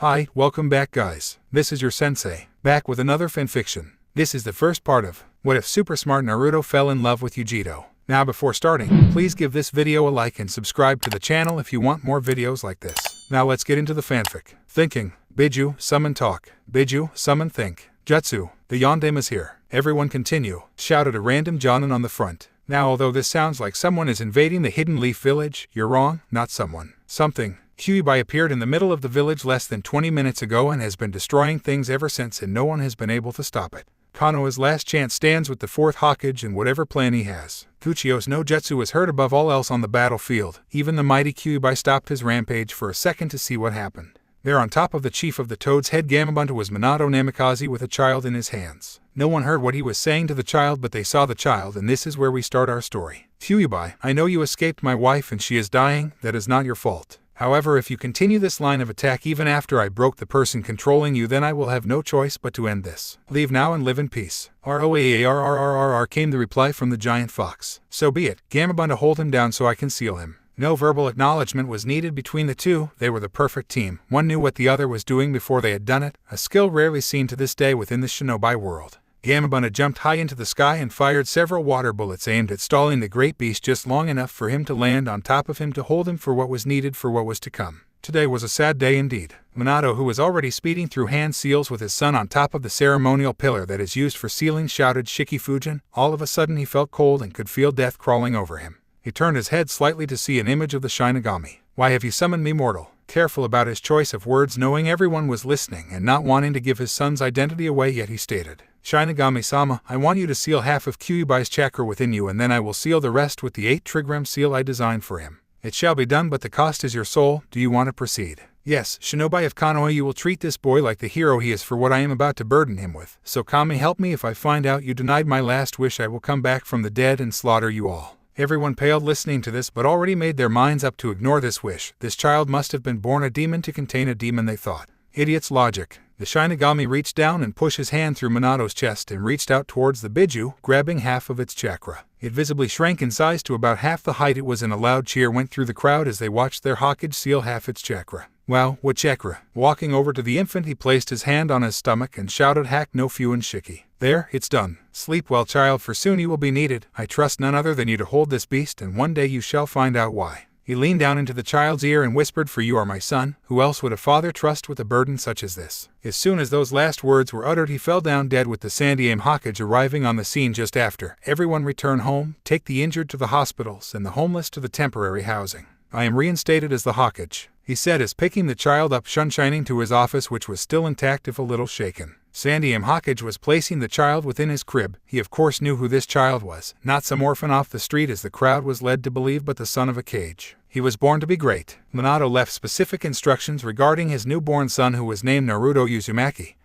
Hi, welcome back guys. This is your sensei, back with another fanfiction. This is the first part of What If Supersmart Naruto Fell in Love with Yugito. Now before starting, please give this video a like and subscribe to the channel if you want more videos like this. Now let's get into the fanfic. Thinking. Biju, summon talk. Biju, summon think. Jutsu, the yondaime is here. Everyone continue, shouted a random jonin on the front. Now although this sounds like someone is invading the Hidden Leaf village, you're wrong, not someone. Something. Kyuubi appeared in the middle of the village less than 20 minutes ago and has been destroying things ever since, and no one has been able to stop it. Konoha's last chance stands with the 4th Hokage and whatever plan he has. Kuchio's no jutsu is heard above all else on the battlefield. Even the mighty Kyuubi stopped his rampage for a second to see what happened. There on top of the chief of the Toad's head Gamabunta was Minato Namikaze with a child in his hands. No one heard what he was saying to the child, but they saw the child, and this is where we start our story. Kyuubi, I know you escaped my wife and she is dying. That is not your fault. However, if you continue this line of attack even after I broke the person controlling you, then I will have no choice but to end this. Leave now and live in peace. ROAARRRRR came the reply from the giant fox. So be it. Gamabunta, hold him down so I can seal him. No verbal acknowledgement was needed between the two. They were the perfect team. One knew what the other was doing before they had done it, a skill rarely seen to this day within the shinobi world. Gamabunta jumped high into the sky and fired several water bullets aimed at stalling the great beast just long enough for him to land on top of him to hold him for what was needed for what was to come. Today was a sad day indeed. Minato, who was already speeding through hand seals with his son on top of the ceremonial pillar that is used for sealing, shouted Shikifujin. All of a sudden he felt cold and could feel death crawling over him. He turned his head slightly to see an image of the Shinigami. Why have you summoned me, mortal? Careful about his choice of words, knowing everyone was listening and not wanting to give his son's identity away, yet he stated, Shinigami-sama, I want you to seal half of Kyuubi's chakra within you, and then I will seal the rest with the 8 trigram seal I designed for him. It shall be done, but the cost is your soul. Do you want to proceed? Yes, Shinobi of Konoha, you will treat this boy like the hero he is for what I am about to burden him with. So Kami, help me. If I find out you denied my last wish, I will come back from the dead and slaughter you all. Everyone paled listening to this, but already made their minds up to ignore this wish. This child must have been born a demon to contain a demon, they thought. Idiot's logic. The Shinigami reached down and pushed his hand through Minato's chest and reached out towards the Biju, grabbing half of its chakra. It visibly shrank in size to about half the height it was, and a loud cheer went through the crowd as they watched their Hokage seal half its chakra. Wow, what chakra? Walking over to the infant, he placed his hand on his stomach and shouted, Hack no Fuin Shiki. There, it's done. Sleep well, child, for soon you will be needed. I trust none other than you to hold this beast, and one day you shall find out why. He leaned down into the child's ear and whispered, For you are my son. Who else would a father trust with a burden such as this? As soon as those last words were uttered, he fell down dead, with the Sandaime Hokage arriving on the scene just after. Everyone return home, take the injured to the hospitals, and the homeless to the temporary housing. I am reinstated as the Hokage, he said as picking the child up, sunshining to his office, which was still intact if a little shaken. Sandaime Hokage was placing the child within his crib. He of course knew who this child was, not some orphan off the street as the crowd was led to believe, but the son of a cage. He was born to be great. Minato left specific instructions regarding his newborn son, who was named Naruto Uzumaki.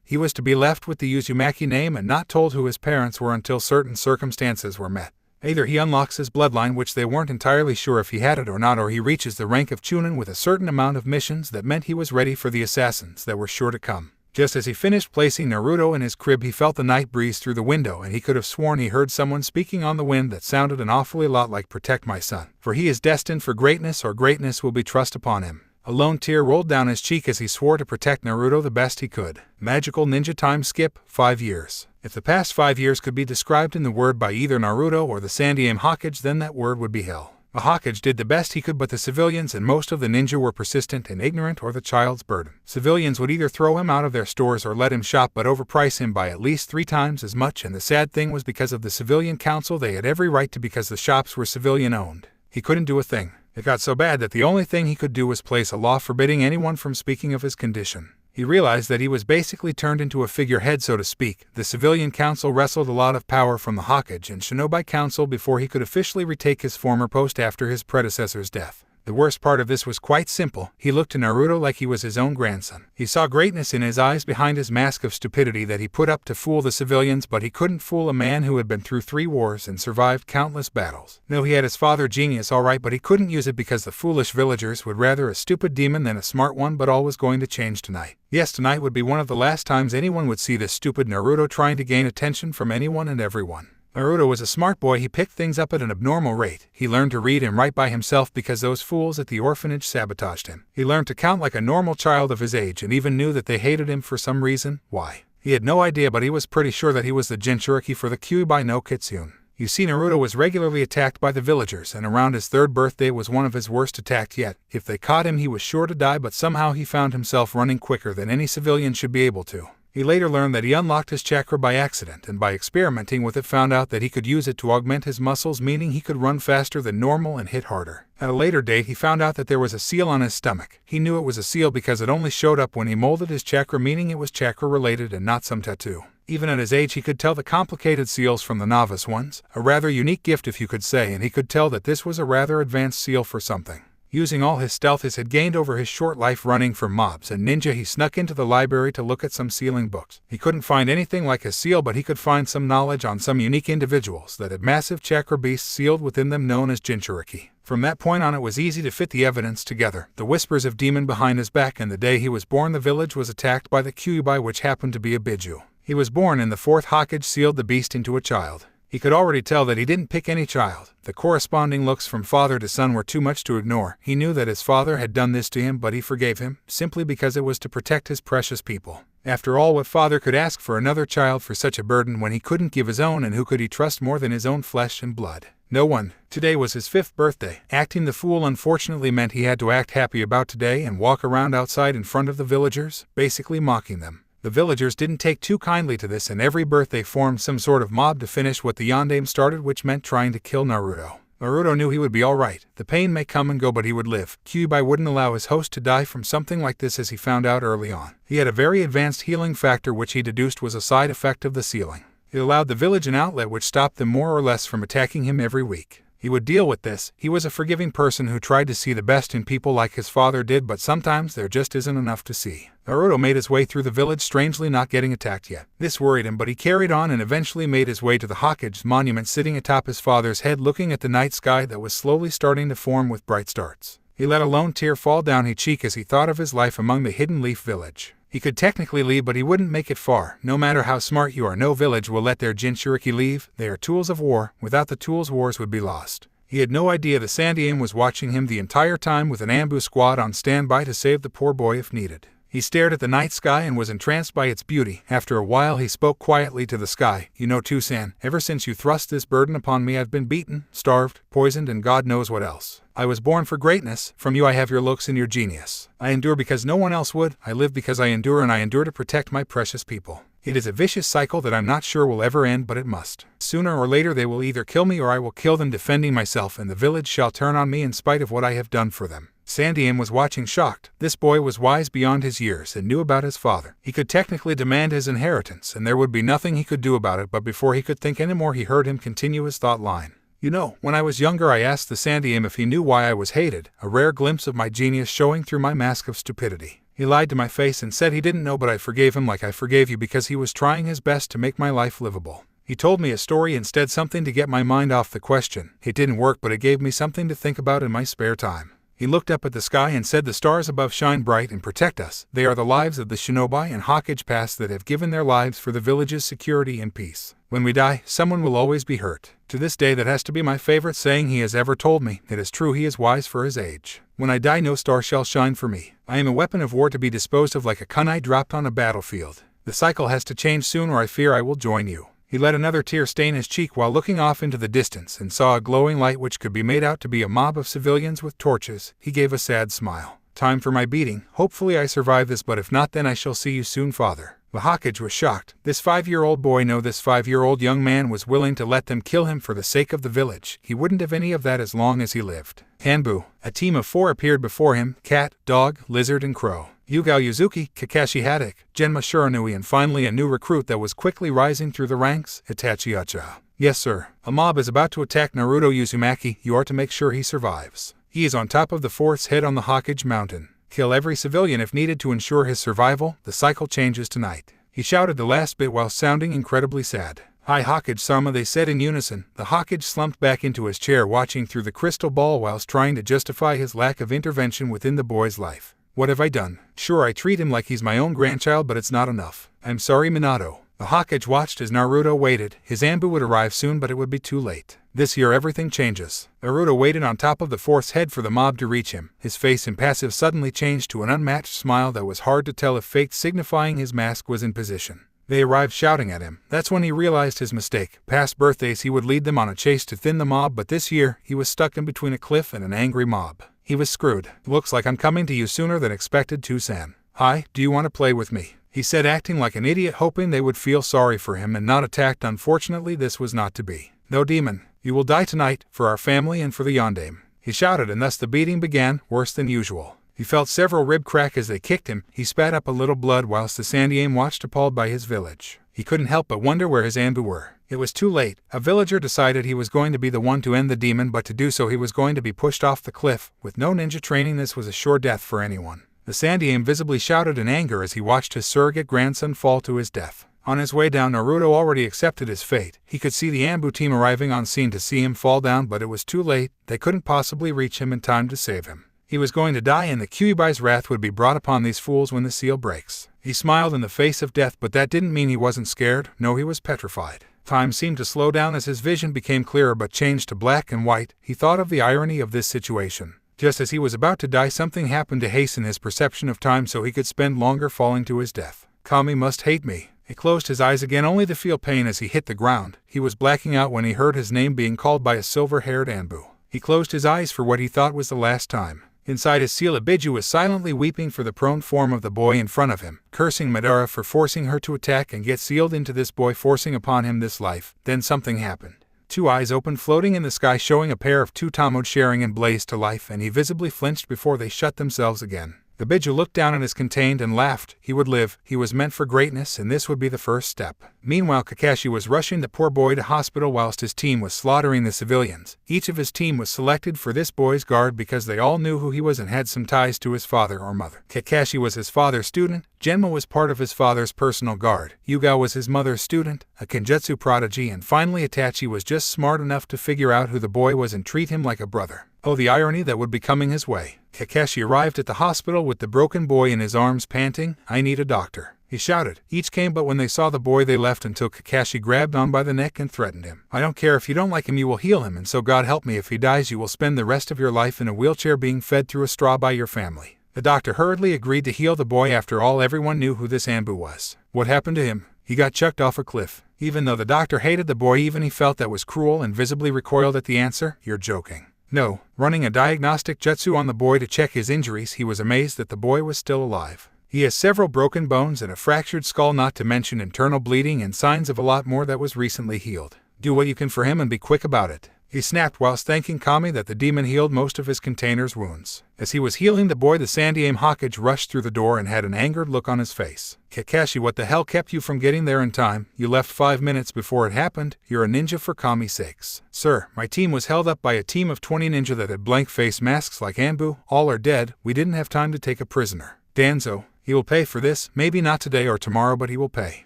He was to be left with the Uzumaki name and not told who his parents were until certain circumstances were met. Either he unlocks his bloodline, which they weren't entirely sure if he had it or not, or he reaches the rank of Chunin with a certain amount of missions that meant he was ready for the assassins that were sure to come. Just as he finished placing Naruto in his crib, he felt the night breeze through the window, and he could have sworn he heard someone speaking on the wind that sounded an awfully lot like Protect my son, for he is destined for greatness, or greatness will be thrust upon him. A lone tear rolled down his cheek as he swore to protect Naruto the best he could. Magical ninja time skip, 5 years. If the past 5 years could be described in the word by either Naruto or the Sandaime Hokage, then that word would be hell. The Hokage did the best he could, but the civilians and most of the ninja were persistent and ignorant, or the child's burden. Civilians would either throw him out of their stores or let him shop, but overprice him by at least 3 times as much, and the sad thing was, because of the civilian council, they had every right to, because the shops were civilian owned. He couldn't do a thing. It got so bad that the only thing he could do was place a law forbidding anyone from speaking of his condition. He realized that he was basically turned into a figurehead, so to speak. The civilian council wrestled a lot of power from the Hokage and Shinobi Council before he could officially retake his former post after his predecessor's death. The worst part of this was quite simple. He looked to Naruto like he was his own grandson. He saw greatness in his eyes behind his mask of stupidity that he put up to fool the civilians, but he couldn't fool a man who had been through 3 wars and survived countless battles. No, he had his father genius alright, but he couldn't use it because the foolish villagers would rather a stupid demon than a smart one. But all was going to change tonight. Yes, tonight would be one of the last times anyone would see this stupid Naruto trying to gain attention from anyone and everyone. Naruto was a smart boy. He picked things up at an abnormal rate. He learned to read and write by himself because those fools at the orphanage sabotaged him. He learned to count like a normal child of his age and even knew that they hated him for some reason. Why? He had no idea, but he was pretty sure that he was the Jinchuriki for the Kyuubi no Kitsune. You see, Naruto was regularly attacked by the villagers, and around his 3rd birthday was one of his worst attacks yet. If they caught him, he was sure to die, but somehow he found himself running quicker than any civilian should be able to. He later learned that he unlocked his chakra by accident, and by experimenting with it found out that he could use it to augment his muscles, meaning he could run faster than normal and hit harder. At a later date, he found out that there was a seal on his stomach. He knew it was a seal because it only showed up when he molded his chakra, meaning it was chakra-related and not some tattoo. Even at his age, he could tell the complicated seals from the novice ones, a rather unique gift if you could say, and he could tell that this was a rather advanced seal for something. Using all his stealth he had gained over his short life running from mobs and ninja, he snuck into the library to look at some sealing books. He couldn't find anything like a seal, but he could find some knowledge on some unique individuals that had massive chakra beasts sealed within them known as Jinchuriki. From that point on, it was easy to fit the evidence together. The whispers of demon behind his back, and the day he was born the village was attacked by the Kyuubi, which happened to be a Biju. He was born and the 4th Hokage sealed the beast into a child. He could already tell that he didn't pick any child. The corresponding looks from father to son were too much to ignore. He knew that his father had done this to him, but he forgave him, simply because it was to protect his precious people. After all, what father could ask for another child for such a burden when he couldn't give his own, and who could he trust more than his own flesh and blood? No one. Today was his 5th birthday. Acting the fool unfortunately meant he had to act happy about today and walk around outside in front of the villagers, basically mocking them. The villagers didn't take too kindly to this, and every birthday formed some sort of mob to finish what the Yondaime started, which meant trying to kill Naruto. Naruto knew he would be alright. The pain may come and go, but he would live. Kyuubi wouldn't allow his host to die from something like this, as he found out early on. He had a very advanced healing factor, which he deduced was a side effect of the sealing. It allowed the village an outlet which stopped them more or less from attacking him every week. He would deal with this. He was a forgiving person who tried to see the best in people like his father did, but sometimes there just isn't enough to see. Naruto made his way through the village, strangely not getting attacked yet. This worried him, but he carried on and eventually made his way to the Hokage's monument, sitting atop his father's head looking at the night sky that was slowly starting to form with bright stars. He let a lone tear fall down his cheek as he thought of his life among the Hidden Leaf village. He could technically leave, but he wouldn't make it far. No matter how smart you are, no village will let their Jinchuriki leave. They are tools of war. Without the tools, wars would be lost. He had no idea the Sandiane was watching him the entire time, with an ambush squad on standby to save the poor boy if needed. He stared at the night sky and was entranced by its beauty. After a while he spoke quietly to the sky. "You know, Tusan, ever since you thrust this burden upon me, I've been beaten, starved, poisoned, and God knows what else. I was born for greatness. From you I have your looks and your genius. I endure because no one else would. I live because I endure, and I endure to protect my precious people. It is a vicious cycle that I'm not sure will ever end, but it must. Sooner or later they will either kill me or I will kill them, defending myself, and the village shall turn on me in spite of what I have done for them." Sandiane was watching, shocked. This boy was wise beyond his years and knew about his father. He could technically demand his inheritance, and there would be nothing he could do about it, but before he could think anymore he heard him continue his thought line. "You know, when I was younger I asked the Sandiane if he knew why I was hated, a rare glimpse of my genius showing through my mask of stupidity. He lied to my face and said he didn't know, but I forgave him like I forgave you, because he was trying his best to make my life livable. He told me a story instead, something to get my mind off the question. It didn't work, but it gave me something to think about in my spare time. He looked up at the sky and said, the stars above shine bright and protect us. They are the lives of the shinobi and Hokage past that have given their lives for the village's security and peace. When we die, someone will always be hurt. To this day that has to be my favorite saying he has ever told me. It is true, he is wise for his age. When I die no star shall shine for me. I am a weapon of war to be disposed of like a kunai dropped on a battlefield. The cycle has to change soon or I fear I will join you." He let another tear stain his cheek while looking off into the distance and saw a glowing light which could be made out to be a mob of civilians with torches. He gave a sad smile. "Time for my beating. Hopefully I survive this, but if not, then I shall see you soon, father." The Hokage was shocked. This 5-year-old boy, no, this 5-year-old young man was willing to let them kill him for the sake of the village. He wouldn't have any of that as long as he lived. Hanbu. A team of 4 appeared before him: cat, dog, lizard, and crow. Yugao Yuzuki, Kakashi Haddock, Genma Shiranui, and finally a new recruit that was quickly rising through the ranks, Itachi Uchiha. "Yes, sir. A mob is about to attack Naruto Uzumaki. You are to make sure he survives. He is on top of the 4th head on the Hokage Mountain. Kill every civilian if needed to ensure his survival. The cycle changes tonight." He shouted the last bit while sounding incredibly sad. "Hi Hokage-sama," they said in unison. The Hokage slumped back into his chair, watching through the crystal ball whilst trying to justify his lack of intervention within the boy's life. "What have I done? Sure, I treat him like he's my own grandchild, but it's not enough. I'm sorry, Minato." The Hokage watched as Naruto waited. His Anbu would arrive soon, but it would be too late. This year everything changes. Naruto waited on top of the forest head for the mob to reach him. His face, impassive, suddenly changed to an unmatched smile that was hard to tell if faked, signifying his mask was in position. They arrived shouting at him. That's when he realized his mistake. Past birthdays he would lead them on a chase to thin the mob, but this year he was stuck in between a cliff and an angry mob. He was screwed. Looks like I'm coming to you sooner than expected, San. Hi, do you want to play with me? He said, acting like an idiot, hoping they would feel sorry for him and not attacked. Unfortunately, this was not to be. No, demon, you will die tonight, for our family and for the Yondaime. He shouted, and thus the beating began, worse than usual. He felt several rib crack as they kicked him. He spat up a little blood whilst the Sandaime watched, appalled by his village. He couldn't help but wonder where his Anbu were. It was too late. A villager decided he was going to be the one to end the demon, but to do so he was going to be pushed off the cliff. With no ninja training, this was a sure death for anyone. The Sandaime visibly shouted in anger as he watched his surrogate grandson fall to his death. On his way down, Naruto already accepted his fate. He could see the Anbu team arriving on scene to see him fall down, but it was too late. They couldn't possibly reach him in time to save him. He was going to die, and the Kyuubi's wrath would be brought upon these fools when the seal breaks. He smiled in the face of death, but that didn't mean he wasn't scared. No, he was petrified. Time seemed to slow down as his vision became clearer but changed to black and white. He thought of the irony of this situation. Just as he was about to die, something happened to hasten his perception of time so he could spend longer falling to his death. Kami must hate me. He closed his eyes again, only to feel pain as he hit the ground. He was blacking out when he heard his name being called by a silver-haired Anbu. He closed his eyes for what he thought was the last time. Inside his seal, Ibiju was silently weeping for the prone form of the boy in front of him, cursing Madara for forcing her to attack and get sealed into this boy, forcing upon him this life. Then something happened. Two eyes opened, floating in the sky, showing a pair of two Tamod sharing and blazed to life, and he visibly flinched before they shut themselves again. The Biju looked down at his contained and laughed. He would live. He was meant for greatness, and this would be the first step. Meanwhile, Kakashi was rushing the poor boy to hospital whilst his team was slaughtering the civilians. Each of his team was selected for this boy's guard because they all knew who he was and had some ties to his father or mother. Kakashi was his father's student. Genma was part of his father's personal guard. Yuga was his mother's student, a Kenjutsu prodigy, and finally Itachi was just smart enough to figure out who the boy was and treat him like a brother. Oh, the irony that would be coming his way. Kakashi arrived at the hospital with the broken boy in his arms, panting, "I need a doctor," he shouted. Each came, but when they saw the boy they left until Kakashi grabbed on by the neck and threatened him. "I don't care if you don't like him, you will heal him, and so God help me, if he dies you will spend the rest of your life in a wheelchair being fed through a straw by your family." The doctor hurriedly agreed to heal the boy. After all, everyone knew who this Anbu was. What happened to him? He got chucked off a cliff. Even though the doctor hated the boy, even he felt that was cruel and visibly recoiled at the answer. "You're joking." No. Running a diagnostic jutsu on the boy to check his injuries, he was amazed that the boy was still alive. He has several broken bones and a fractured skull, not to mention internal bleeding and signs of a lot more that was recently healed. "Do what you can for him and be quick about it," he snapped whilst thanking Kami that the demon healed most of his container's wounds. As he was healing the boy, the Sandaime Hokage rushed through the door and had an angered look on his face. "Kakashi, what the hell kept you from getting there in time? You left 5 minutes before it happened. You're a ninja for Kami's sakes." "Sir, my team was held up by a team of 20 ninja that had blank face masks like Anbu. All are dead. We didn't have time to take a prisoner." "Danzo, he will pay for this. Maybe not today or tomorrow, but he will pay."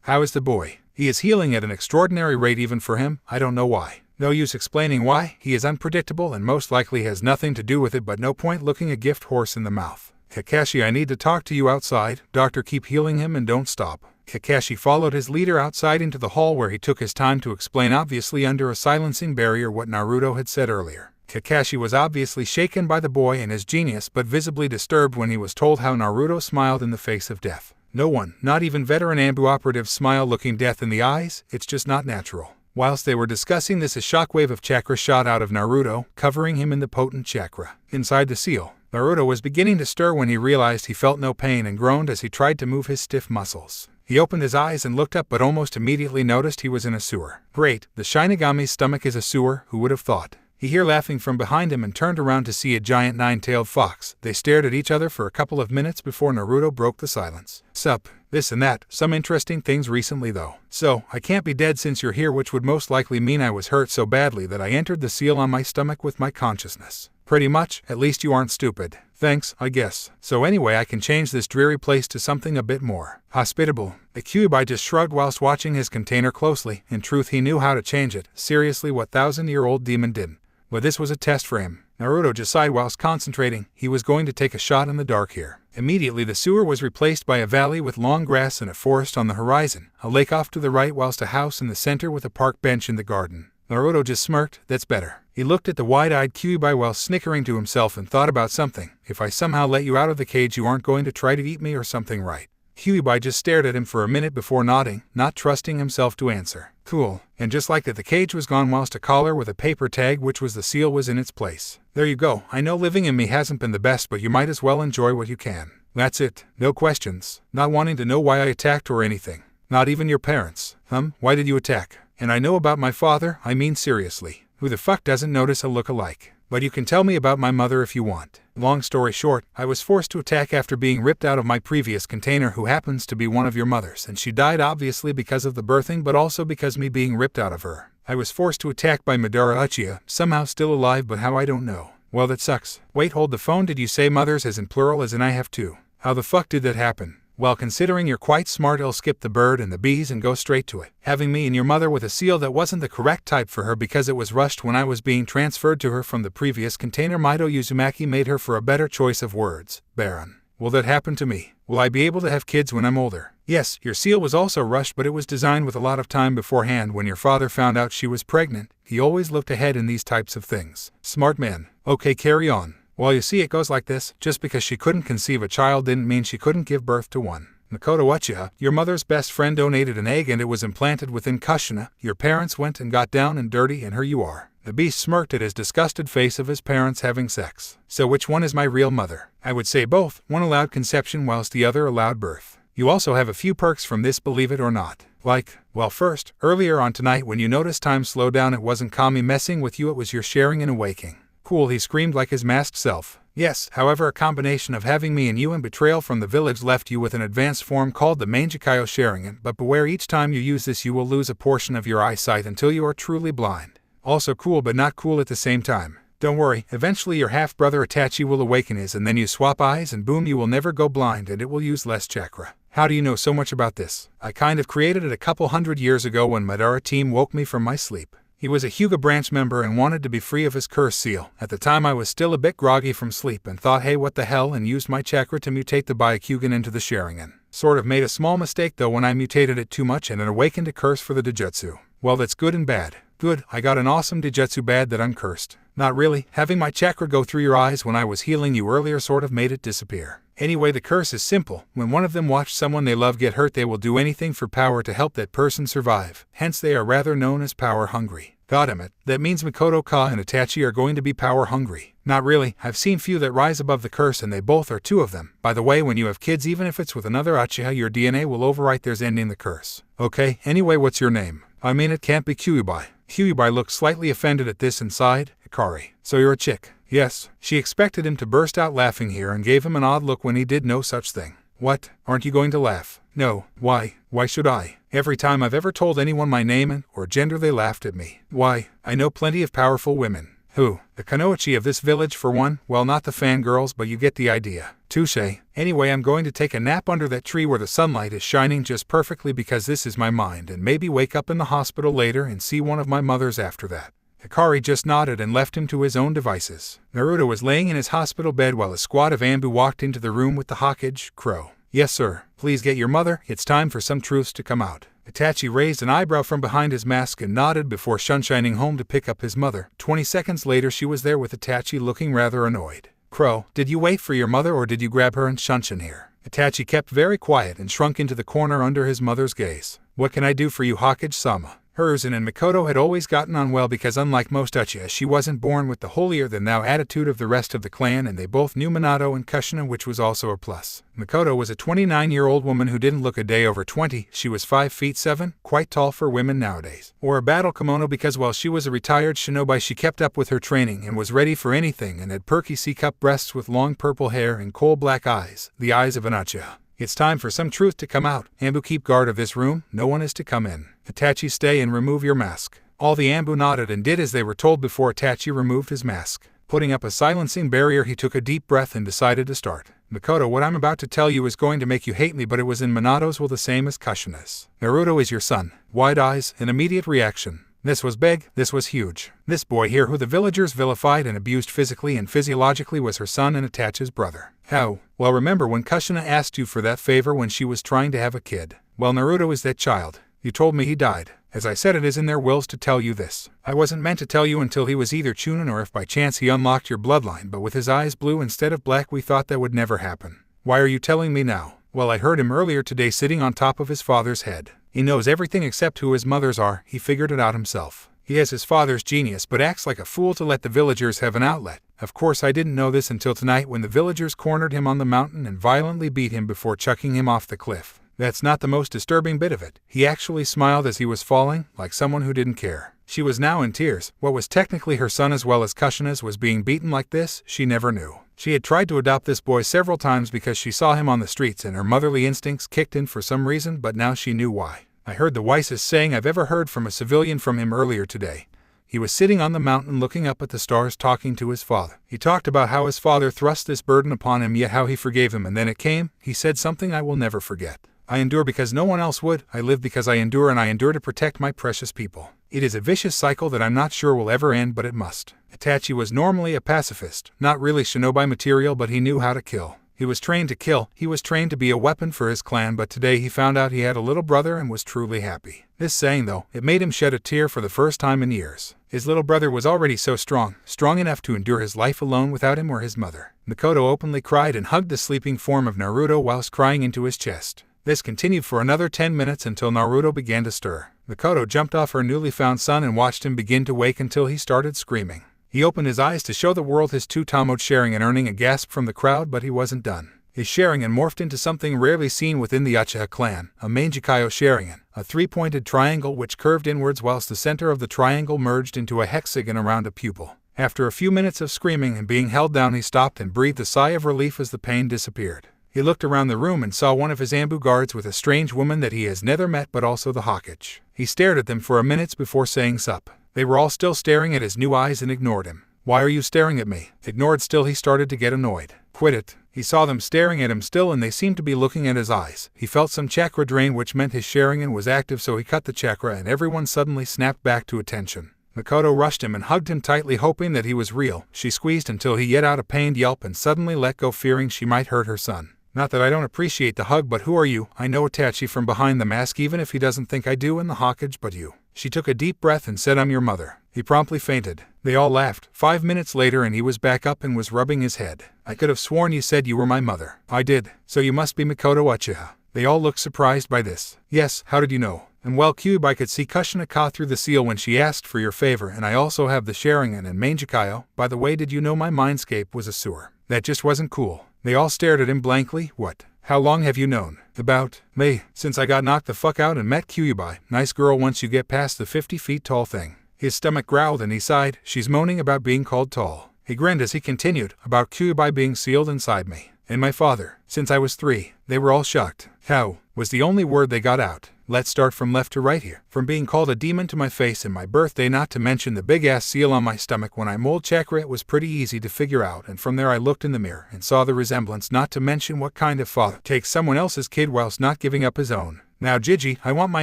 "How is the boy?" "He is healing at an extraordinary rate even for him. I don't know why." "No use explaining why. He is unpredictable and most likely has nothing to do with it, but no point looking a gift horse in the mouth." "Kakashi, I need to talk to you outside. Doctor, keep healing him and don't stop." Kakashi followed his leader outside into the hall, where he took his time to explain, obviously under a silencing barrier, what Naruto had said earlier. Kakashi was obviously shaken by the boy and his genius, but visibly disturbed when he was told how Naruto smiled in the face of death. No one, not even veteran Anbu operatives, smile looking death in the eyes. It's just not natural. Whilst they were discussing this, a shockwave of chakra shot out of Naruto, covering him in the potent chakra. Inside the seal, Naruto was beginning to stir when he realized he felt no pain and groaned as he tried to move his stiff muscles. He opened his eyes and looked up, but almost immediately noticed he was in a sewer. Great, the Shinigami's stomach is a sewer, who would have thought? He heard laughing from behind him and turned around to see a giant 9-tailed fox. They stared at each other for a couple of minutes before Naruto broke the silence. "Sup, this and that, some interesting things recently though. So, I can't be dead since you're here, which would most likely mean I was hurt so badly that I entered the seal on my stomach with my consciousness." "Pretty much, at least you aren't stupid." "Thanks, I guess. So anyway, I can change this dreary place to something a bit more hospitable." The Kyuubi just shrugged whilst watching his container closely. In truth, he knew how to change it. Seriously, what 1,000-year-old demon didn't? But this was a test for him. Naruto just sighed whilst concentrating. He was going to take a shot in the dark here. Immediately the sewer was replaced by a valley with long grass and a forest on the horizon, a lake off to the right whilst a house in the center with a park bench in the garden. Naruto just smirked. That's better. He looked at the wide-eyed Kyuubi while snickering to himself and thought about something. If I somehow let you out of the cage, you aren't going to try to eat me or something, right? Kyuubi just stared at him for a minute before nodding, not trusting himself to answer. Cool. And just like that, the cage was gone whilst a collar with a paper tag which was the seal was in its place. There you go. I know living in me hasn't been the best, but you might as well enjoy what you can. That's it. No questions. Not wanting to know why I attacked or anything. Not even your parents. Why did you attack? And I know about my father, I mean seriously. Who the fuck doesn't notice a look-alike? But you can tell me about my mother if you want. Long story short, I was forced to attack after being ripped out of my previous container, who happens to be one of your mothers, and she died obviously because of the birthing but also because me being ripped out of her. I was forced to attack by Madara Uchiha, somehow still alive, but how I don't know. Well, that sucks. Wait, hold the phone. Did you say mothers as in plural as in I have two? How the fuck did that happen? Well, considering you're quite smart, I'll skip the bird and the bees and go straight to it. Having me and your mother with a seal that wasn't the correct type for her because it was rushed when I was being transferred to her from the previous container. Mito Uzumaki made her for a better choice of words. Baron. Will that happen to me? Will I be able to have kids when I'm older? Yes, your seal was also rushed, but it was designed with a lot of time beforehand. When your father found out she was pregnant, he always looked ahead in these types of things. Smart man. Okay, carry on. Well, you see, it goes like this. Just because she couldn't conceive a child didn't mean she couldn't give birth to one. Makoto Uchiha, your mother's best friend, donated an egg and it was implanted within Kushina. Your parents went and got down and dirty, and here you are. The beast smirked at his disgusted face of his parents having sex. So which one is my real mother? I would say both. One allowed conception whilst the other allowed birth. You also have a few perks from this, believe it or not. Like, well, first, earlier on tonight when you noticed time slow down, it wasn't Kami messing with you, it was your sharing and awaking. Cool, he screamed like his masked self. Yes, however, a combination of having me and you and betrayal from the village left you with an advanced form called the Manjikayo Sharingan, but beware, each time you use this you will lose a portion of your eyesight until you are truly blind. Also cool, but not cool at the same time. Don't worry, eventually your half-brother Itachi will awaken his, and then you swap eyes and boom, you will never go blind and it will use less chakra. How do you know so much about this? I kind of created it a couple hundred years ago when Madara team woke me from my sleep. He was a Hyuga branch member and wanted to be free of his curse seal. At the time I was still a bit groggy from sleep and thought, hey, what the hell, and used my chakra to mutate the Byakugan into the Sharingan. Sort of made a small mistake though when I mutated it too much and it awakened a curse for the Dijutsu. Well, that's good and bad. Good, I got an awesome Dijutsu. Bad that I'm cursed. Not really. Having my chakra go through your eyes when I was healing you earlier sort of made it disappear. Anyway, the curse is simple. When one of them watched someone they love get hurt, they will do anything for power to help that person survive. Hence they are rather known as power hungry. Goddammit, that means Makoto-ka and Itachi are going to be power hungry. Not really. I've seen few that rise above the curse and they both are two of them. By the way, when you have kids, even if it's with another Uchiha, your DNA will overwrite theirs ending the curse. Okay, anyway, what's your name? I mean, it can't be Kyuubi. Kyuubi looked slightly offended at this and sighed. Hikari. So you're a chick? Yes. She expected him to burst out laughing here and gave him an odd look when he did no such thing. What? Aren't you going to laugh? No. Why? Why should I? Every time I've ever told anyone my name or gender, they laughed at me. Why? I know plenty of powerful women. Who? The Kunoichi of this village for one. Well, not the fangirls, but you get the idea. Touché. Anyway, I'm going to take a nap under that tree where the sunlight is shining just perfectly because this is my mind, and maybe wake up in the hospital later and see one of my mothers after that. Hikari just nodded and left him to his own devices. Naruto was laying in his hospital bed while a squad of Ambu walked into the room with the Hokage, Crow. Yes, sir. Please get your mother. It's time for some truths to come out. Itachi raised an eyebrow from behind his mask and nodded before sunshining home to pick up his mother. 20 seconds later she was there with Itachi looking rather annoyed. Crow, did you wait for your mother or did you grab her and Shunshin here? Itachi kept very quiet and shrunk into the corner under his mother's gaze. What can I do for you, Hokage-sama? Hiruzen and Makoto had always gotten on well because unlike most Uchiha, she wasn't born with the holier-than-thou attitude of the rest of the clan, and they both knew Minato and Kushina, which was also a plus. Makoto was a 29-year-old woman who didn't look a day over 20. She was 5'7", quite tall for women nowadays. Wore a battle kimono because while she was a retired shinobi she kept up with her training and was ready for anything, and had perky C-cup breasts with long purple hair and coal-black eyes, the eyes of an Uchiha. It's time for some truth to come out. Ambu, keep guard of this room. No one is to come in. Itachi, stay and remove your mask. All the Ambu nodded and did as they were told before Itachi removed his mask. Putting up a silencing barrier, he took a deep breath and decided to start. Makoto, what I'm about to tell you is going to make you hate me, but it was in Minato's will the same as Kushina's. Naruto is your son. Wide eyes, an immediate reaction. This was big, this was huge. This boy here who the villagers vilified and abused physically and physiologically was her son and Itachi's brother. How? Well, remember when Kushina asked you for that favor when she was trying to have a kid? Well, Naruto is that child. You told me he died. As I said, it is in their wills to tell you this. I wasn't meant to tell you until he was either Chunin or if by chance he unlocked your bloodline, but with his eyes blue instead of black we thought that would never happen. Why are you telling me now? Well, I heard him earlier today sitting on top of his father's head. He knows everything except who his mothers are, he figured it out himself. He has his father's genius but acts like a fool to let the villagers have an outlet. Of course I didn't know this until tonight when the villagers cornered him on the mountain and violently beat him before chucking him off the cliff. That's not the most disturbing bit of it. He actually smiled as he was falling, like someone who didn't care. She was now in tears. What was technically her son as well as Kushina's was being beaten like this, she never knew. She had tried to adopt this boy several times because she saw him on the streets and her motherly instincts kicked in for some reason, but now she knew why. I heard the wisest saying I've ever heard from a civilian from him earlier today. He was sitting on the mountain looking up at the stars talking to his father. He talked about how his father thrust this burden upon him yet how he forgave him, and then it came. He said something I will never forget. I endure because no one else would. I live because I endure, and I endure to protect my precious people. It is a vicious cycle that I'm not sure will ever end, but it must. Itachi was normally a pacifist, not really shinobi material, but he knew how to kill. He was trained to kill, he was trained to be a weapon for his clan, but today he found out he had a little brother and was truly happy. This saying though, it made him shed a tear for the first time in years. His little brother was already so strong enough to endure his life alone without him or his mother. Mikoto openly cried and hugged the sleeping form of Naruto whilst crying into his chest. This continued for another 10 minutes until Naruto began to stir. Mikoto jumped off her newly found son and watched him begin to wake until he started screaming. He opened his eyes to show the world his two-tomoed Sharingan, earning a gasp from the crowd, but he wasn't done. His Sharingan morphed into something rarely seen within the Uchiha clan, a Mangekyo Sharingan, a three-pointed triangle which curved inwards whilst the center of the triangle merged into a hexagon around a pupil. After a few minutes of screaming and being held down, he stopped and breathed a sigh of relief as the pain disappeared. He looked around the room and saw one of his Ambu guards with a strange woman that he has never met but also the Hokage. He stared at them for a minute before saying sup. They were all still staring at his new eyes and ignored him. Why are you staring at me? Ignored still, he started to get annoyed. Quit it. He saw them staring at him still and they seemed to be looking at his eyes. He felt some chakra drain which meant his Sharingan was active, so he cut the chakra and everyone suddenly snapped back to attention. Mikoto rushed him and hugged him tightly hoping that he was real. She squeezed until he let out a pained yelp and suddenly let go fearing she might hurt her son. Not that I don't appreciate the hug, but who are you? I know Itachi from behind the mask even if he doesn't think I do, and the Hokage, but you. She took a deep breath and said I'm your mother. He promptly fainted. They all laughed. 5 minutes later and he was back up and was rubbing his head. I could have sworn you said you were my mother. I did. So you must be Mikoto Uchiha. They all looked surprised by this. Yes, how did you know? And well, Kyuubi could see Kushina through the seal when she asked for your favor, and I also have the Sharingan and Mangekyo. By the way, did you know my mindscape was a sewer? That just wasn't cool. They all stared at him blankly. What? How long have you known? About me, since I got knocked the fuck out and met Kyuubi. Nice girl once you get past the 50 feet tall thing. His stomach growled and he sighed. She's moaning about being called tall. He grinned as he continued, about Kyuubi being sealed inside me. And my father, since I was 3. They were all shocked. How? Was the only word they got out. Let's start from left to right here. From being called a demon to my face and my birthday, not to mention the big ass seal on my stomach when I mold chakra, it was pretty easy to figure out, and from there I looked in the mirror and saw the resemblance, not to mention what kind of father takes someone else's kid whilst not giving up his own. Now Gigi, I want my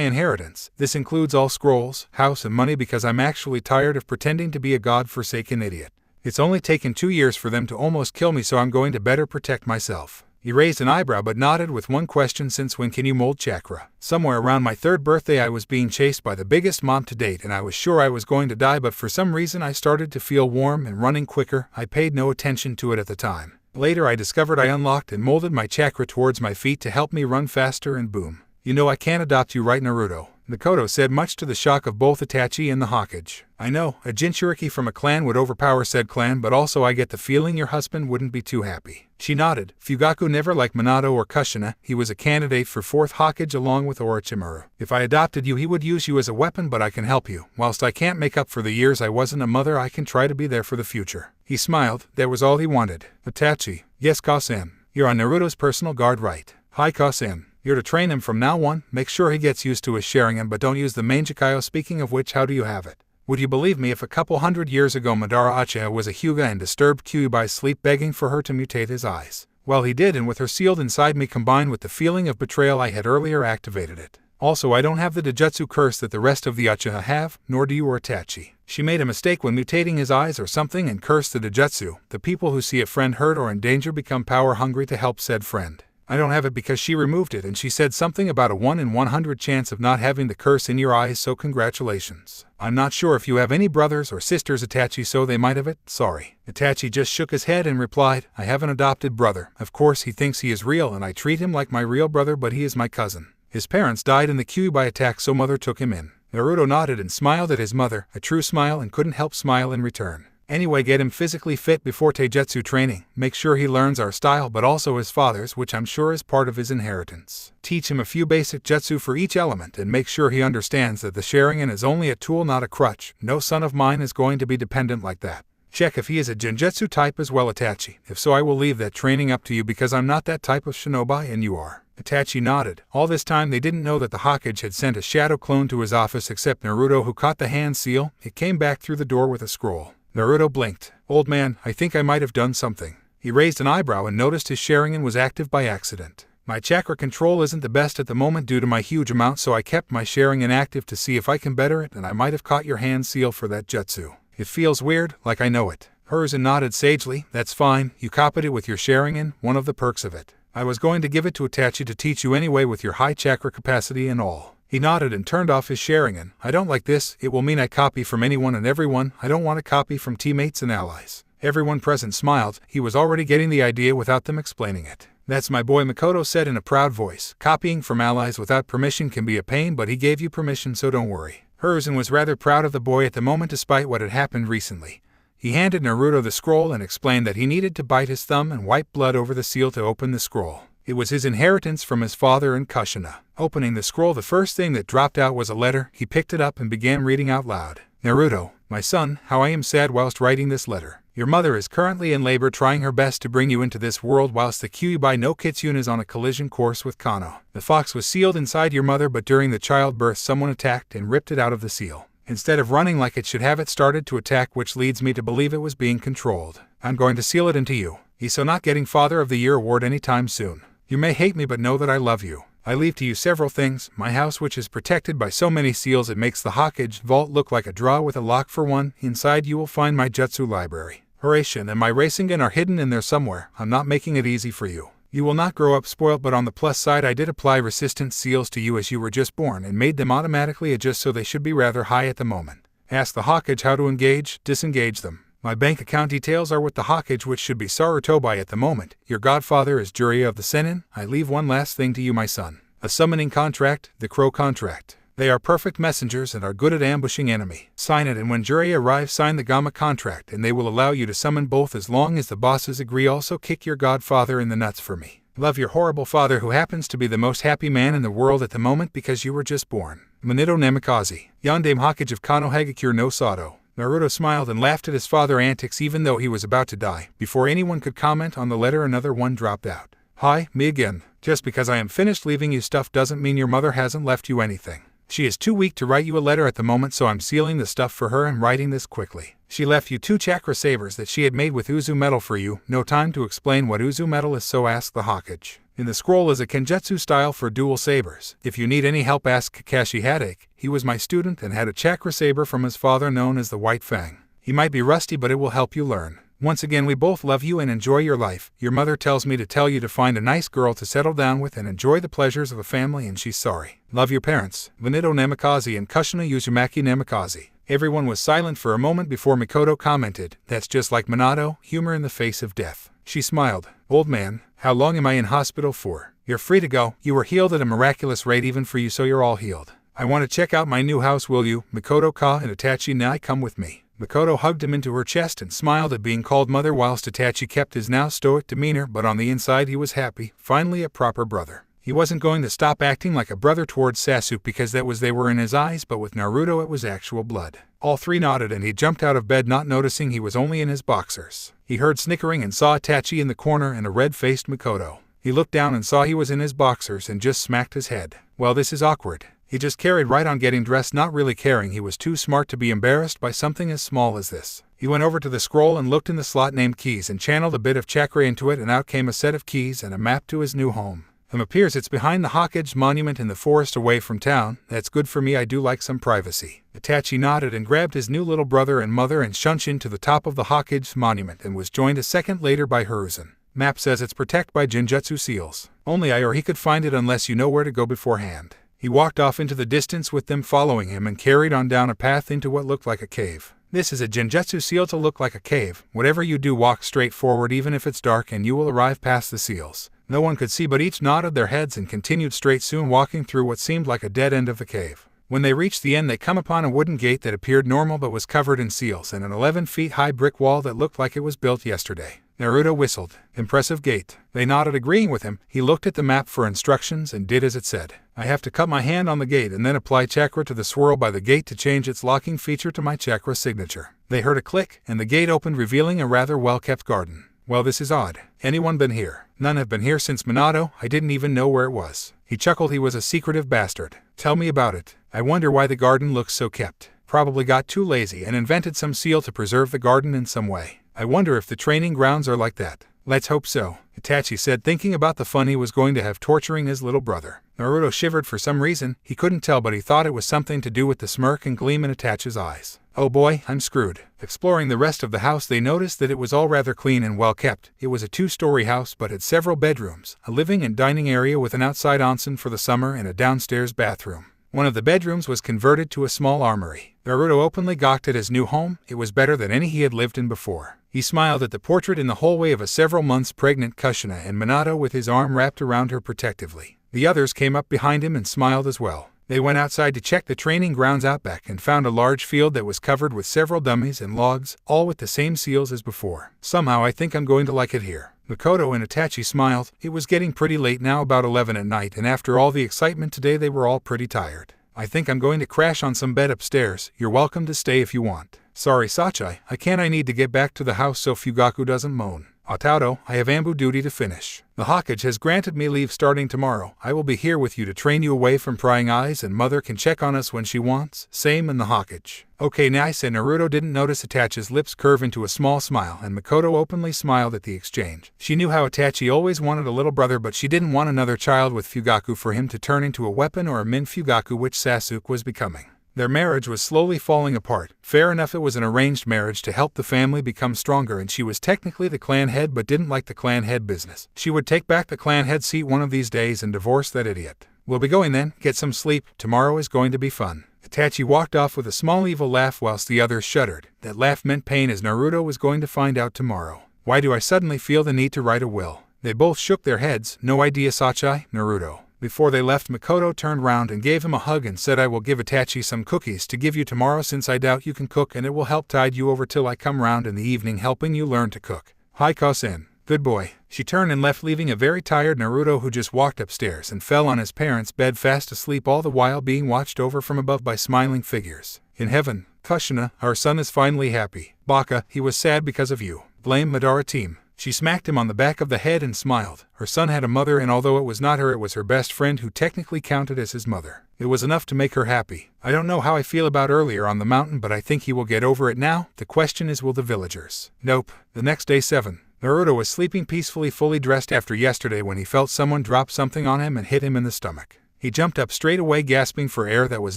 inheritance. This includes all scrolls, house and money because I'm actually tired of pretending to be a god-forsaken idiot. It's only taken 2 years for them to almost kill me, so I'm going to better protect myself. He raised an eyebrow but nodded with one question, since when can you mold chakra? Somewhere around my 3rd birthday I was being chased by the biggest mob to date and I was sure I was going to die, but for some reason I started to feel warm and running quicker. I paid no attention to it at the time. Later I discovered I unlocked and molded my chakra towards my feet to help me run faster, and boom. You know I can't adopt you, right Naruto? Mikoto said, much to the shock of both Itachi and the Hokage. I know, a Jinchuriki from a clan would overpower said clan, but also I get the feeling your husband wouldn't be too happy. She nodded. Fugaku never liked Minato or Kushina. He was a candidate for 4th Hokage along with Orochimaru. If I adopted you he would use you as a weapon, but I can help you. Whilst I can't make up for the years I wasn't a mother, I can try to be there for the future. He smiled. That was all he wanted. Itachi. Yes, Kasen. You're on Naruto's personal guard, right? Hi Kasen. You're to train him from now on. Make sure he gets used to his Sharingan, but don't use the Mangekyo. Speaking of which, how do you have it? Would you believe me if a couple 100 years ago Madara Uchiha was a Hyuga and disturbed Kyuubi's sleep, begging for her to mutate his eyes? Well, he did, and with her sealed inside me combined with the feeling of betrayal I had earlier, activated it. Also, I don't have the Dojutsu curse that the rest of the Uchiha have, nor do you or Itachi. She made a mistake when mutating his eyes or something and cursed the Dojutsu. The people who see a friend hurt or in danger become power-hungry to help said friend. I don't have it because she removed it and she said something about a 1 in 100 chance of not having the curse in your eyes, so congratulations. I'm not sure if you have any brothers or sisters, Itachi, so they might have it, sorry. Itachi just shook his head and replied, I have an adopted brother. Of course he thinks he is real and I treat him like my real brother, but he is my cousin. His parents died in the Kyuubi attack, so mother took him in. Naruto nodded and smiled at his mother, a true smile, and couldn't help smile in return. Anyway, get him physically fit before taijutsu training. Make sure he learns our style but also his father's, which I'm sure is part of his inheritance. Teach him a few basic jutsu for each element and make sure he understands that the Sharingan is only a tool, not a crutch. No son of mine is going to be dependent like that. Check if he is a genjutsu type as well, Itachi. If so, I will leave that training up to you because I'm not that type of shinobi and you are. Itachi nodded. All this time they didn't know that the Hokage had sent a shadow clone to his office except Naruto, who caught the hand seal. It came back through the door with a scroll. Naruto blinked. Old man, I think I might have done something. He raised an eyebrow and noticed his Sharingan was active by accident. My chakra control isn't the best at the moment due to my huge amount, so I kept my Sharingan active to see if I can better it, and I might have caught your hand seal for that jutsu. It feels weird, like I know it. Hiruzen nodded sagely. That's fine, you copied it with your Sharingan, one of the perks of it. I was going to give it to Itachi to teach you anyway with your high chakra capacity and all. He nodded and turned off his Sharingan. I don't like this, it will mean I copy from anyone and everyone. I don't want to copy from teammates and allies. Everyone present smiled. He was already getting the idea without them explaining it. That's my boy, Mikoto said in a proud voice. Copying from allies without permission can be a pain, but he gave you permission, so don't worry. Hiruzen was rather proud of the boy at the moment despite what had happened recently. He handed Naruto the scroll and explained that he needed to bite his thumb and wipe blood over the seal to open the scroll. It was his inheritance from his father and Kushina. Opening the scroll, the first thing that dropped out was a letter. He picked it up and began reading out loud. Naruto, my son, how I am sad whilst writing this letter. Your mother is currently in labor, trying her best to bring you into this world whilst the Kyuubi no Kitsune is on a collision course with Kano. The fox was sealed inside your mother, but during the childbirth someone attacked and ripped it out of the seal. Instead of running like it should have, it started to attack, which leads me to believe it was being controlled. I'm going to seal it into you. He's so not getting Father of the Year award anytime soon. You may hate me, but know that I love you. I leave to you several things. My house, which is protected by so many seals it makes the Hokage vault look like a drawer with a lock for one. Inside you will find my jutsu library. Hiraishin and my Rasengan are hidden in there somewhere. I'm not making it easy for you. You will not grow up spoiled, but on the plus side I did apply resistance seals to you as you were just born and made them automatically adjust, so they should be rather high at the moment. Ask the Hokage how to engage, disengage them. My bank account details are with the Hokage, which should be Sarutobi at the moment. Your godfather is Jiraiya of the Sennin. I leave one last thing to you, my son. A summoning contract, the Crow contract. They are perfect messengers and are good at ambushing enemy. Sign it, and when Jiraiya arrives, sign the Gamma contract, and they will allow you to summon both as long as the bosses agree. Also kick your godfather in the nuts for me. Love your horrible father, who happens to be the most happy man in the world at the moment because you were just born. Minato Namikaze. Yandame Hokage of Kano Hagakure no Sato. Naruto smiled and laughed at his father's antics even though he was about to die. Before anyone could comment on the letter, another one dropped out. Hi, me again. Just because I am finished leaving you stuff doesn't mean your mother hasn't left you anything. She is too weak to write you a letter at the moment, so I'm sealing the stuff for her and writing this quickly. She left you 2 chakra sabers that she had made with Uzu metal for you. No time to explain what Uzu metal is, so ask the Hokage. In the scroll is a Kenjutsu style for dual sabers. If you need any help, ask Kakashi Hadake. He was my student and had a chakra saber from his father known as the White Fang. He might be rusty, but it will help you learn. Once again, we both love you and enjoy your life. Your mother tells me to tell you to find a nice girl to settle down with and enjoy the pleasures of a family, and she's sorry. Love your parents, Minato Namikaze and Kushina Uzumaki Namikaze. Everyone was silent for a moment before Mikoto commented, "That's just like Minato, humor in the face of death." She smiled. Old man, how long am I in hospital for? You're free to go. You were healed at a miraculous rate even for you, so you're all healed. I want to check out my new house, will you? Mikoto-ka and Itachi Nai come with me. Mikoto hugged him into her chest and smiled at being called mother, whilst Itachi kept his now stoic demeanor, but on the inside he was happy. Finally a proper brother. He wasn't going to stop acting like a brother towards Sasuke because they were in his eyes, but with Naruto it was actual blood. All three nodded and he jumped out of bed, not noticing he was only in his boxers. He heard snickering and saw Itachi in the corner and a red-faced Mikoto. He looked down and saw he was in his boxers and just smacked his head. Well, this is awkward. He just carried right on getting dressed, not really caring he was too smart to be embarrassed by something as small as this. He went over to the scroll and looked in the slot named keys and channeled a bit of chakra into it, and out came a set of keys and a map to his new home. Appears it's behind the Hokage monument in the forest away from town. That's good for me, I do like some privacy. Itachi nodded and grabbed his new little brother and mother and shunshin to the top of the Hokage monument and was joined a second later by Hiruzen. Map says it's protected by Genjutsu seals. Only I or he could find it unless you know where to go beforehand. He walked off into the distance with them following him and carried on down a path into what looked like a cave. This is a Genjutsu seal to look like a cave. Whatever you do, walk straight forward even if it's dark and you will arrive past the seals. No one could see but each nodded their heads and continued straight, soon walking through what seemed like a dead end of the cave. When they reached the end, they come upon a wooden gate that appeared normal but was covered in seals and an 11 feet high brick wall that looked like it was built yesterday. Naruto whistled. Impressive gate. They nodded, agreeing with him. He looked at the map for instructions and did as it said. I have to cut my hand on the gate and then apply chakra to the swirl by the gate to change its locking feature to my chakra signature. They heard a click and the gate opened, revealing a rather well-kept garden. Well, this is odd. Anyone been here? None have been here since Minato. I didn't even know where it was. He chuckled. He was a secretive bastard. Tell me about it. I wonder why the garden looks so kept. Probably got too lazy and invented some seal to preserve the garden in some way. I wonder if the training grounds are like that. Let's hope so, Itachi said, thinking about the fun he was going to have torturing his little brother. Naruto shivered for some reason. He couldn't tell, but he thought it was something to do with the smirk and gleam in Itachi's eyes. Oh boy, I'm screwed. Exploring the rest of the house, they noticed that it was all rather clean and well kept. It was a 2-story house but had several bedrooms, a living and dining area with an outside onsen for the summer and a downstairs bathroom. One of the bedrooms was converted to a small armory. Naruto openly gawked at his new home. It was better than any he had lived in before. He smiled at the portrait in the hallway of a several months pregnant Kushina and Minato with his arm wrapped around her protectively. The others came up behind him and smiled as well. They went outside to check the training grounds out back and found a large field that was covered with several dummies and logs, all with the same seals as before. Somehow I think I'm going to like it here. Makoto and Itachi smiled. It was getting pretty late now, about 11 at night, and after all the excitement today they were all pretty tired. I think I'm going to crash on some bed upstairs. You're welcome to stay if you want. Sorry, Sachai, I can't. I need to get back to the house so Fugaku doesn't moan. Otato, I have Ambu duty to finish. The Hokage has granted me leave starting tomorrow. I will be here with you to train you away from prying eyes, and Mother can check on us when she wants. Same in the Hokage. Okay, nice. And Naruto didn't notice Itachi's lips curve into a small smile, and Makoto openly smiled at the exchange. She knew how Itachi always wanted a little brother, but she didn't want another child with Fugaku for him to turn into a weapon or a Min Fugaku, which Sasuke was becoming. Their marriage was slowly falling apart. Fair enough, it was an arranged marriage to help the family become stronger, and she was technically the clan head but didn't like the clan head business. She would take back the clan head seat one of these days and divorce that idiot. We'll be going then. Get some sleep. Tomorrow is going to be fun. Itachi walked off with a small evil laugh whilst the others shuddered. That laugh meant pain, as Naruto was going to find out tomorrow. Why do I suddenly feel the need to write a will? They both shook their heads. No idea, Sachai, Naruto. Before they left, Makoto turned round and gave him a hug and said, I will give Itachi some cookies to give you tomorrow, since I doubt you can cook, and it will help tide you over till I come round in the evening helping you learn to cook. Haiko-sen. Good boy. She turned and left, leaving a very tired Naruto, who just walked upstairs and fell on his parents' bed fast asleep, all the while being watched over from above by smiling figures. In heaven, Kushina, our son is finally happy. Baka, he was sad because of you. Blame Madara team. She smacked him on the back of the head and smiled. Her son had a mother, and although it was not her, it was her best friend who technically counted as his mother. It was enough to make her happy. I don't know how I feel about earlier on the mountain, but I think he will get over it now. The question is, will the villagers? Nope. The next day, 7. Naruto was sleeping peacefully, fully dressed after yesterday, when he felt someone drop something on him and hit him in the stomach. He jumped up straight away, gasping for air that was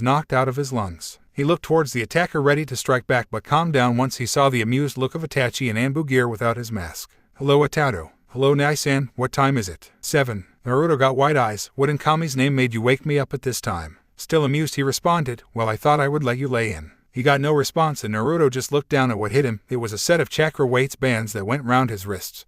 knocked out of his lungs. He looked towards the attacker, ready to strike back, but calmed down once he saw the amused look of Itachi in Ambu gear without his mask. Hello, Otato. Hello, Nai-san. What time is it? 7. Naruto got wide eyes. What in Kami's name made you wake me up at this time? Still amused, he responded, well, I thought I would let you lay in. He got no response, and Naruto just looked down at what hit him. It was a set of chakra weights bands that went round his wrists,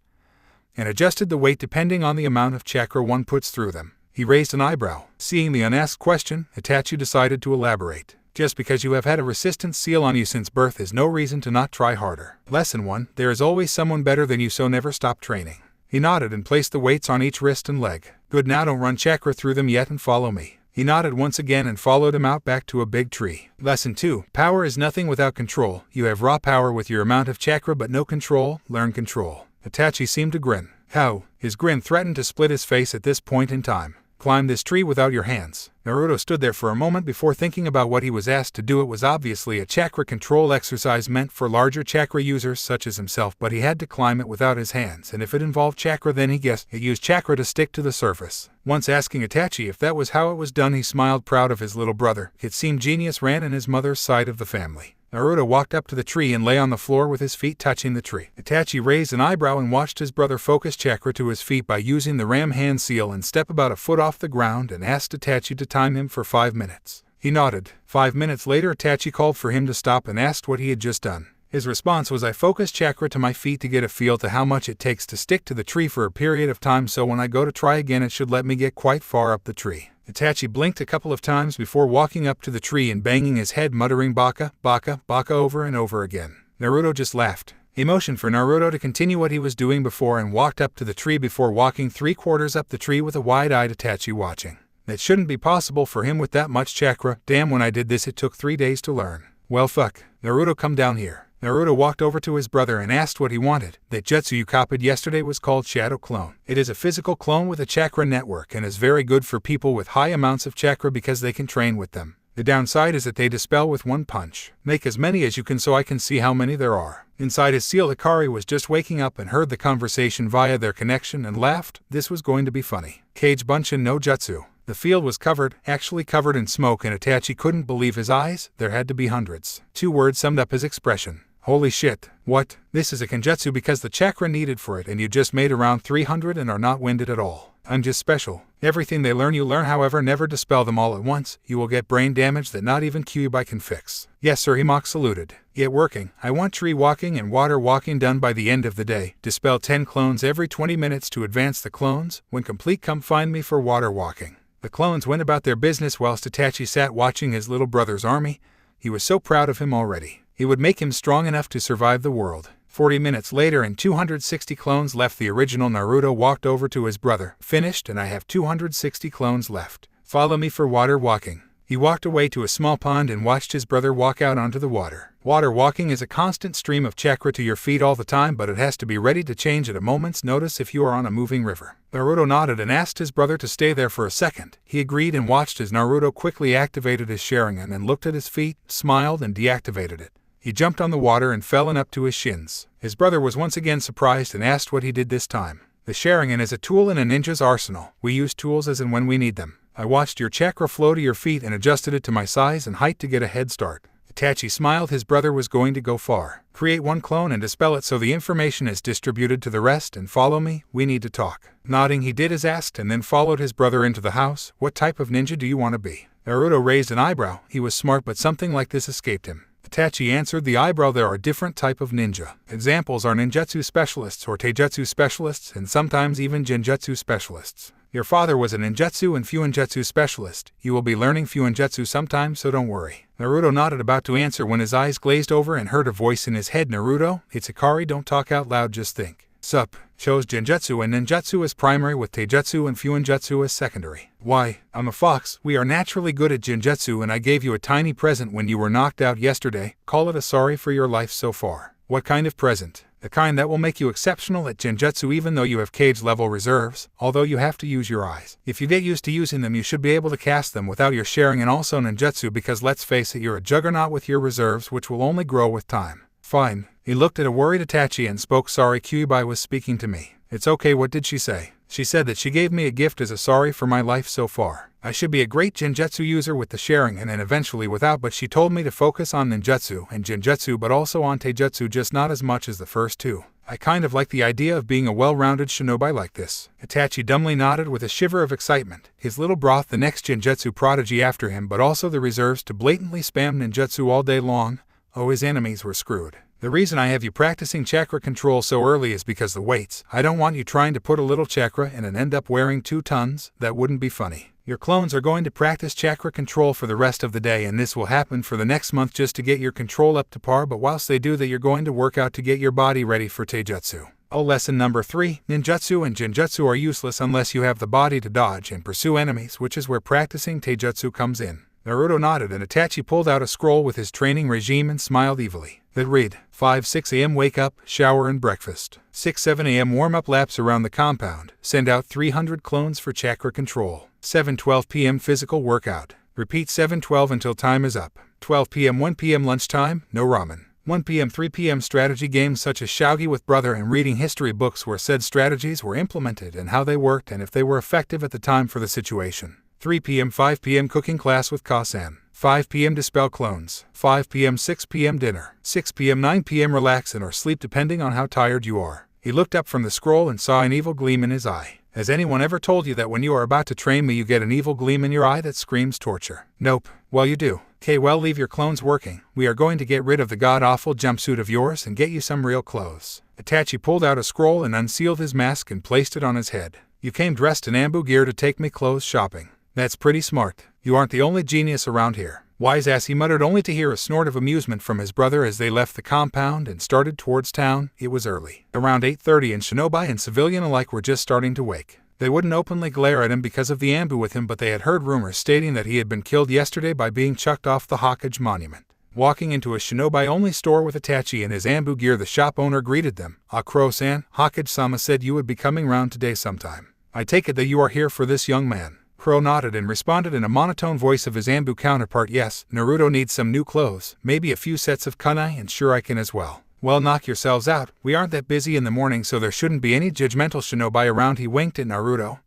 and adjusted the weight depending on the amount of chakra one puts through them. He raised an eyebrow. Seeing the unasked question, Itachi decided to elaborate. Just because you have had a resistance seal on you since birth is no reason to not try harder. Lesson 1. There is always someone better than you, so never stop training. He nodded and placed the weights on each wrist and leg. Good, now don't run chakra through them yet and follow me. He nodded once again and followed him out back to a big tree. Lesson 2. Power is nothing without control. You have raw power with your amount of chakra but no control. Learn control. Itachi seemed to grin. How? His grin threatened to split his face at this point in time. Climb this tree without your hands. Naruto stood there for a moment before thinking about what he was asked to do. It was obviously a chakra control exercise meant for larger chakra users such as himself, but he had to climb it without his hands, and if it involved chakra then he guessed it used chakra to stick to the surface. Once asking Itachi if that was how it was done, he smiled, proud of his little brother. It seemed genius ran in his mother's side of the family. Naruto walked up to the tree and lay on the floor with his feet touching the tree. Itachi raised an eyebrow and watched his brother focus chakra to his feet by using the ram hand seal and step about a foot off the ground and asked Itachi to time him for 5 minutes. He nodded. 5 minutes later, Itachi called for him to stop and asked what he had just done. His response was, I focus chakra to my feet to get a feel to how much it takes to stick to the tree for a period of time, so when I go to try again it should let me get quite far up the tree. Itachi blinked a couple of times before walking up to the tree and banging his head, muttering baka, baka, baka over and over again. Naruto just laughed. He motioned for Naruto to continue what he was doing before and walked up to the tree before walking 3/4 up the tree with a wide-eyed Itachi watching. That shouldn't be possible for him with that much chakra. Damn, when I did this it took 3 days to learn. Well fuck. Naruto, come down here. Naruto walked over to his brother and asked what he wanted. That jutsu you copied yesterday was called Shadow Clone. It is a physical clone with a chakra network and is very good for people with high amounts of chakra because they can train with them. The downside is that they dispel with one punch. Make as many as you can so I can see how many there are. Inside his seal, Hikari was just waking up and heard the conversation via their connection and laughed. This was going to be funny. Kage Bunshin no Jutsu. The field was actually covered in smoke, and Itachi couldn't believe his eyes. There had to be hundreds. 2 words summed up his expression. Holy shit. What? This is a kenjutsu because the chakra needed for it and you just made around 300 and are not winded at all. I'm just special. Everything they learn you learn, however never dispel them all at once. You will get brain damage that not even Kyuubi can fix. Yes sir, he mock saluted. Yet working. I want tree walking and water walking done by the end of the day. Dispel 10 clones every 20 minutes to advance the clones. When complete, come find me for water walking. The clones went about their business whilst Itachi sat watching his little brother's army. He was so proud of him already. He would make him strong enough to survive the world. 40 minutes later and 260 clones left. The original Naruto walked over to his brother. Finished, and I have 260 clones left. Follow me for water walking. He walked away to a small pond and watched his brother walk out onto the water. Water walking is a constant stream of chakra to your feet all the time, but it has to be ready to change at a moment's notice if you are on a moving river. Naruto nodded and asked his brother to stay there for a second. He agreed and watched as Naruto quickly activated his Sharingan and looked at his feet, smiled and deactivated it. He jumped on the water and fell in up to his shins. His brother was once again surprised and asked what he did this time. The Sharingan is a tool in a ninja's arsenal. We use tools as and when we need them. I watched your chakra flow to your feet and adjusted it to my size and height to get a head start. Itachi smiled. His brother was going to go far. Create 1 clone and dispel it so the information is distributed to the rest, and follow me, we need to talk. Nodding, he did as asked and then followed his brother into the house. What type of ninja do you want to be? Naruto raised an eyebrow. He was smart, but something like this escaped him. Itachi answered the eyebrow. There are different type of ninja. Examples are ninjutsu specialists or taijutsu specialists and sometimes even genjutsu specialists. Your father was a ninjutsu and fuinjutsu specialist. You will be learning fuinjutsu sometime, so don't worry. Naruto nodded, about to answer when his eyes glazed over and heard a voice in his head. Naruto, it's Hikari, don't talk out loud, just think. Sup. Chose genjutsu and ninjutsu as primary with taijutsu and fuinjutsu as secondary. Why, I'm a fox. We are naturally good at genjutsu and I gave you a tiny present when you were knocked out yesterday. Call it a sorry for your life so far. What kind of present? The kind that will make you exceptional at genjutsu even though you have cage level reserves, although you have to use your eyes. If you get used to using them you should be able to cast them without your sharing, and also ninjutsu because let's face it, you're a juggernaut with your reserves which will only grow with time. Fine. He looked at a worried Itachi and spoke. Sorry, Kyuubi was speaking to me. It's okay, what did she say? She said that she gave me a gift as a sorry for my life so far. I should be a great genjutsu user with the sharing and eventually without, but she told me to focus on ninjutsu and genjutsu but also on taijutsu, just not as much as the first 2. I kind of like the idea of being a well-rounded shinobi like this. Itachi dumbly nodded with a shiver of excitement. His little brought the next genjutsu prodigy after him but also the reserves to blatantly spam ninjutsu all day long. Oh, his enemies were screwed. The reason I have you practicing chakra control so early is because the weights. I don't want you trying to put a little chakra in and end up wearing 2 tons. That wouldn't be funny. Your clones are going to practice chakra control for the rest of the day, and this will happen for the next month just to get your control up to par, but whilst they do that you're going to work out to get your body ready for taijutsu. Oh, lesson number 3. Ninjutsu and genjutsu are useless unless you have the body to dodge and pursue enemies, which is where practicing taijutsu comes in. Naruto nodded and Itachi pulled out a scroll with his training regime and smiled evilly. That read, 5-6 a.m. wake up, shower and breakfast. 6-7 a.m. warm-up laps around the compound. Send out 300 clones for chakra control. 7-12 p.m. physical workout. Repeat 7-12 until time is up. 12 p.m. 1 p.m. lunchtime, no ramen. 1 p.m. 3 p.m. strategy games such as Shogi with brother and reading history books where said strategies were implemented and how they worked and if they were effective at the time for the situation. 3 p.m. 5 p.m. cooking class with Kasan. 5 p.m. dispel clones. 5 p.m. 6 p.m. dinner. 6 p.m. 9 p.m. relax and or sleep depending on how tired you are. He looked up from the scroll and saw an evil gleam in his eye. Has anyone ever told you that when you are about to train me you get an evil gleam in your eye that screams torture? Nope. Well, you do. Okay, well, leave your clones working. We are going to get rid of the god-awful jumpsuit of yours and get you some real clothes. Itachi pulled out a scroll and unsealed his mask and placed it on his head. You came dressed in Ambu gear to take me clothes shopping. That's pretty smart. You aren't the only genius around here. Wise ass, he muttered, only to hear a snort of amusement from his brother as they left the compound and started towards town. It was early. Around 8:30 and shinobi and civilian alike were just starting to wake. They wouldn't openly glare at him because of the Ambu with him, but they had heard rumors stating that he had been killed yesterday by being chucked off the Hokage monument. Walking into a shinobi-only store with Itachi in his Ambu gear, the shop owner greeted them. "Ah, Crow-san, Hokage-sama said you would be coming round today sometime. I take it that you are here for this young man." Crow nodded and responded in a monotone voice of his Ambu counterpart, "Yes, Naruto needs some new clothes, maybe a few sets of kunai and shuriken as well." "Well, knock yourselves out. We aren't that busy in the morning, so there shouldn't be any judgmental shinobi around." He winked at Naruto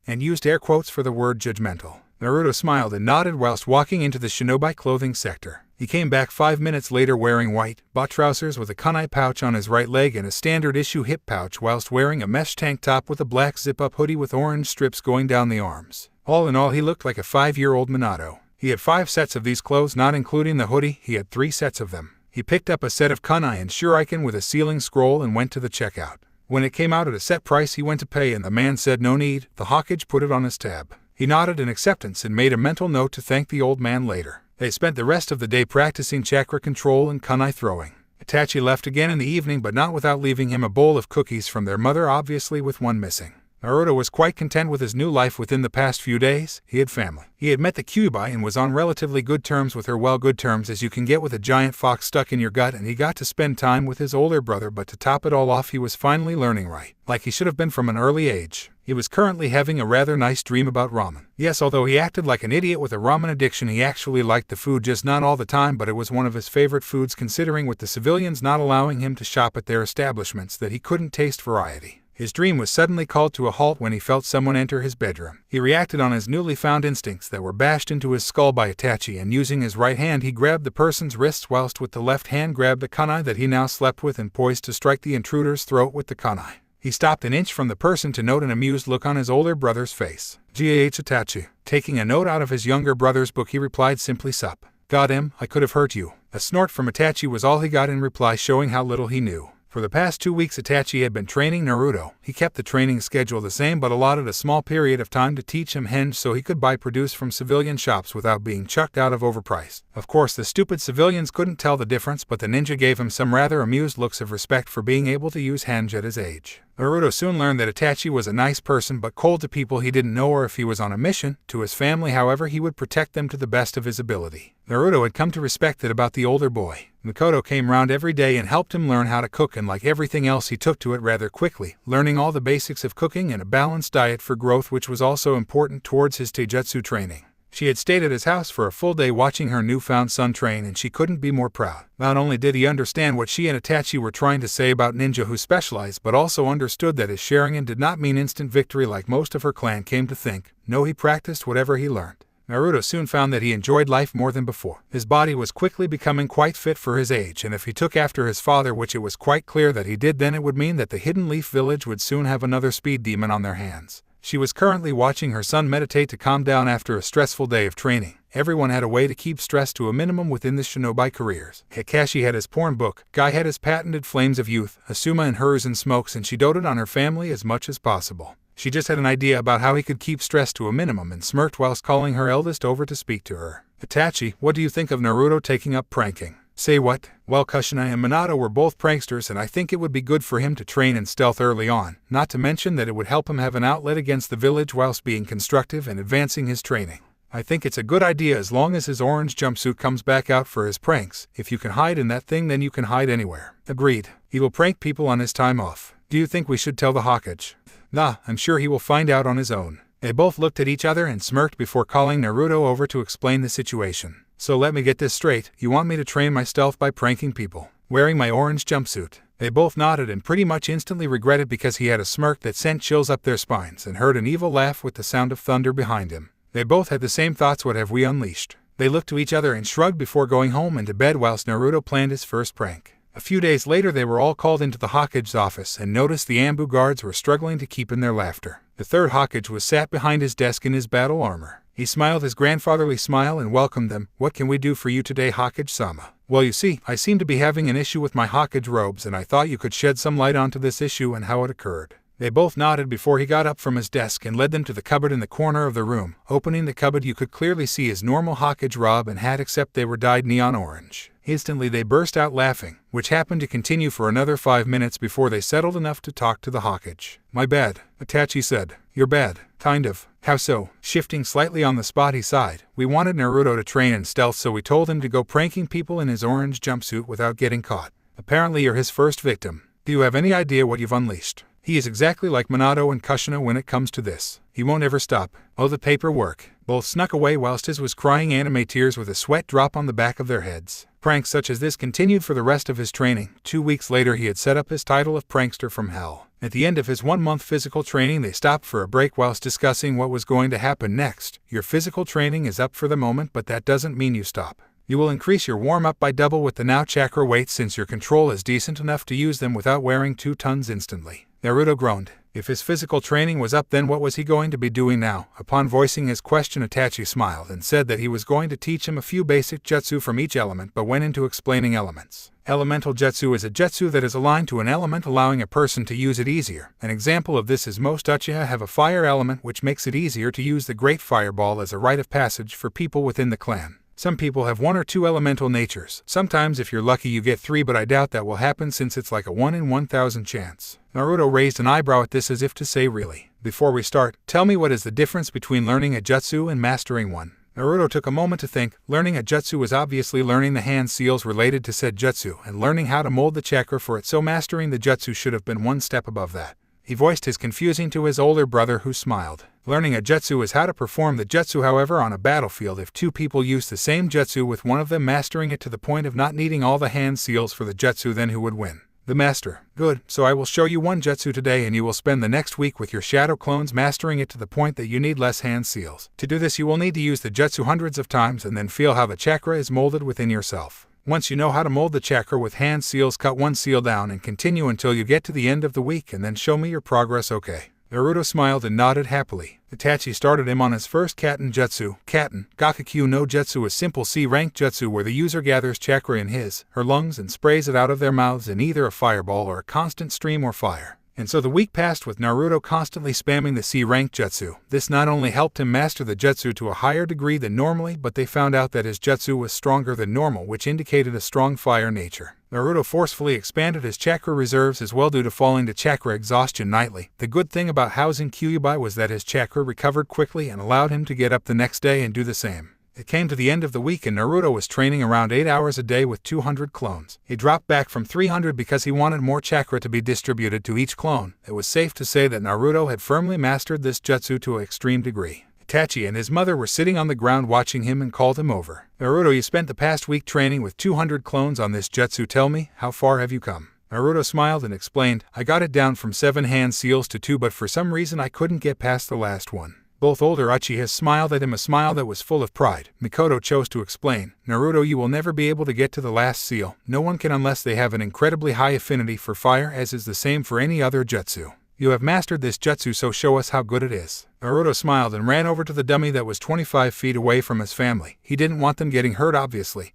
and used air quotes for the word judgmental. Naruto smiled and nodded whilst walking into the shinobi clothing sector. He came back 5 minutes later wearing white, bought trousers with a kunai pouch on his right leg and a standard-issue hip pouch whilst wearing a mesh tank top with a black zip-up hoodie with orange strips going down the arms. All in all, he looked like a 5-year-old Minato. He had 5 sets of these clothes, not including the hoodie. He had 3 sets of them. He picked up a set of kunai and shuriken with a sealing scroll and went to the checkout. When it came out at a set price, he went to pay and the man said no need. The Hokage put it on his tab. He nodded in acceptance and made a mental note to thank the old man later. They spent the rest of the day practicing chakra control and kunai throwing. Itachi left again in the evening, but not without leaving him a bowl of cookies from their mother, obviously with one missing. Naruto was quite content with his new life within the past few days. He had family. He had met the Kyuubi and was on relatively good terms with her, well, good terms as you can get with a giant fox stuck in your gut, and he got to spend time with his older brother, but to top it all off, he was finally learning right, like he should have been from an early age. He was currently having a rather nice dream about ramen. Yes, although he acted like an idiot with a ramen addiction, he actually liked the food, just not all the time, but it was one of his favorite foods considering with the civilians not allowing him to shop at their establishments that he couldn't taste variety. His dream was suddenly called to a halt when he felt someone enter his bedroom. He reacted on his newly found instincts that were bashed into his skull by Itachi, and using his right hand he grabbed the person's wrists whilst with the left hand grabbed the kunai that he now slept with and poised to strike the intruder's throat with the kunai. He stopped an inch from the person to note an amused look on his older brother's face. "Gah, Itachi." Taking a note out of his younger brother's book, he replied simply, "Sup." "Got him, I could have hurt you." A snort from Itachi was all he got in reply, showing how little he knew. For the past 2 weeks Itachi had been training Naruto. He kept the training schedule the same but allotted a small period of time to teach him henge so he could buy produce from civilian shops without being chucked out of overpriced. Of course the stupid civilians couldn't tell the difference, but the ninja gave him some rather amused looks of respect for being able to use henge at his age. Naruto soon learned that Itachi was a nice person but cold to people he didn't know or if he was on a mission. To his family, however, he would protect them to the best of his ability. Naruto had come to respect it about the older boy. Mikoto came round every day and helped him learn how to cook, and like everything else he took to it rather quickly, learning all the basics of cooking and a balanced diet for growth, which was also important towards his taijutsu training. She had stayed at his house for a full day watching her newfound son train, and she couldn't be more proud. Not only did he understand what she and Itachi were trying to say about ninja who specialized, but also understood that his Sharingan did not mean instant victory like most of her clan came to think. No, he practiced whatever he learned. Naruto soon found that he enjoyed life more than before. His body was quickly becoming quite fit for his age, and if he took after his father, which it was quite clear that he did, then it would mean that the Hidden Leaf Village would soon have another speed demon on their hands. She was currently watching her son meditate to calm down after a stressful day of training. Everyone had a way to keep stress to a minimum within the shinobi careers. Kakashi had his porn book, Guy had his patented flames of youth, Asuma and hers and smokes, and she doted on her family as much as possible. She just had an idea about how he could keep stress to a minimum and smirked whilst calling her eldest over to speak to her. "Itachi, what do you think of Naruto taking up pranking?" "Say what?" "Well, Kushina and Minato were both pranksters, and I think it would be good for him to train in stealth early on, not to mention that it would help him have an outlet against the village whilst being constructive and advancing his training." I think it's a good idea as long as his orange jumpsuit comes back out for his pranks. If you can hide in that thing, then you can hide anywhere. Agreed. He will prank people on his time off. Do you think we should tell the Hokage? Nah, I'm sure he will find out on his own. They both looked at each other and smirked before calling Naruto over to explain the situation. So let me get this straight, you want me to train my stealth by pranking people, wearing my orange jumpsuit? They both nodded and pretty much instantly regretted because he had a smirk that sent chills up their spines and heard an evil laugh with the sound of thunder behind him. They both had the same thoughts, what have we unleashed? They looked to each other and shrugged before going home and to bed whilst Naruto planned his first prank. A few days later they were all called into the Hokage's office and noticed the Ambu guards were struggling to keep in their laughter. The third Hokage was sat behind his desk in his battle armor. He smiled his grandfatherly smile and welcomed them. What can we do for you today, Hokage-sama? Well, you see, I seem to be having an issue with my Hokage robes and I thought you could shed some light onto this issue and how it occurred. They both nodded before he got up from his desk and led them to the cupboard in the corner of the room. Opening the cupboard, you could clearly see his normal Hokage robe and hat, except they were dyed neon orange. Instantly they burst out laughing, which happened to continue for another 5 minutes before they settled enough to talk to the Hokage. My bad, Itachi said. You're bad. Kind of. How so? Shifting slightly on the spot, he sighed. We wanted Naruto to train in stealth, so we told him to go pranking people in his orange jumpsuit without getting caught. Apparently you're his first victim. Do you have any idea what you've unleashed? He is exactly like Minato and Kushina when it comes to this. He won't ever stop. Oh, the paperwork. Both snuck away whilst his was crying anime tears with a sweat drop on the back of their heads. Pranks such as this continued for the rest of his training. 2 weeks later he had set up his title of Prankster from Hell. At the end of his 1-month physical training they stopped for a break whilst discussing what was going to happen next. Your physical training is up for the moment, but that doesn't mean you stop. You will increase your warm-up by double with the now chakra weights since your control is decent enough to use them without wearing 2 tons instantly. Naruto groaned. If his physical training was up, then what was he going to be doing now? Upon voicing his question, Itachi smiled and said that he was going to teach him a few basic jutsu from each element, but went into explaining elements. Elemental jutsu is a jutsu that is aligned to an element, allowing a person to use it easier. An example of this is most Uchiha have a fire element, which makes it easier to use the Great Fireball as a rite of passage for people within the clan. Some people have 1 or 2 elemental natures. Sometimes if you're lucky you get 3, but I doubt that will happen since it's like a 1 in 1,000 chance. Naruto raised an eyebrow at this as if to say, really? Before we start, tell me, what is the difference between learning a jutsu and mastering one? Naruto took a moment to think. Learning a jutsu is obviously learning the hand seals related to said jutsu and learning how to mold the chakra for it, so mastering the jutsu should have been 1 step above that. He voiced his confusion to his older brother, who smiled. Learning a jutsu is how to perform the jutsu, however, on a battlefield. If 2 people use the same jutsu with one of them mastering it to the point of not needing all the hand seals for the jutsu, then who would win? The master. Good, so I will show you one jutsu today and you will spend the next week with your shadow clones mastering it to the point that you need less hand seals. To do this you will need to use the jutsu hundreds of times and then feel how the chakra is molded within yourself. Once you know how to mold the chakra with hand seals, cut 1 seal down and continue until you get to the end of the week and then show me your progress, okay? Naruto smiled and nodded happily. Itachi started him on his first Katen jutsu. Katen, Gakukyu no Jutsu, is simple C-rank jutsu where the user gathers chakra in his, her lungs and sprays it out of their mouths in either a fireball or a constant stream or fire. And so the week passed with Naruto constantly spamming the C-rank jutsu. This not only helped him master the jutsu to a higher degree than normally, but they found out that his jutsu was stronger than normal, which indicated a strong fire nature. Naruto forcefully expanded his chakra reserves as well due to falling to chakra exhaustion nightly. The good thing about housing Kyuubi was that his chakra recovered quickly and allowed him to get up the next day and do the same. It came to the end of the week and Naruto was training around 8 hours a day with 200 clones. He dropped back from 300 because he wanted more chakra to be distributed to each clone. It was safe to say that Naruto had firmly mastered this jutsu to an extreme degree. Itachi and his mother were sitting on the ground watching him and called him over. Naruto, you spent the past week training with 200 clones on this jutsu. Tell me, how far have you come? Naruto smiled and explained, I got it down from 7 hand seals to 2, but for some reason I couldn't get past the last one. Both older Uchihas smiled at him, a smile that was full of pride. Mikoto chose to explain, Naruto, you will never be able to get to the last seal. No one can unless they have an incredibly high affinity for fire, as is the same for any other jutsu. You have mastered this jutsu, so show us how good it is. Naruto smiled and ran over to the dummy that was 25 feet away from his family. He didn't want them getting hurt, obviously,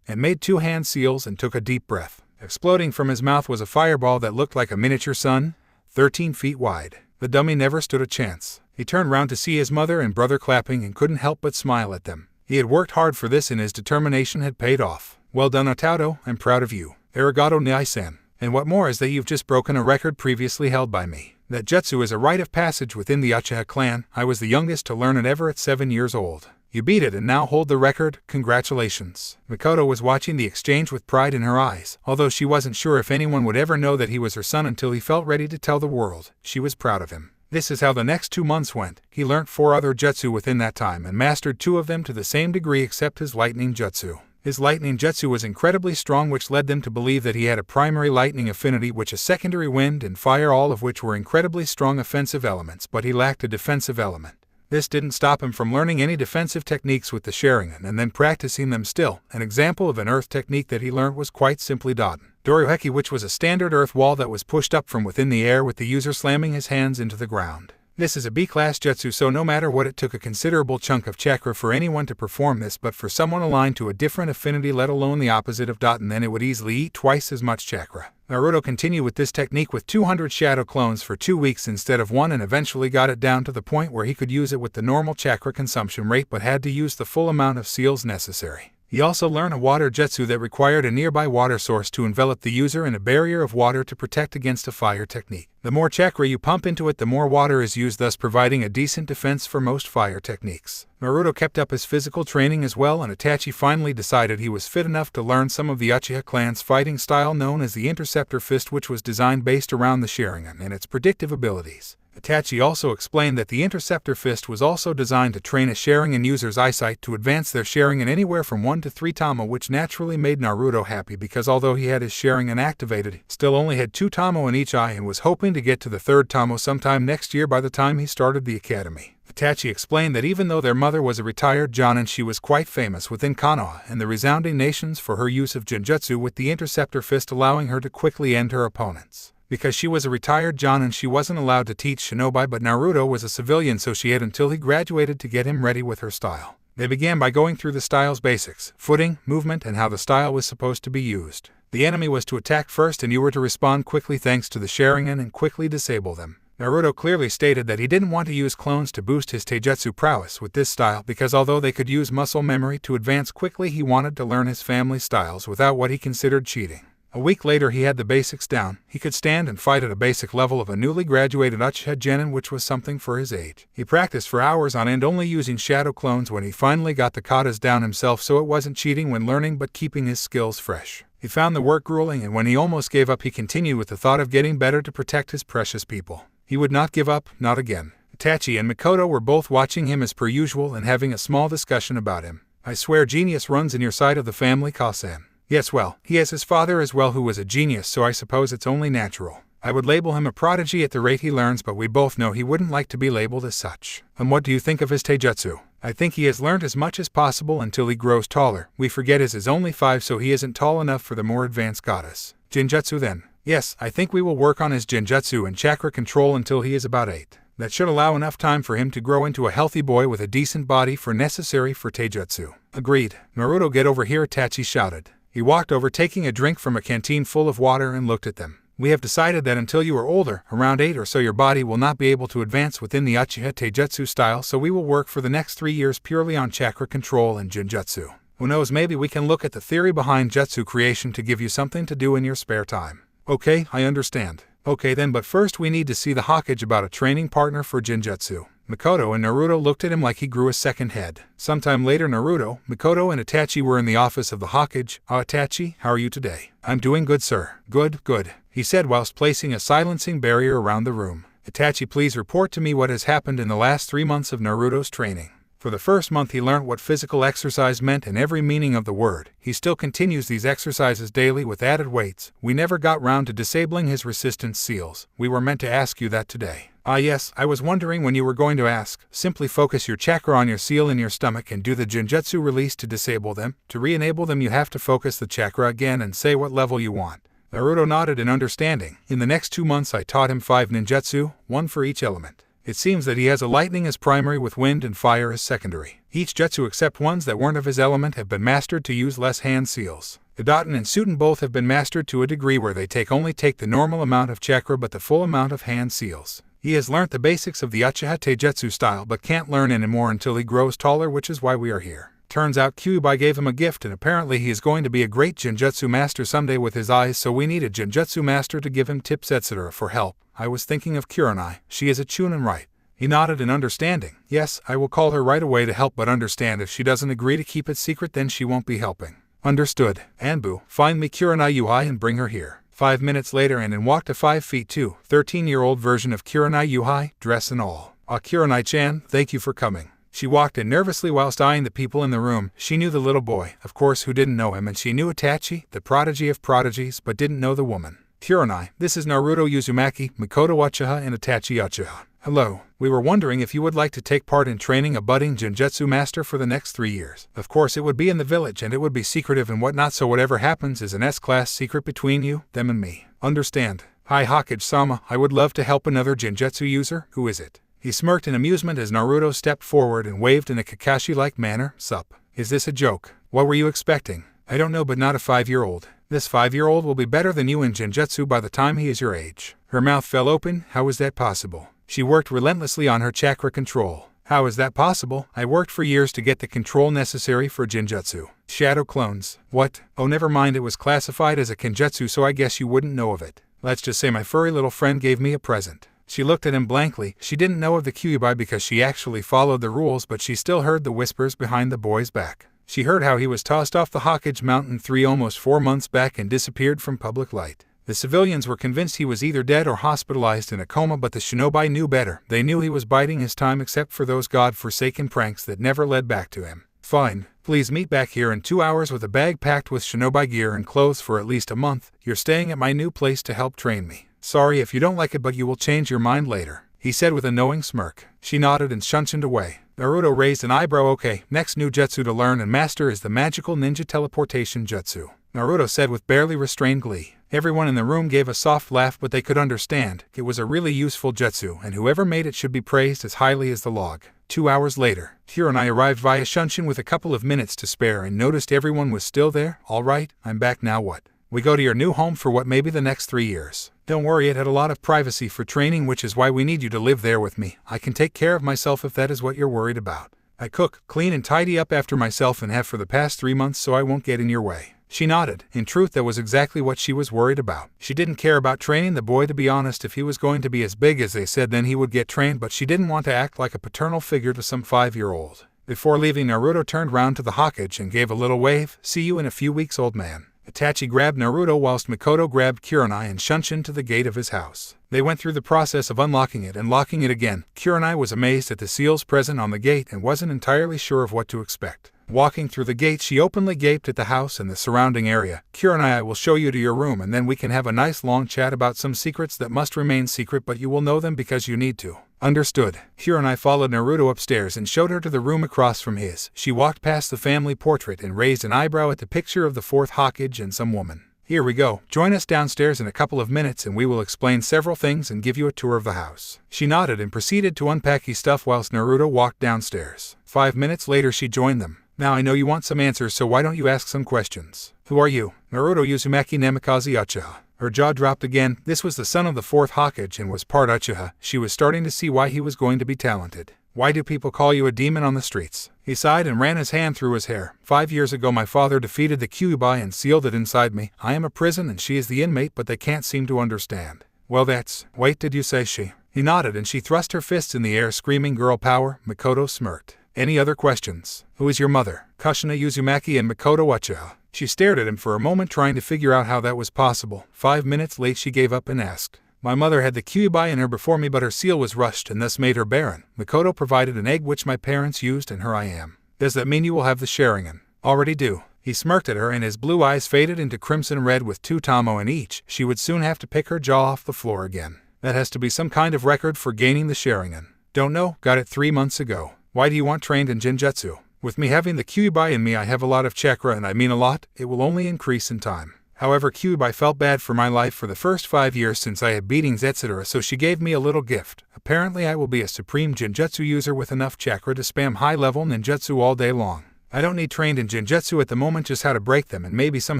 and made 2 hand seals and took a deep breath. Exploding from his mouth was a fireball that looked like a miniature sun, 13 feet wide. The dummy never stood a chance. He turned round to see his mother and brother clapping and couldn't help but smile at them. He had worked hard for this and his determination had paid off. Well done, Otato, I'm proud of you. Arigato Nai-san. And what more is that you've just broken a record previously held by me. That jutsu is a rite of passage within the Uchiha clan. I was the youngest to learn it ever at 7 years old. You beat it and now hold the record, congratulations. Mikoto was watching the exchange with pride in her eyes, although she wasn't sure if anyone would ever know that he was her son until he felt ready to tell the world. She was proud of him. This is how the next 2 months went. He learnt 4 other jutsu within that time and mastered 2 of them to the same degree except his lightning jutsu. His lightning jutsu was incredibly strong, which led them to believe that he had a primary lightning affinity which a secondary wind and fire, all of which were incredibly strong offensive elements, but he lacked a defensive element. This didn't stop him from learning any defensive techniques with the Sharingan and then practicing them still. An example of an earth technique that he learned was quite simply Daten Doryoheki, which was a standard earth wall that was pushed up from within the air with the user slamming his hands into the ground. This is a B-class jutsu, so no matter what, it took a considerable chunk of chakra for anyone to perform this, but for someone aligned to a different affinity, let alone the opposite of Daten, then it would easily eat twice as much chakra. Naruto continued with this technique with 200 shadow clones for 2 weeks instead of 1 and eventually got it down to the point where he could use it with the normal chakra consumption rate but had to use the full amount of seals necessary. He also learned a water jutsu that required a nearby water source to envelop the user in a barrier of water to protect against a fire technique. The more chakra you pump into it, the more water is used, thus providing a decent defense for most fire techniques. Naruto kept up his physical training as well, and Itachi finally decided he was fit enough to learn some of the Uchiha clan's fighting style known as the Interceptor Fist, which was designed based around the Sharingan and its predictive abilities. Itachi also explained that the Interceptor Fist was also designed to train a Sharingan user's eyesight to advance their Sharingan anywhere from 1 to 3 tama, which naturally made Naruto happy because although he had his Sharingan activated, he still only had 2 tama in each eye and was hoping to get to the 3rd tama sometime next year by the time he started the academy. Itachi explained that even though their mother was a retired Jonin, she was quite famous within Konoha and the resounding nations for her use of Genjutsu, with the Interceptor Fist allowing her to quickly end her opponents. Because she was a retired Jonin, she wasn't allowed to teach shinobi, but Naruto was a civilian, so she had until he graduated to get him ready with her style. They began by going through the style's basics, footing, movement, and how the style was supposed to be used. The enemy was to attack first and you were to respond quickly thanks to the Sharingan and quickly disable them. Naruto clearly stated that he didn't want to use clones to boost his taijutsu prowess with this style because although they could use muscle memory to advance quickly, he wanted to learn his family styles without what he considered cheating. A week later he had the basics down. He could stand and fight at a basic level of a newly graduated Uchiha Genin, which was something for his age. He practiced for hours on end, only using shadow clones when he finally got the katas down himself, so it wasn't cheating when learning but keeping his skills fresh. He found the work grueling, and when he almost gave up, he continued with the thought of getting better to protect his precious people. He would not give up, not again. Itachi and Mikoto were both watching him as per usual and having a small discussion about him. I swear genius runs in your side of the family, Kasen. Yes, well, he has his father as well who was a genius, so I suppose it's only natural. I would label him a prodigy at the rate he learns, but we both know he wouldn't like to be labeled as such. And what do you think of his taijutsu? I think he has learned as much as possible until he grows taller. We forget his is only 5, so he isn't tall enough for the more advanced goddess. Genjutsu then? Yes, I think we will work on his genjutsu and chakra control until he is about 8. That should allow enough time for him to grow into a healthy boy with a decent body for necessary for taijutsu. Agreed. Naruto, get over here, Itachi shouted. He walked over, taking a drink from a canteen full of water, and looked at them. We have decided that until you are older, around 8 or so, your body will not be able to advance within the Uchiha Taijutsu style, so we will work for the next 3 years purely on chakra control and Genjutsu. Who knows, maybe we can look at the theory behind jutsu creation to give you something to do in your spare time. Okay, I understand. Okay then, but first we need to see the Hokage about a training partner for Genjutsu. Mikoto and Naruto looked at him like he grew a second head. Sometime later, Naruto, Mikoto, and Itachi were in the office of the Hokage. Itachi, how are you today? I'm doing good, sir. Good, good, he said whilst placing a silencing barrier around the room. Itachi, please report to me what has happened in the last 3 months of Naruto's training. For the first month he learned what physical exercise meant and every meaning of the word. He still continues these exercises daily with added weights. We never got round to disabling his resistance seals. We were meant to ask you that today. Ah yes, I was wondering when you were going to ask. Simply focus your chakra on your seal in your stomach and do the Genjutsu release to disable them. To re-enable them you have to focus the chakra again and say what level you want. Naruto nodded in understanding. In the next 2 months I taught him 5 ninjutsu, 1 for each element. It seems that he has a lightning as primary with wind and fire as secondary. Each jutsu except ones that weren't of his element have been mastered to use less hand seals. Hidaten and Suten both have been mastered to a degree where they only take the normal amount of chakra but the full amount of hand seals. He has learnt the basics of the Uchiha Taijutsu style but can't learn anymore until he grows taller, which is why we are here. Turns out Kyuubi gave him a gift and apparently he is going to be a great Genjutsu master someday with his eyes, so we need a Genjutsu master to give him tips etc. for help. I was thinking of Kurenai. She is a Chunin, right? He nodded in understanding. Yes, I will call her right away to help, but understand if she doesn't agree to keep it secret then she won't be helping. Understood. Anbu, find me Kurenai Yuhai and bring her here. 5 minutes later and in walked a 5'2", 13-year-old version of Kurenai Yuhai, dress and all. Ah, Kurenai-chan, thank you for coming. She walked in nervously whilst eyeing the people in the room. She knew the little boy, of course, who didn't know him, and she knew Itachi, the prodigy of prodigies, but didn't know the woman. Kurenai, this is Naruto Uzumaki, Mikoto Uchiha, and Itachi Uchiha. Hello. We were wondering if you would like to take part in training a budding Genjutsu master for the next 3 years. Of course, it would be in the village and it would be secretive and whatnot, so whatever happens is an S-class secret between you, them and me. Understand? Hi Hokage-sama, I would love to help another Genjutsu user. Who is it? He smirked in amusement as Naruto stepped forward and waved in a Kakashi-like manner. Sup? Is this a joke? What were you expecting? I don't know, but not a 5-year-old. This 5-year-old will be better than you in Genjutsu by the time he is your age. Her mouth fell open. How is that possible? She worked relentlessly on her chakra control. How is that possible? I worked for years to get the control necessary for Genjutsu. Shadow clones. What? Oh, never mind, it was classified as a Kenjutsu, so I guess you wouldn't know of it. Let's just say my furry little friend gave me a present. She looked at him blankly. She didn't know of the Kyuubi because she actually followed the rules, but she still heard the whispers behind the boy's back. She heard how he was tossed off the Hokage Mountain 3 almost 4 months back and disappeared from public light. The civilians were convinced he was either dead or hospitalized in a coma, but the shinobi knew better. They knew he was biding his time except for those god-forsaken pranks that never led back to him. Fine. Please meet back here in 2 hours with a bag packed with shinobi gear and clothes for at least a month. You're staying at my new place to help train me. Sorry if you don't like it, but you will change your mind later, he said with a knowing smirk. She nodded and shunshined away. Naruto raised an eyebrow. Okay, next new jutsu to learn and master is the magical ninja teleportation jutsu, Naruto said with barely restrained glee. Everyone in the room gave a soft laugh, but they could understand. It was a really useful jutsu, and whoever made it should be praised as highly as the log. 2 hours later, Kurenai arrived via Shunshin with a couple of minutes to spare and noticed everyone was still there. All right, I'm back now. What? We go to your new home for what, maybe the next 3 years. Don't worry, it had a lot of privacy for training, which is why we need you to live there with me. I can take care of myself if that is what you're worried about. I cook, clean and tidy up after myself and have for the past 3 months, so I won't get in your way. She nodded. In truth, that was exactly what she was worried about. She didn't care about training the boy, to be honest. If he was going to be as big as they said, then he would get trained, but she didn't want to act like a paternal figure to some 5-year-old. Before leaving, Naruto turned round to the Hokage and gave a little wave. See you in a few weeks, old man. Itachi grabbed Naruto whilst Mikoto grabbed Kurenai and Shunshin to the gate of his house. They went through the process of unlocking it and locking it again. Kurenai was amazed at the seals present on the gate and wasn't entirely sure of what to expect. Walking through the gate, she openly gaped at the house and the surrounding area. Kurenai, I will show you to your room and then we can have a nice long chat about some secrets that must remain secret, but you will know them because you need to. Understood. Kurenai followed Naruto upstairs and showed her to the room across from his. She walked past the family portrait and raised an eyebrow at the picture of the 4th Hokage and some woman. Here we go. Join us downstairs in a couple of minutes and we will explain several things and give you a tour of the house. She nodded and proceeded to unpack his stuff whilst Naruto walked downstairs. 5 minutes later she joined them. Now I know you want some answers, so why don't you ask some questions? Who are you? Naruto Uzumaki Namikaze Uchiha. Her jaw dropped again. This was the son of the 4th Hokage and was part Uchiha. She was starting to see why he was going to be talented. Why do people call you a demon on the streets? He sighed and ran his hand through his hair. 5 years ago my father defeated the Kyuubi and sealed it inside me. I am a prison and she is the inmate, but they can't seem to understand. Well, that's... Wait, did you say she? He nodded and she thrust her fists in the air, screaming girl power. Mikoto smirked. Any other questions? Who is your mother? Kushina Uzumaki and Mikoto Uchiha. She stared at him for a moment, trying to figure out how that was possible. 5 minutes late she gave up and asked. My mother had the Kyuubi in her before me, but her seal was rushed and thus made her barren. Mikoto provided an egg which my parents used, and here I am. Does that mean you will have the Sharingan? Already do. He smirked at her and his blue eyes faded into crimson red with 2 tamo in each. She would soon have to pick her jaw off the floor again. That has to be some kind of record for gaining the Sharingan. Don't know, got it 3 months ago. Why do you want trained in Genjutsu? With me having the Kyuubi in me, I have a lot of chakra, and I mean a lot. It will only increase in time. However, Kyuubi felt bad for my life for the first 5 years since I had beatings etc., so she gave me a little gift. Apparently I will be a supreme Genjutsu user with enough chakra to spam high-level ninjutsu all day long. I don't need trained in Genjutsu at the moment, just how to break them and maybe some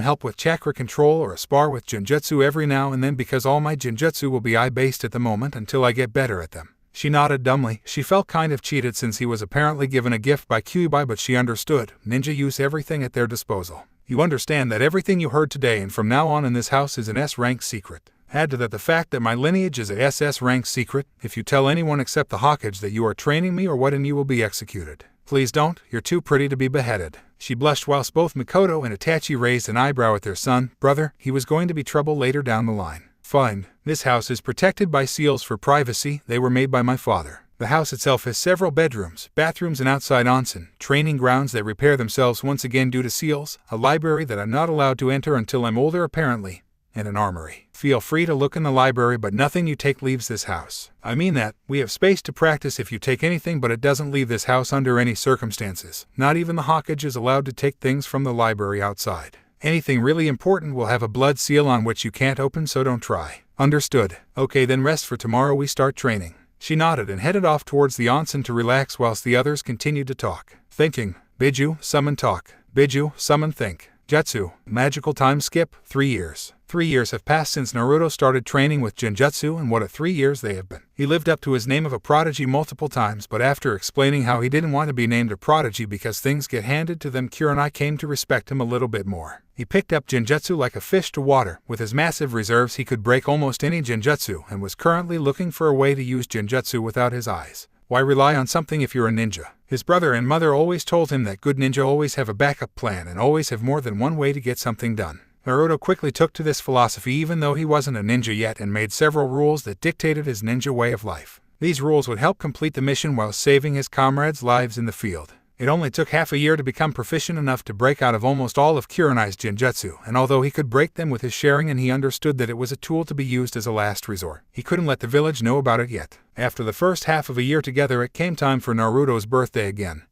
help with chakra control or a spar with Genjutsu every now and then, because all my Genjutsu will be eye-based at the moment until I get better at them. She nodded dumbly. She felt kind of cheated since he was apparently given a gift by Kyuubi, but she understood. Ninja use everything at their disposal. You understand that everything you heard today and from now on in this house is an S-rank secret. Add to that the fact that my lineage is a SS rank secret. If you tell anyone except the Hokage that you are training me or what, and you will be executed. Please don't, you're too pretty to be beheaded. She blushed whilst both Mikoto and Itachi raised an eyebrow at their son. Brother, he was going to be trouble later down the line. Fine. This house is protected by seals for privacy. They were made by my father. The house itself has several bedrooms, bathrooms, and outside onsen, training grounds that repair themselves once again due to seals, a library that I'm not allowed to enter until I'm older apparently, and an armory. Feel free to look in the library, but nothing you take leaves this house. I mean that. We have space to practice if you take anything, but it doesn't leave this house under any circumstances. Not even the Hokage is allowed to take things from the library outside. Anything really important will have a blood seal on which you can't open, so don't try. Understood. Okay, then rest for tomorrow we start training. She nodded and headed off towards the onsen to relax whilst the others continued to talk. Thinking. Biju, summon talk. Biju, summon think. Jutsu. Magical time skip. 3 years. 3 years have passed since Naruto started training with Genjutsu, and what a 3 years they have been. He lived up to his name of a prodigy multiple times, but after explaining how he didn't want to be named a prodigy because things get handed to them, Kurenai came to respect him a little bit more. He picked up Genjutsu like a fish to water. With his massive reserves, he could break almost any Genjutsu, and was currently looking for a way to use Genjutsu without his eyes. Why rely on something if you're a ninja? His brother and mother always told him that good ninja always have a backup plan and always have more than one way to get something done. Naruto quickly took to this philosophy even though he wasn't a ninja yet, and made several rules that dictated his ninja way of life. These rules would help complete the mission while saving his comrades' lives in the field. It only took half a year to become proficient enough to break out of almost all of Kurenai's Genjutsu, and although he could break them with his sharing and he understood that it was a tool to be used as a last resort, he couldn't let the village know about it yet. After the first half of a year together, it came time for Naruto's birthday again.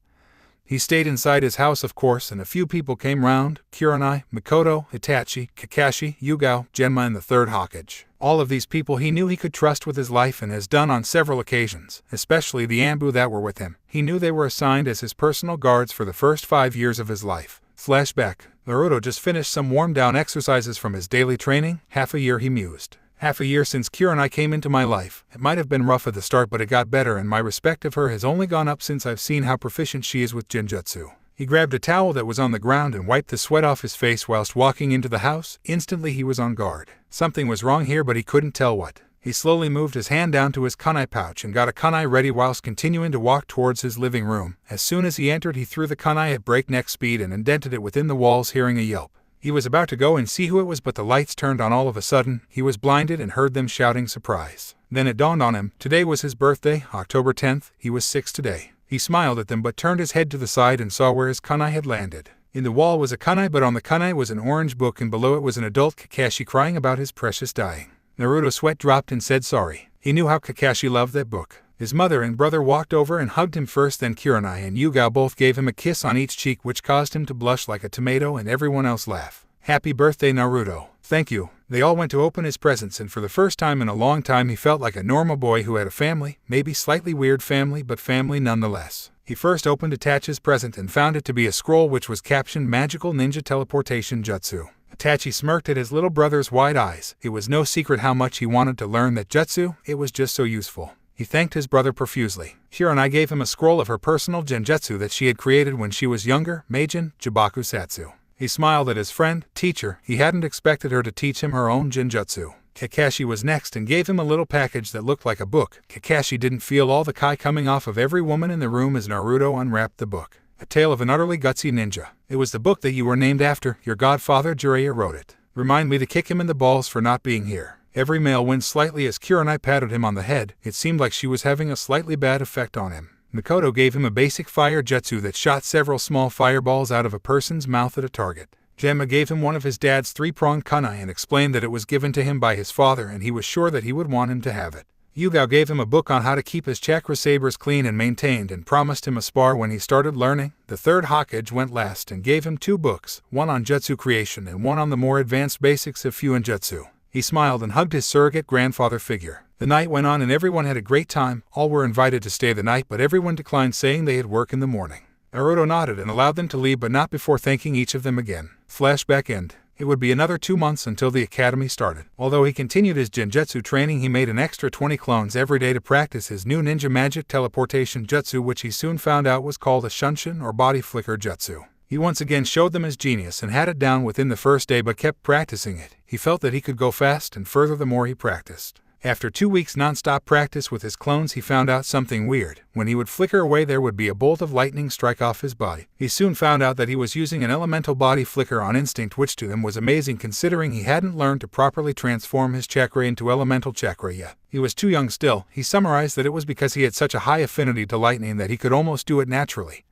He stayed inside his house, of course, and a few people came round: Kurenai, Mikoto, Itachi, Kakashi, Yugao, Genma, and the third Hokage. All of these people he knew he could trust with his life, and has done on several occasions, especially the Anbu that were with him. He knew they were assigned as his personal guards for the first 5 years of his life. Flashback. Naruto just finished some warm-down exercises from his daily training. Half a year, he mused. Half a year since Kurenai came into my life. It might have been rough at the start, but it got better, and my respect of her has only gone up since I've seen how proficient she is with Genjutsu. He grabbed a towel that was on the ground and wiped the sweat off his face whilst walking into the house. Instantly he was on guard. Something was wrong here, but he couldn't tell what. He slowly moved his hand down to his kunai pouch and got a kunai ready whilst continuing to walk towards his living room. As soon as he entered, he threw the kunai at breakneck speed and indented it within the walls, hearing a yelp. He was about to go and see who it was, but the lights turned on all of a sudden. He was blinded and heard them shouting surprise. Then it dawned on him. Today was his birthday, October 10th. He was 6 today. He smiled at them but turned his head to the side and saw where his kunai had landed. In the wall was a kunai, but on the kunai was an orange book, and below it was an adult Kakashi crying about his precious dying. Naruto's sweat dropped and said sorry. He knew how Kakashi loved that book. His mother and brother walked over and hugged him first, then Kurenai and Yugao both gave him a kiss on each cheek, which caused him to blush like a tomato, and everyone else laugh. Happy birthday, Naruto. Thank you. They all went to open his presents, and for the first time in a long time he felt like a normal boy who had a family, maybe slightly weird family, but family nonetheless. He first opened Itachi's present and found it to be a scroll which was captioned Magical Ninja Teleportation Jutsu. Itachi smirked at his little brother's wide eyes. It was no secret how much he wanted to learn that jutsu. It was just so useful. He thanked his brother profusely. Kurenai gave him a scroll of her personal genjutsu that she had created when she was younger, Meijin, Jibaku Satsu. He smiled at his friend, teacher. He hadn't expected her to teach him her own genjutsu. Kakashi was next and gave him a little package that looked like a book. Kakashi didn't feel all the kai coming off of every woman in the room as Naruto unwrapped the book. A Tale of an Utterly Gutsy Ninja. It was the book that you were named after. Your godfather Jiraiya wrote it. Remind me to kick him in the balls for not being here. Every male winced slightly as Kurenai patted him on the head. It seemed like she was having a slightly bad effect on him. Mikoto gave him a basic fire jutsu that shot several small fireballs out of a person's mouth at a target. Genma gave him one of his dad's three-pronged kunai and explained that it was given to him by his father and he was sure that he would want him to have it. Yugao gave him a book on how to keep his chakra sabers clean and maintained and promised him a spar when he started learning. The third Hokage went last and gave him 2 books, one on jutsu creation and one on the more advanced basics of Fuin jutsu. He smiled and hugged his surrogate grandfather figure. The night went on and everyone had a great time. All were invited to stay the night, but everyone declined, saying they had work in the morning. Naruto nodded and allowed them to leave, but not before thanking each of them again. Flashback end. It would be another 2 months until the academy started. Although he continued his genjutsu training, he made an extra 20 clones every day to practice his new ninja magic teleportation jutsu, which he soon found out was called a shunshin or body flicker jutsu. He once again showed them his genius and had it down within the first day but kept practicing it. He felt that he could go fast and further the more he practiced. After 2 weeks non-stop practice with his clones, he found out something weird. When he would flicker away, there would be a bolt of lightning strike off his body. He soon found out that he was using an elemental body flicker on instinct, which to him was amazing considering he hadn't learned to properly transform his chakra into elemental chakra yet. He was too young still. He summarized that it was because he had such a high affinity to lightning that he could almost do it naturally,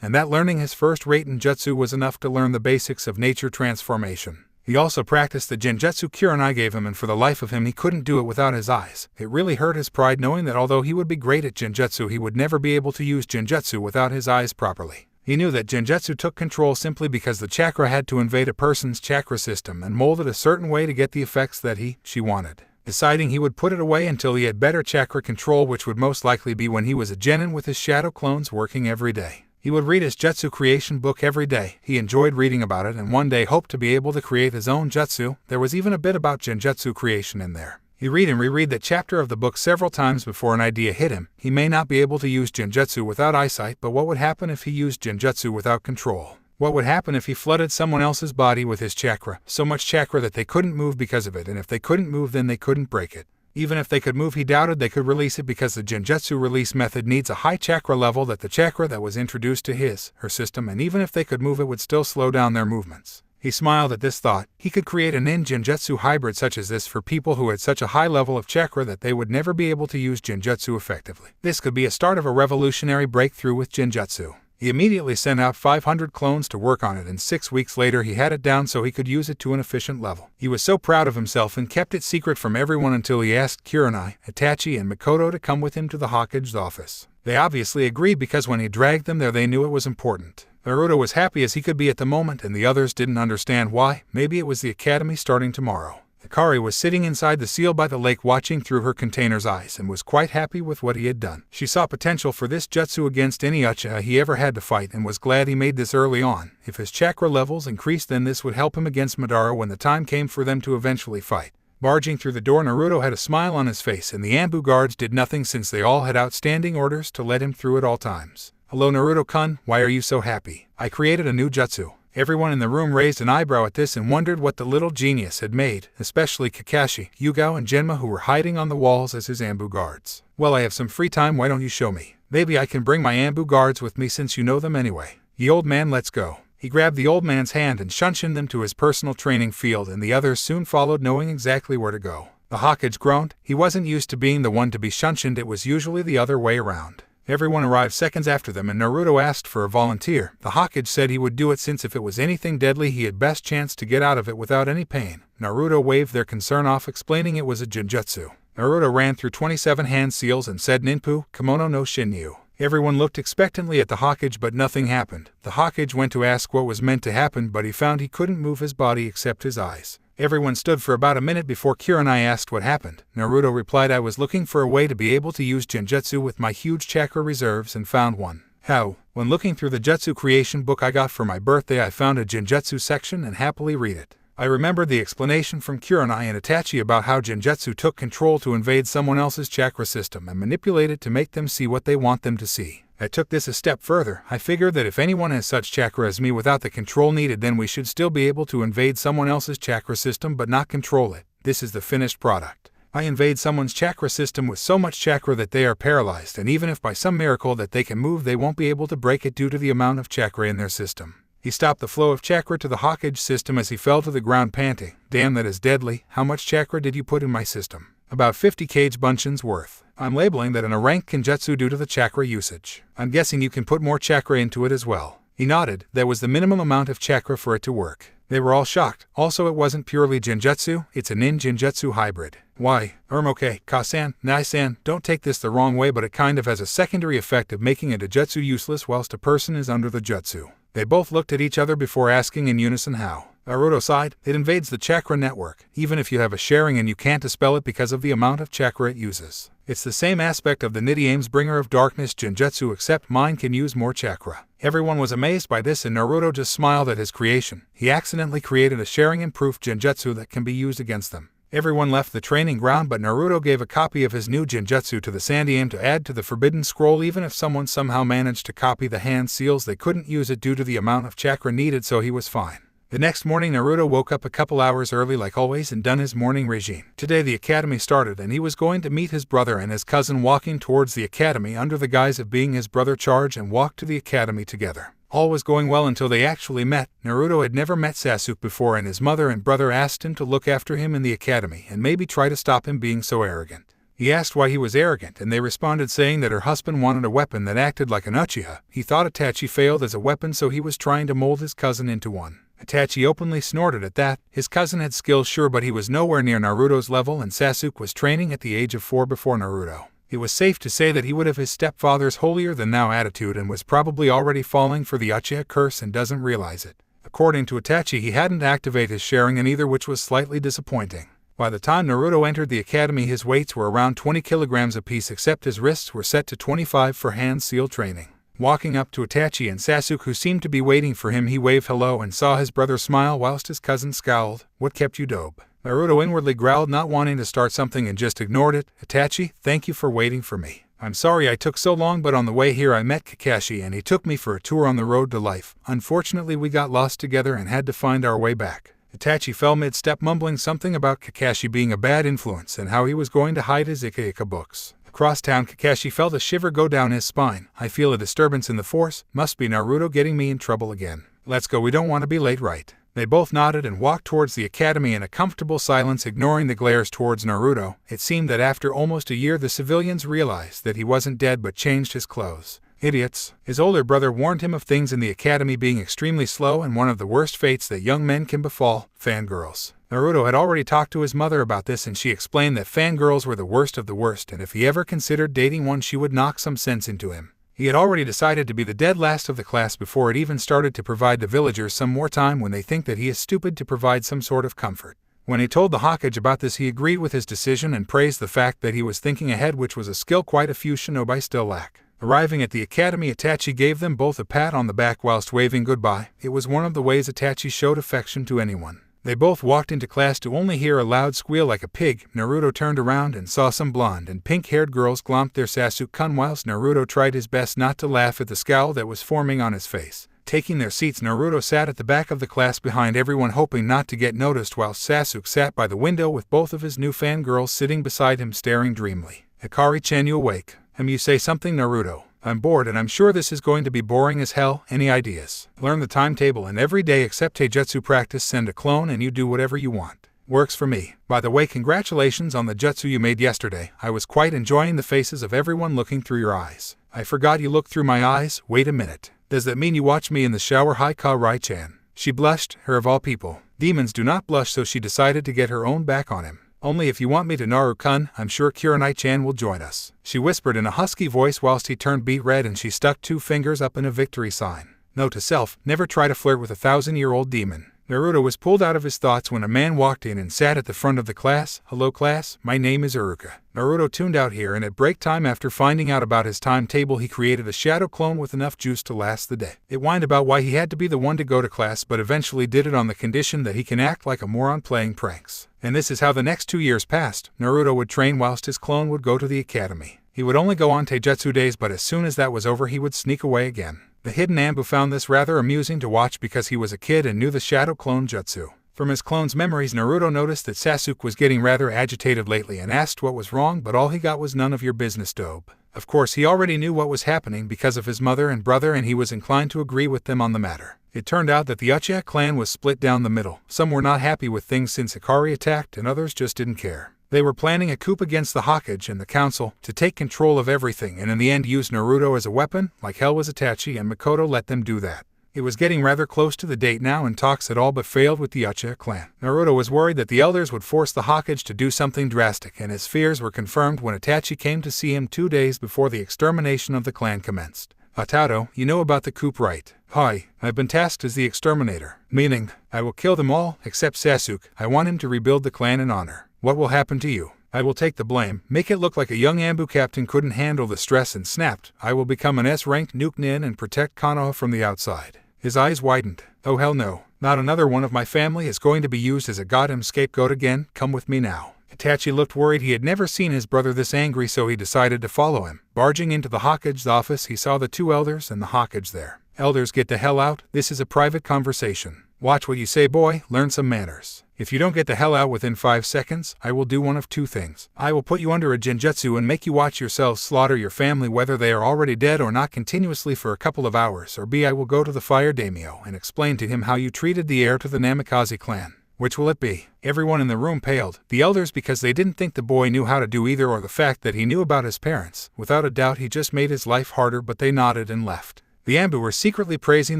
and that learning his first-rate ninjutsu was enough to learn the basics of nature transformation. He also practiced the genjutsu Kurenai gave him, and for the life of him he couldn't do it without his eyes. It really hurt his pride knowing that although he would be great at genjutsu, he would never be able to use genjutsu without his eyes properly. He knew that genjutsu took control simply because the chakra had to invade a person's chakra system and mold it a certain way to get the effects that she wanted. Deciding he would put it away until he had better chakra control, which would most likely be when he was a genin with his shadow clones working every day. He would read his jutsu creation book every day. He enjoyed reading about it and one day hoped to be able to create his own jutsu. There was even a bit about genjutsu creation in there. He read and reread that chapter of the book several times before an idea hit him. He may not be able to use genjutsu without eyesight, but what would happen if he used genjutsu without control? What would happen if he flooded someone else's body with his chakra, so much chakra that they couldn't move because of it, and if they couldn't move then they couldn't break it? Even if they could move, he doubted they could release it because the genjutsu release method needs a high chakra level that the chakra that was introduced to her system, and even if they could move it would still slow down their movements. He smiled at this thought. He could create a nin-genjutsu hybrid such as this for people who had such a high level of chakra that they would never be able to use genjutsu effectively. This could be a start of a revolutionary breakthrough with genjutsu. He immediately sent out 500 clones to work on it, and 6 weeks later he had it down so he could use it to an efficient level. He was so proud of himself and kept it secret from everyone until he asked Kurenai, Itachi, and Makoto to come with him to the Hokage's office. They obviously agreed because when he dragged them there they knew it was important. Naruto was happy as he could be at the moment, and the others didn't understand why. Maybe it was the academy starting tomorrow. Hikari was sitting inside the seal by the lake watching through her container's eyes and was quite happy with what he had done. She saw potential for this jutsu against any Uchiha he ever had to fight and was glad he made this early on. If his chakra levels increased then this would help him against Madara when the time came for them to eventually fight. Barging through the door, Naruto had a smile on his face, and the Anbu guards did nothing since they all had outstanding orders to let him through at all times. "Hello Naruto-kun, why are you so happy? I created a new jutsu." Everyone in the room raised an eyebrow at this and wondered what the little genius had made, especially Kakashi, Yugao, and Genma, who were hiding on the walls as his Anbu guards. "Well, I have some free time, why don't you show me? Maybe I can bring my Anbu guards with me since you know them anyway." "Ye old man, let's go." He grabbed the old man's hand and shunshined them to his personal training field, and the others soon followed, knowing exactly where to go. The Hokage groaned. He wasn't used to being the one to be shunshined, it was usually the other way around. Everyone arrived seconds after them, and Naruto asked for a volunteer. The Hokage said he would do it since if it was anything deadly he had best chance to get out of it without any pain. Naruto waved their concern off, explaining it was a genjutsu. Naruto ran through 27 hand seals and said Ninpu, Kimono no Shinryu. Everyone looked expectantly at the Hokage, but nothing happened. The Hokage went to ask what was meant to happen, but he found he couldn't move his body except his eyes. Everyone stood for about a minute before Kurenai asked what happened. Naruto replied, "I was looking for a way to be able to use genjutsu with my huge chakra reserves and found one." "How?" "When looking through the jutsu creation book I got for my birthday, I found a genjutsu section and happily read it. I remembered the explanation from Kurenai and Itachi about how genjutsu took control to invade someone else's chakra system and manipulate it to make them see what they want them to see. I took this a step further. I figured that if anyone has such chakra as me without the control needed, then we should still be able to invade someone else's chakra system but not control it. This is the finished product. I invade someone's chakra system with so much chakra that they are paralyzed, and even if by some miracle that they can move, they won't be able to break it due to the amount of chakra in their system." He stopped the flow of chakra to the Hokage system as he fell to the ground panting. "Damn, that is deadly. How much chakra did you put in my system?" "About 50 kg bunchins worth. I'm labeling that in a rank genjutsu due to the chakra usage. I'm guessing you can put more chakra into it as well." He nodded. That was the minimum amount of chakra for it to work. They were all shocked. Also, it wasn't purely genjutsu, it's a nin-genjutsu hybrid. "Why? Okay, Ka-san, Nai-san, don't take this the wrong way, but it kind of has a secondary effect of making a jutsu useless whilst a person is under the jutsu." They both looked at each other before asking in unison how. Naruto sighed. "It invades the chakra network, even if you have a sharing and you can't dispel it because of the amount of chakra it uses. It's the same aspect of the Nidame's Bringer of Darkness genjutsu, except mine can use more chakra." Everyone was amazed by this, and Naruto just smiled at his creation. He accidentally created a sharing and proof genjutsu that can be used against them. Everyone left the training ground, but Naruto gave a copy of his new genjutsu to the Sandian to add to the Forbidden Scroll. Even if someone somehow managed to copy the hand seals, they couldn't use it due to the amount of chakra needed, so he was fine. The next morning, Naruto woke up a couple hours early like always and done his morning regime. Today the academy started and he was going to meet his brother and his cousin walking towards the academy under the guise of being his brother. Charge and walked to the academy together. All was going well until they actually met. Naruto had never met Sasuke before and his mother and brother asked him to look after him in the academy and maybe try to stop him being so arrogant. He asked why he was arrogant and they responded saying that her husband wanted a weapon that acted like an Uchiha. He thought Itachi failed as a weapon, so he was trying to mold his cousin into one. Itachi openly snorted at that. His cousin had skills sure, but he was nowhere near Naruto's level, and Sasuke was training at the age of 4 before Naruto. It was safe to say that he would have his stepfather's holier-than-thou attitude and was probably already falling for the Uchiha curse and doesn't realize it. According to Itachi, he hadn't activated his Sharingan either, which was slightly disappointing. By the time Naruto entered the academy, his weights were around 20 kilograms apiece, except his wrists were set to 25 for hand seal training. Walking up to Itachi and Sasuke, who seemed to be waiting for him, he waved hello and saw his brother smile whilst his cousin scowled. "What kept you, dope?" Naruto inwardly growled, not wanting to start something, and just ignored it. "Itachi, thank you for waiting for me. I'm sorry I took so long, but on the way here I met Kakashi and he took me for a tour on the road to life. Unfortunately, we got lost together and had to find our way back." Itachi fell mid-step, mumbling something about Kakashi being a bad influence and how he was going to hide his Ika books. Across town, Kakashi felt a shiver go down his spine. "I feel a disturbance in the force. Must be Naruto getting me in trouble again. Let's go, we don't want to be late, right?" They both nodded and walked towards the academy in a comfortable silence, ignoring the glares towards Naruto. It seemed that after almost a year the civilians realized that he wasn't dead but changed his clothes. Idiots. His older brother warned him of things in the academy being extremely slow and one of the worst fates that young men can befall: fangirls. Naruto had already talked to his mother about this, and she explained that fangirls were the worst of the worst, and if he ever considered dating one she would knock some sense into him. He had already decided to be the dead last of the class before it even started to provide the villagers some more time when they think that he is stupid to provide some sort of comfort. When he told the Hokage about this, he agreed with his decision and praised the fact that he was thinking ahead, which was a skill quite a few shinobi still lack. Arriving at the academy, Itachi gave them both a pat on the back whilst waving goodbye. It was one of the ways Itachi showed affection to anyone. They both walked into class to only hear a loud squeal like a pig. Naruto turned around and saw some blonde and pink-haired girls glomp their Sasuke-kun whilst Naruto tried his best not to laugh at the scowl that was forming on his face. Taking their seats, Naruto sat at the back of the class behind everyone, hoping not to get noticed, whilst Sasuke sat by the window with both of his new fangirls sitting beside him staring dreamily. "Hikari-chan, you awake?" You say something, Naruto. "I'm bored and I'm sure this is going to be boring as hell. Any ideas?" "Learn the timetable and every day except taijutsu practice send a clone and you do whatever you want." "Works for me. By the way, congratulations on the jutsu you made yesterday. I was quite enjoying the faces of everyone looking through your eyes." "I forgot you looked through my eyes. Wait a minute. Does that mean you watch me in the shower?" Hikari-chan. She blushed, her of all people. Demons do not blush, so she decided to get her own back on him. "Only if you want me to, Naru-kun. I'm sure Kurenai-chan will join us," she whispered in a husky voice whilst he turned beet red and she stuck 2 fingers up in a victory sign. Note to self: never try to flirt with a 1,000-year-old demon. Naruto was pulled out of his thoughts when a man walked in and sat at the front of the class. "Hello class, my name is Iruka." Naruto tuned out here, and at break time, after finding out about his timetable, he created a shadow clone with enough juice to last the day. It whined about why he had to be the one to go to class, but eventually did it on the condition that he can act like a moron playing pranks. And this is how the next 2 years passed. Naruto would train whilst his clone would go to the academy. He would only go on taijutsu days, but as soon as that was over he would sneak away again. The hidden Ambu found this rather amusing to watch because he was a kid and knew the shadow clone jutsu. From his clone's memories, Naruto noticed that Sasuke was getting rather agitated lately and asked what was wrong, but all he got was "none of your business, dope." Of course, he already knew what was happening because of his mother and brother, and he was inclined to agree with them on the matter. It turned out that the Uchiha clan was split down the middle. Some were not happy with things since Hikari attacked, and others just didn't care. They were planning a coup against the Hokage and the council to take control of everything, and in the end use Naruto as a weapon. Like hell was Itachi, and Mikoto let them do that. It was getting rather close to the date now, and talks had all but failed with the Uchiha clan. Naruto was worried that the elders would force the Hokage to do something drastic, and his fears were confirmed when Itachi came to see him 2 days before the extermination of the clan commenced. "Atato, you know about the coup, right?" "Hi, I've been tasked as the exterminator." "Meaning?" "I will kill them all, except Sasuke. I want him to rebuild the clan in honor." "What will happen to you?" "I will take the blame, make it look like a young Ambu captain couldn't handle the stress and snapped. I will become an S-ranked nuke nin and protect Konoha from the outside." His eyes widened. Oh hell no, not another one of my family is going to be used as a goddamn scapegoat again, come with me now. Itachi looked worried. He had never seen his brother this angry, so he decided to follow him. Barging into the Hokage's office, he saw the two elders and the Hokage there. Elders, get the hell out, this is a private conversation. Watch what you say, boy, learn some manners. If you don't get the hell out within 5 seconds, I will do one of two things. I will put you under a genjutsu and make you watch yourselves slaughter your family whether they are already dead or not continuously for a couple of hours, or B, I will go to the fire daimyo and explain to him how you treated the heir to the Namikaze clan. Which will it be? Everyone in the room paled, the elders because they didn't think the boy knew how to do either, or the fact that he knew about his parents. Without a doubt he just made his life harder, but they nodded and left. The Anbu were secretly praising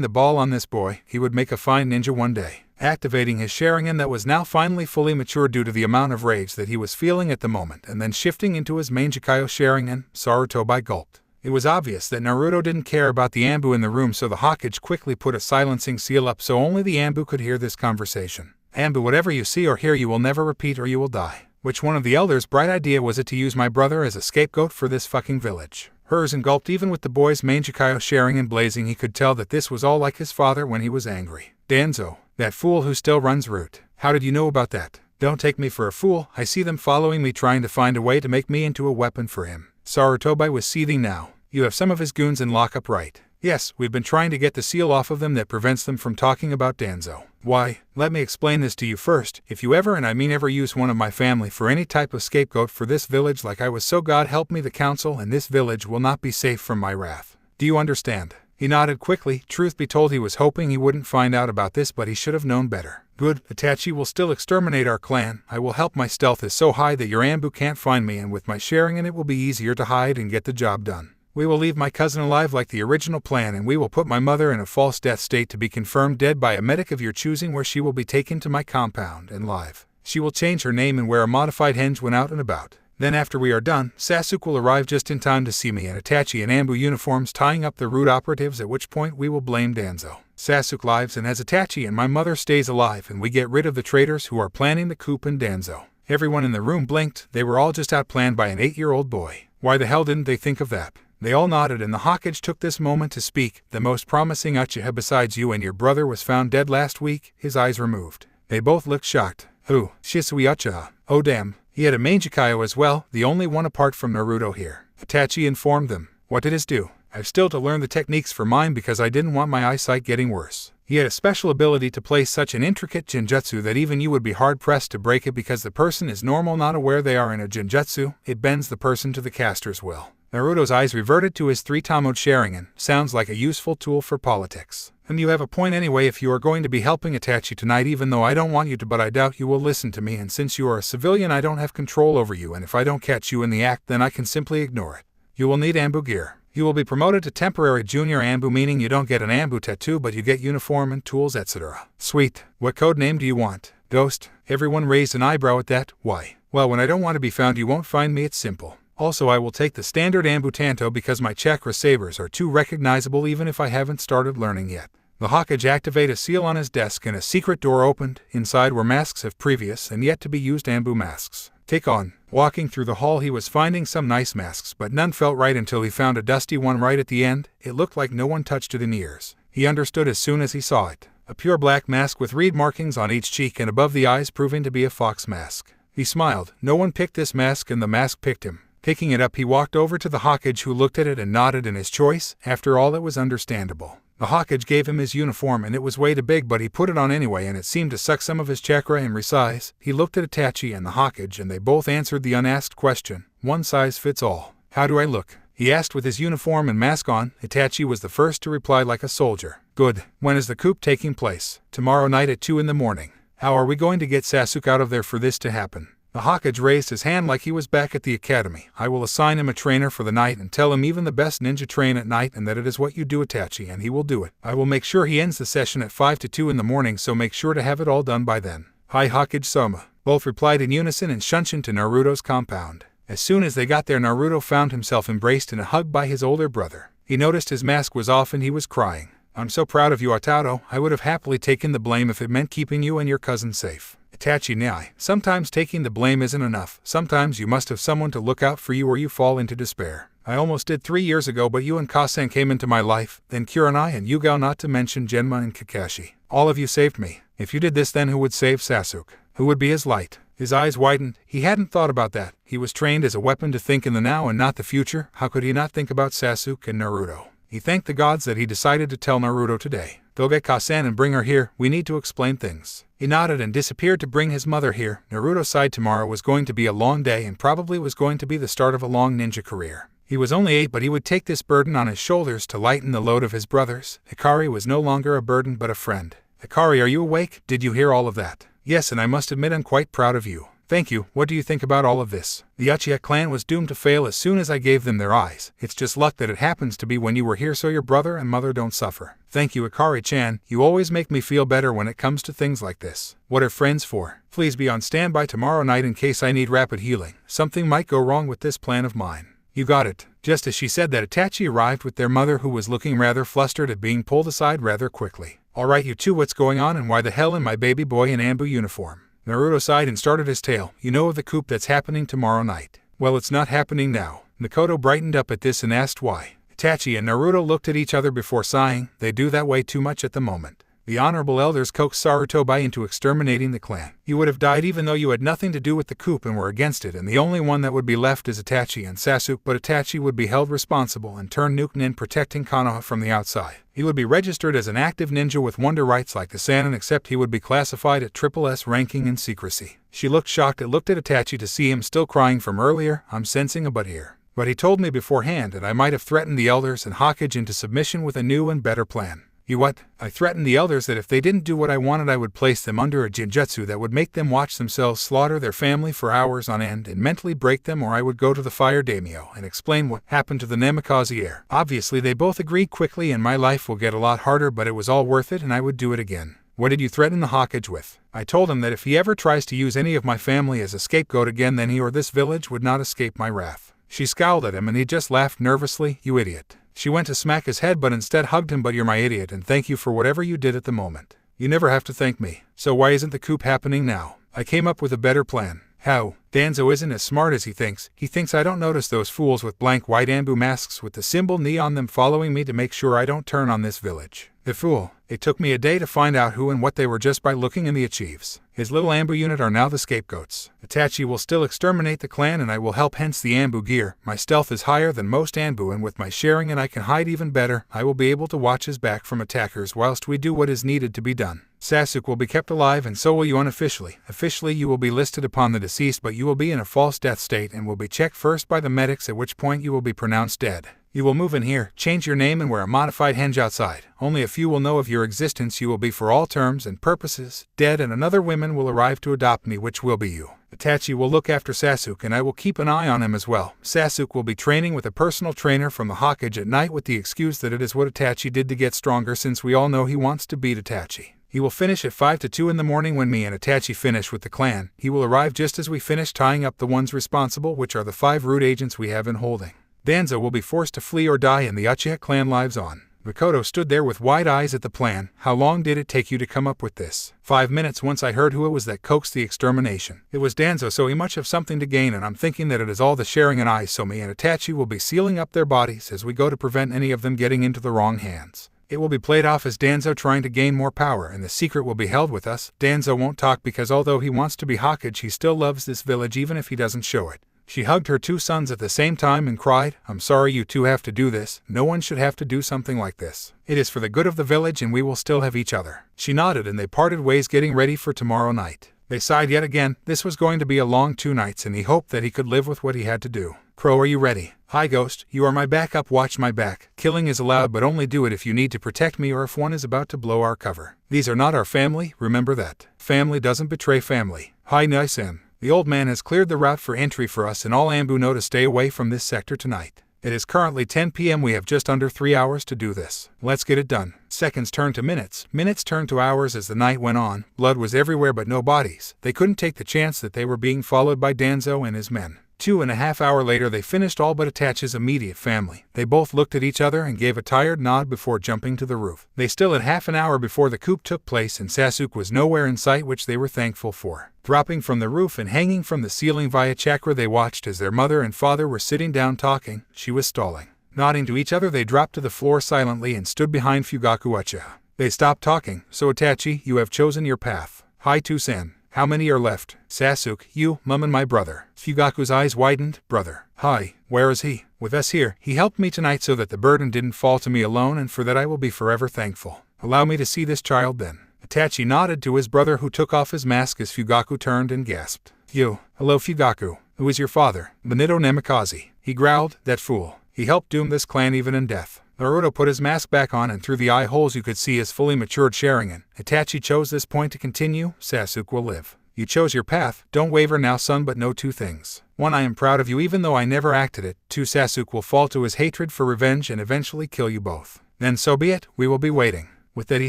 the ball on this boy. He would make a fine ninja one day. Activating his Sharingan that was now finally fully mature due to the amount of rage that he was feeling at the moment, and then shifting into his Mangekyo Sharingan, Sarutobi gulped. It was obvious that Naruto didn't care about the Anbu in the room, so the Hokage quickly put a silencing seal up so only the Anbu could hear this conversation. Anbu, whatever you see or hear you will never repeat or you will die. Which one of the elders' bright idea was it to use my brother as a scapegoat for this fucking village? Hers, and gulped. Even with the boy's Mangekyo Sharingan blazing, he could tell that this was all like his father when he was angry. Danzo, that fool who still runs Root. How did you know about that? Don't take me for a fool, I see them following me trying to find a way to make me into a weapon for him. Sarutobi was seething now. You have some of his goons in lockup, right? Yes, we've been trying to get the seal off of them that prevents them from talking about Danzo. Why, let me explain this to you first. If you ever, and I mean ever, use one of my family for any type of scapegoat for this village like I was, so God help me the council and this village will not be safe from my wrath. Do you understand? He nodded quickly. Truth be told, he was hoping he wouldn't find out about this, but he should have known better. Good, Itachi will still exterminate our clan. I will help. My stealth is so high that your Anbu can't find me, and with my Sharingan it will be easier to hide and get the job done. We will leave my cousin alive like the original plan, and we will put my mother in a false death state to be confirmed dead by a medic of your choosing, where she will be taken to my compound and live. She will change her name and wear a modified henge when out and about. Then after we are done, Sasuke will arrive just in time to see me and Itachi in Anbu uniforms tying up the Root operatives, at which point we will blame Danzo. Sasuke lives and has Itachi, and my mother stays alive, and we get rid of the traitors who are planning the coup in Danzo. Everyone in the room blinked. They were all just outplanned by an 8-year-old boy. Why the hell didn't they think of that? They all nodded, and the Hokage took this moment to speak. The most promising Uchiha besides you and your brother was found dead last week. His eyes removed. They both looked shocked. Who? Shisui Uchiha. Oh damn. He had a Mangekyo as well, the only one apart from Naruto here. Itachi informed them. What did his do? I've still to learn the techniques for mine because I didn't want my eyesight getting worse. He had a special ability to place such an intricate genjutsu that even you would be hard-pressed to break it because the person is normal, not aware they are in a genjutsu. It bends the person to the caster's will. Naruto's eyes reverted to his 3-Tamod Sharingan. Sounds like a useful tool for politics. And you have a point anyway. If you are going to be helping Itachi tonight, even though I don't want you to, but I doubt you will listen to me, and since you are a civilian I don't have control over you, and if I don't catch you in the act then I can simply ignore it. You will need Anbu gear. You will be promoted to temporary junior Anbu, meaning you don't get an Anbu tattoo but you get uniform and tools, etc. Sweet. What code name do you want? Ghost? Everyone raised an eyebrow at that. Why? Well, when I don't want to be found you won't find me, it's simple. Also, I will take the standard Anbu Tanto because my chakra sabers are too recognizable even if I haven't started learning yet. The Hokage activated a seal on his desk and a secret door opened. Inside were masks of previous and yet to be used Anbu masks. Take on. Walking through the hall he was finding some nice masks, but none felt right until he found a dusty one right at the end. It looked like no one touched it in years. He understood as soon as he saw it. A pure black mask with reed markings on each cheek and above the eyes, proving to be a fox mask. He smiled. No one picked this mask and the mask picked him. Picking it up he walked over to the Hokage, who looked at it and nodded in his choice. After all, it was understandable. The Hokage gave him his uniform and it was way too big, but he put it on anyway and it seemed to suck some of his chakra and resize. He looked at Itachi and the Hokage and they both answered the unasked question. One size fits all. How do I look? He asked with his uniform and mask on. Itachi was the first to reply like a soldier. Good. When is the coup taking place? Tomorrow night at 2 in the morning. How are we going to get Sasuke out of there for this to happen? The Hokage raised his hand like he was back at the academy. I will assign him a trainer for the night and tell him even the best ninja train at night and that it is what you do, Itachi, and he will do it. I will make sure he ends the session at 5 to 2 in the morning, so make sure to have it all done by then. Hi Hokage-sama. Both replied in unison and shunshin to Naruto's compound. As soon as they got there, Naruto found himself embraced in a hug by his older brother. He noticed his mask was off and he was crying. I'm so proud of you, Atato. I would have happily taken the blame if it meant keeping you and your cousin safe. Itachi Nyai. Sometimes taking the blame isn't enough. Sometimes you must have someone to look out for you or you fall into despair. I almost did 3 years ago, but you and Kasen came into my life, then Kurenai and Yugao, not to mention Genma and Kakashi. All of you saved me. If you did this, then who would save Sasuke? Who would be his light? His eyes widened. He hadn't thought about that. He was trained as a weapon to think in the now and not the future. How could he not think about Sasuke and Naruto? He thanked the gods that he decided to tell Naruto today. Go get Kasen and bring her here. We need to explain things. He nodded and disappeared to bring his mother here. Naruto sighed. Tomorrow was going to be a long day and probably was going to be the start of a long ninja career. He was only 8, but he would take this burden on his shoulders to lighten the load of his brothers. Hikari was no longer a burden but a friend. Hikari, are you awake? Did you hear all of that? Yes, and I must admit I'm quite proud of you. Thank you. What do you think about all of this? The Uchiha clan was doomed to fail as soon as I gave them their eyes. It's just luck that it happens to be when you were here so your brother and mother don't suffer. Thank you, Hikari-chan. You always make me feel better when it comes to things like this. What are friends for? Please be on standby tomorrow night in case I need rapid healing. Something might go wrong with this plan of mine. You got it. Just as she said that, Itachi arrived with their mother, who was looking rather flustered at being pulled aside rather quickly. Alright, you two, what's going on, and why the hell am my baby boy in Anbu uniform? Naruto sighed and started his tale. You know of the coup that's happening tomorrow night. Well, it's not happening now. Makoto brightened up at this and asked why. Itachi and Naruto looked at each other before sighing. They do that way too much at the moment. The honorable elders coaxed Sarutobi into exterminating the clan. You would have died even though you had nothing to do with the coup and were against it, and the only one that would be left is Itachi and Sasuke, but Itachi would be held responsible and turned Nuke Nin, protecting Konoha from the outside. He would be registered as an active ninja with wonder rights like the Sannin, except he would be classified at SSS ranking in secrecy. She looked shocked and looked at Itachi to see him still crying from earlier. I'm sensing a but here. But he told me beforehand that I might have threatened the elders and Hokage into submission with a new and better plan. You what? I threatened the elders that if they didn't do what I wanted, I would place them under a genjutsu that would make them watch themselves slaughter their family for hours on end and mentally break them, or I would go to the fire daimyo and explain what happened to the Namikaze heir. Obviously they both agreed quickly, and my life will get a lot harder, but it was all worth it and I would do it again. What did you threaten the Hokage with? I told him that if he ever tries to use any of my family as a scapegoat again, then he or this village would not escape my wrath. She scowled at him and he just laughed nervously. You idiot. She went to smack his head but instead hugged him. But you're my idiot, and thank you for whatever you did at the moment. You never have to thank me. So why isn't the coup happening now? I came up with a better plan. How? Danzo isn't as smart as he thinks. He thinks I don't notice those fools with blank white Anbu masks with the symbol Ni on them following me to make sure I don't turn on this village. The fool. It took me a day to find out who and what they were just by looking in the achieves. His little Anbu unit are now the scapegoats. Itachi will still exterminate the clan and I will help, hence the Anbu gear. My stealth is higher than most Anbu, and with my sharing and I can hide even better. I will be able to watch his back from attackers whilst we do what is needed to be done. Sasuke will be kept alive, and so will you unofficially. Officially you will be listed upon the deceased, but you will be in a false death state and will be checked first by the medics, at which point you will be pronounced dead. You will move in here, change your name and wear a modified henge outside. Only a few will know of your existence. You will be for all terms and purposes dead, and another woman will arrive to adopt me, which will be you. Itachi will look after Sasuke and I will keep an eye on him as well. Sasuke will be training with a personal trainer from the Hokage at night with the excuse that it is what Itachi did to get stronger, since we all know he wants to beat Itachi. He will finish at 5 to 2 in the morning when me and Itachi finish with the clan. He will arrive just as we finish tying up the ones responsible, which are the 5 root agents we have in holding. Danzo will be forced to flee or die, and the Uchiha clan lives on. Makoto stood there with wide eyes at the plan. How long did it take you to come up with this? 5 minutes. Once I heard who it was that coaxed the extermination. It was Danzo, so he must have something to gain, and I'm thinking that it is all the sharing and eyes, so me and Itachi will be sealing up their bodies as we go to prevent any of them getting into the wrong hands. It will be played off as Danzo trying to gain more power, and the secret will be held with us. Danzo won't talk because although he wants to be Hokage, he still loves this village even if he doesn't show it. She hugged her 2 sons at the same time and cried, I'm sorry you two have to do this. No one should have to do something like this. It is for the good of the village and we will still have each other. She nodded and they parted ways, getting ready for tomorrow night. They sighed yet again. This was going to be a long 2 nights and he hoped that he could live with what he had to do. Crow, are you ready? Hi Ghost, you are my backup. Watch my back. Killing is allowed, but only do it if you need to protect me or if one is about to blow our cover. These are not our family, remember that. Family doesn't betray family. Hi Nice-san. The old man has cleared the route for entry for us, and all Anbu know to stay away from this sector tonight. It is currently 10 p.m. We have just under 3 hours to do this. Let's get it done. Seconds turned to minutes. Minutes turned to hours as the night went on. Blood was everywhere but no bodies. They couldn't take the chance that they were being followed by Danzo and his men. 2.5 hours later they finished all but Itachi's immediate family. They both looked at each other and gave a tired nod before jumping to the roof. They still had half an hour before the coup took place and Sasuke was nowhere in sight, which they were thankful for. Dropping from the roof and hanging from the ceiling via chakra, they watched as their mother and father were sitting down talking. She was stalling. Nodding to each other, they dropped to the floor silently and stood behind Fugaku Uchiha. They stopped talking. So Itachi, you have chosen your path. Hi Toussaint. How many are left? Sasuke, you, Mum and my brother. Fugaku's eyes widened. Brother. Hi, where is he? With us here. He helped me tonight so that the burden didn't fall to me alone, and for that I will be forever thankful. Allow me to see this child then. Itachi nodded to his brother, who took off his mask as Fugaku turned and gasped. You. Hello Fugaku. Who is your father? Benito Namikaze. He growled. That fool. He helped doom this clan even in death. Naruto put his mask back on, and through the eye holes you could see his fully matured Sharingan. Itachi chose this point to continue. Sasuke will live. You chose your path. Don't waver now, son, but know 2 things. 1. I am proud of you even though I never acted it. 2. Sasuke will fall to his hatred for revenge and eventually kill you both. Then so be it. We will be waiting. With that he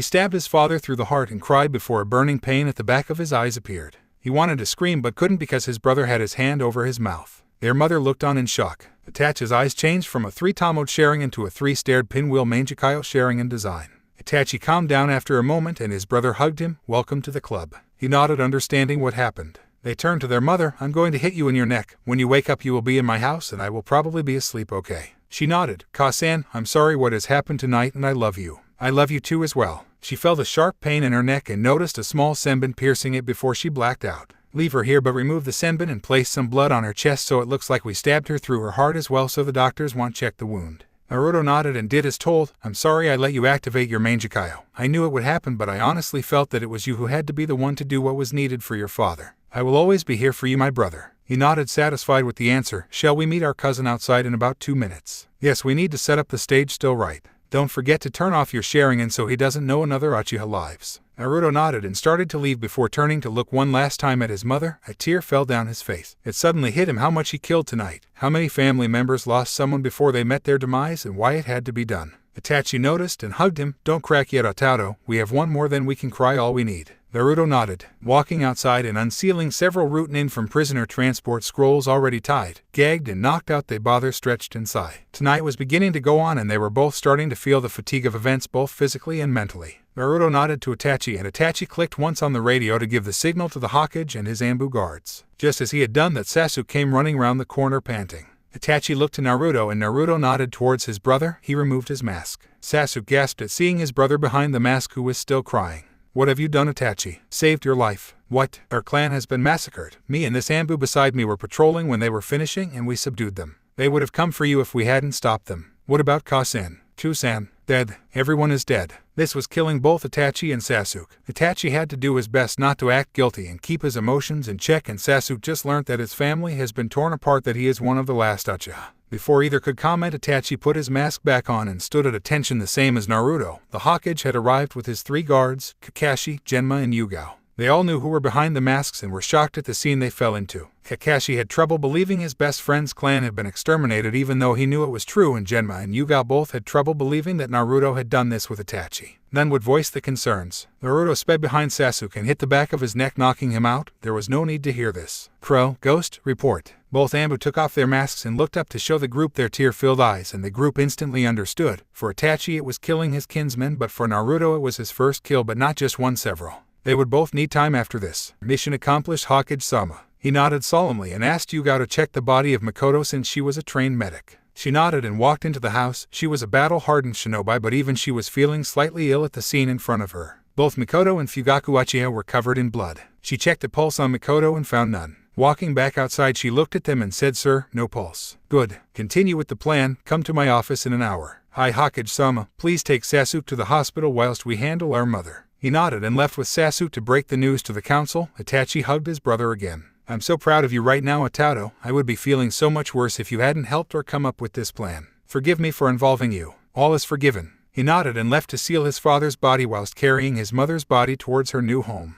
stabbed his father through the heart and cried before a burning pain at the back of his eyes appeared. He wanted to scream but couldn't because his brother had his hand over his mouth. Their mother looked on in shock. Itachi's eyes changed from a 3-tomoed Sharingan to a 3-starred pinwheel Mangekyo Sharingan design. Itachi calmed down after a moment and his brother hugged him. Welcome to the club. He nodded, understanding what happened. They turned to their mother. I'm going to hit you in your neck. When you wake up you will be in my house and I will probably be asleep, okay? She nodded. Ka-san, I'm sorry what has happened tonight and I love you. I love you too as well. She felt a sharp pain in her neck and noticed a small senbon piercing it before she blacked out. Leave her here, but remove the senbon and place some blood on her chest so it looks like we stabbed her through her heart as well, so the doctors won't check the wound. Naruto nodded and did as told. I'm sorry I let you activate your Mangekyo. I knew it would happen, but I honestly felt that it was you who had to be the one to do what was needed for your father. I will always be here for you, my brother. He nodded, satisfied with the answer. Shall we meet our cousin outside in about 2 minutes? Yes, we need to set up the stage still, right? Don't forget to turn off your Sharingan so he doesn't know another Uchiha lives. Naruto nodded and started to leave before turning to look one last time at his mother. A tear fell down his face. It suddenly hit him how much he killed tonight, how many family members lost someone before they met their demise, and why it had to be done. Itachi noticed and hugged him. Don't crack yet, Otato. We have one more, then we can cry all we need. Naruto nodded, walking outside and unsealing several Rutanin from prisoner transport scrolls already tied, gagged and knocked out. They bother stretched and sigh. Tonight was beginning to go on and they were both starting to feel the fatigue of events both physically and mentally. Naruto nodded to Itachi and Itachi clicked once on the radio to give the signal to the Hokage and his Anbu guards. Just as he had done that, Sasuke came running round the corner panting. Itachi looked to Naruto and Naruto nodded towards his brother. He removed his mask. Sasuke gasped at seeing his brother behind the mask, who was still crying. What have you done, Itachi? Saved your life. What? Our clan has been massacred. Me and this Anbu beside me were patrolling when they were finishing and we subdued them. They would have come for you if we hadn't stopped them. What about Ka-san? Toussaint? Dead. Everyone is dead. This was killing both Itachi and Sasuke. Itachi had to do his best not to act guilty and keep his emotions in check, and Sasuke just learnt that his family has been torn apart, that he is one of the last Uchiha. Before either could comment, Itachi put his mask back on and stood at attention, the same as Naruto. The Hokage had arrived with his 3 guards, Kakashi, Genma and Yugao. They all knew who were behind the masks and were shocked at the scene they fell into. Kakashi had trouble believing his best friend's clan had been exterminated, even though he knew it was true, and Genma and Yugao both had trouble believing that Naruto had done this with Itachi. None would voice the concerns. Naruto sped behind Sasuke and hit the back of his neck, knocking him out. There was no need to hear this. Crow, Ghost, report. Both Anbu took off their masks and looked up to show the group their tear-filled eyes, and the group instantly understood. For Itachi it was killing his kinsmen, but for Naruto it was his first kill, but not just one, several. They would both need time after this. Mission accomplished, Hokage-sama. He nodded solemnly and asked Yugao to check the body of Mikoto since she was a trained medic. She nodded and walked into the house. She was a battle-hardened shinobi, but even she was feeling slightly ill at the scene in front of her. Both Mikoto and Fugaku Uchiha were covered in blood. She checked the pulse on Mikoto and found none. Walking back outside, she looked at them and said, Sir, no pulse. Good. Continue with the plan. Come to my office in an hour. Hi, Hokage-sama. Please take Sasuke to the hospital whilst we handle our mother. He nodded and left with Sasuke to break the news to the council. Itachi hugged his brother again. I'm so proud of you right now, Otato. I would be feeling so much worse if you hadn't helped or come up with this plan. Forgive me for involving you. All is forgiven. He nodded and left to seal his father's body whilst carrying his mother's body towards her new home.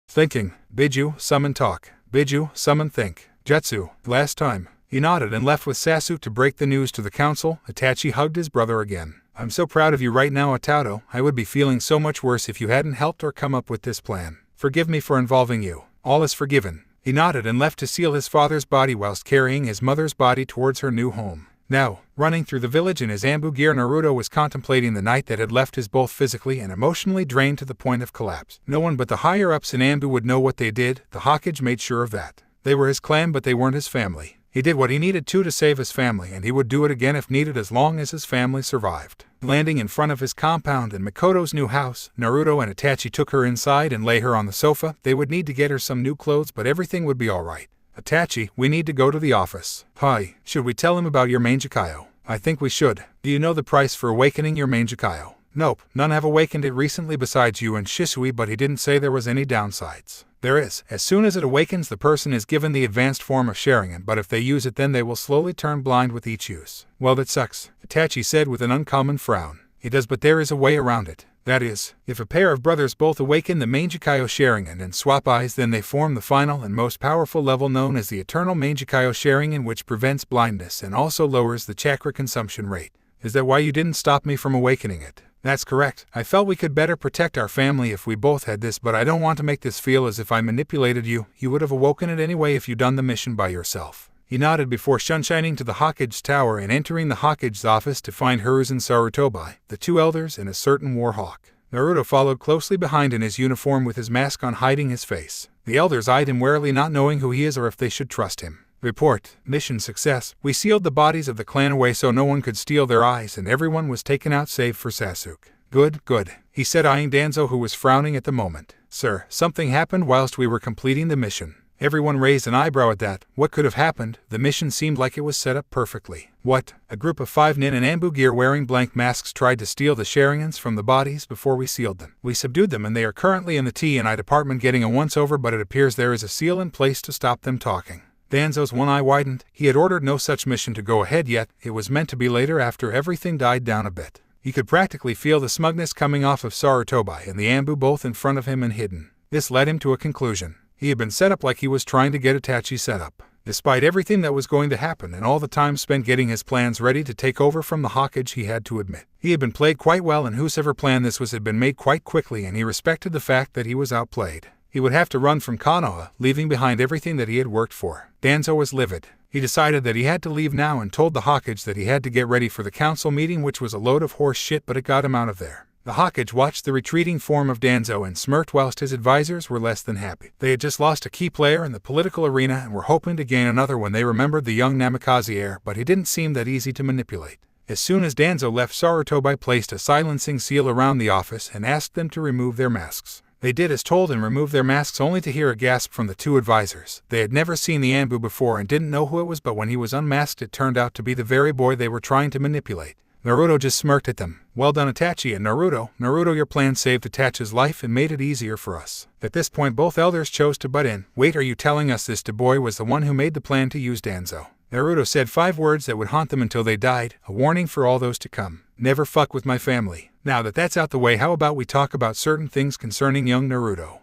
Thinking. Biju, summon talk. Biju, summon think. Jutsu. Last time. He nodded and left with Sasuke to break the news to the council. Itachi hugged his brother again. I'm so proud of you right now, Otato. I would be feeling so much worse if you hadn't helped or come up with this plan. Forgive me for involving you. All is forgiven. He nodded and left to seal his father's body whilst carrying his mother's body towards her new home. Now, running through the village in his Ambu gear, Naruto was contemplating the night that had left his both physically and emotionally drained to the point of collapse. No one but the higher-ups in Ambu would know what they did. The Hokage made sure of that. They were his clan, but they weren't his family. He did what he needed to save his family, and he would do it again if needed as long as his family survived. Landing in front of his compound in Mikoto's new house, Naruto and Itachi took her inside and lay her on the sofa. They would need to get her some new clothes, but everything would be alright. Itachi, we need to go to the office. Hi, should we tell him about your Mangekyo? I think we should. Do you know the price for awakening your Mangekyo? Nope, none have awakened it recently besides you and Shisui, but he didn't say there was any downsides. There is. As soon as it awakens, the person is given the advanced form of Sharingan, but if they use it then they will slowly turn blind with each use. Well, that sucks, Itachi said with an uncommon frown. It does, but there is a way around it. That is, if a pair of brothers both awaken the Mangekyo Sharingan and swap eyes, then they form the final and most powerful level known as the Eternal Mangekyo Sharingan, which prevents blindness and also lowers the chakra consumption rate. Is that why you didn't stop me from awakening it? That's correct. I felt we could better protect our family if we both had this, but I don't want to make this feel as if I manipulated you. You would have awoken it anyway if you'd done the mission by yourself. He nodded before sunshining to the Hokage's tower and entering the Hokage's office to find Hiruzen Sarutobi, the two elders, and a certain Warhawk. Naruto followed closely behind in his uniform with his mask on hiding his face. The elders eyed him warily, not knowing who he is or if they should trust him. Report. Mission success. We sealed the bodies of the clan away so no one could steal their eyes, and everyone was taken out save for Sasuke. Good, good, he said, eyeing Danzo, who was frowning at the moment. Sir, something happened whilst we were completing the mission. Everyone raised an eyebrow at that. What could have happened? The mission seemed like it was set up perfectly. What? A group of 5 nin in Ambu gear wearing blank masks tried to steal the Sharingans from the bodies before we sealed them. We subdued them and they are currently in the T&I department getting a once-over, but it appears there is a seal in place to stop them talking. Danzo's one eye widened. He had ordered no such mission to go ahead yet. It was meant to be later after everything died down a bit. He could practically feel the smugness coming off of Sarutobi and the Ambu both in front of him and hidden. This led him to a conclusion. He had been set up like he was trying to get Itachi set up. Despite everything that was going to happen and all the time spent getting his plans ready to take over from the Hokage, he had to admit. He had been played quite well, and whosoever plan this was had been made quite quickly, and he respected the fact that he was outplayed. He would have to run from Konoha, leaving behind everything that he had worked for. Danzo was livid. He decided that he had to leave now and told the Hokage that he had to get ready for the council meeting, which was a load of horse shit, but it got him out of there. The Hokage watched the retreating form of Danzo and smirked whilst his advisors were less than happy. They had just lost a key player in the political arena and were hoping to gain another when they remembered the young Namikaze heir, but he didn't seem that easy to manipulate. As soon as Danzo left, Sarutobi placed a silencing seal around the office and asked them to remove their masks. They did as told and removed their masks, only to hear a gasp from the two advisors. They had never seen the Ambu before and didn't know who it was, but when he was unmasked it turned out to be the very boy they were trying to manipulate. Naruto just smirked at them. Well done, Itachi and Naruto. Naruto, your plan saved Itachi's life and made it easier for us. At this point both elders chose to butt in. Wait, are you telling us this boy was the one who made the plan to use Danzo? Naruto said 5 words that would haunt them until they died, a warning for all those to come. Never fuck with my family. Now that that's out the way, how about we talk about certain things concerning young Naruto?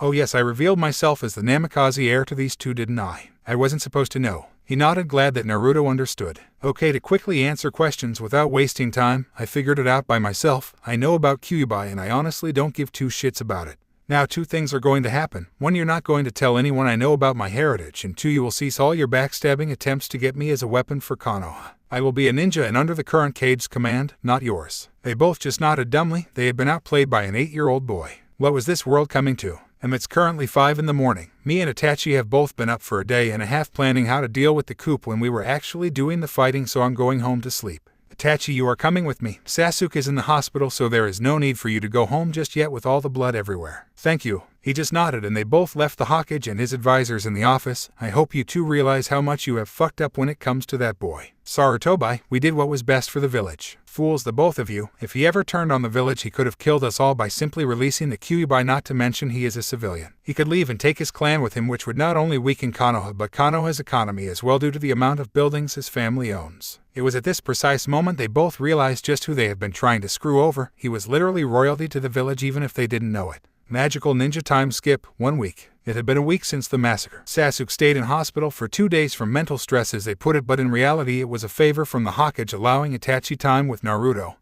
Oh yes, I revealed myself as the Namikaze heir to these two, didn't I? I wasn't supposed to know. He nodded, glad that Naruto understood. Okay, to quickly answer questions without wasting time, I figured it out by myself. I know about Kyuubi and I honestly don't give 2 shits about it. Now 2 things are going to happen. 1, you're not going to tell anyone I know about my heritage, and 2, you will cease all your backstabbing attempts to get me as a weapon for Konoha. I will be a ninja and under the current Cage's command, not yours. They both just nodded dumbly. They had been outplayed by an 8-year-old boy. What was this world coming to? It's currently 5 in the morning. Me and Itachi have both been up for a day and a half planning how to deal with the coup when we were actually doing the fighting, so I'm going home to sleep. Itachi, you are coming with me. Sasuke is in the hospital, so there is no need for you to go home just yet with all the blood everywhere. Thank you. He just nodded and they both left the Hokage and his advisors in the office. I hope you two realize how much you have fucked up when it comes to that boy. Sarutobi, we did what was best for the village. Fools, the both of you. If he ever turned on the village, he could have killed us all by simply releasing the Kyuubi, not to mention he is a civilian. He could leave and take his clan with him, which would not only weaken Konoha but Konoha's economy as well due to the amount of buildings his family owns. It was at this precise moment they both realized just who they had been trying to screw over. He was literally royalty to the village even if they didn't know it. Magical ninja time skip, 1 week. It had been a week since the massacre. Sasuke stayed in hospital for 2 days from mental stress, as they put it, but in reality it was a favor from the Hokage allowing Itachi time with Naruto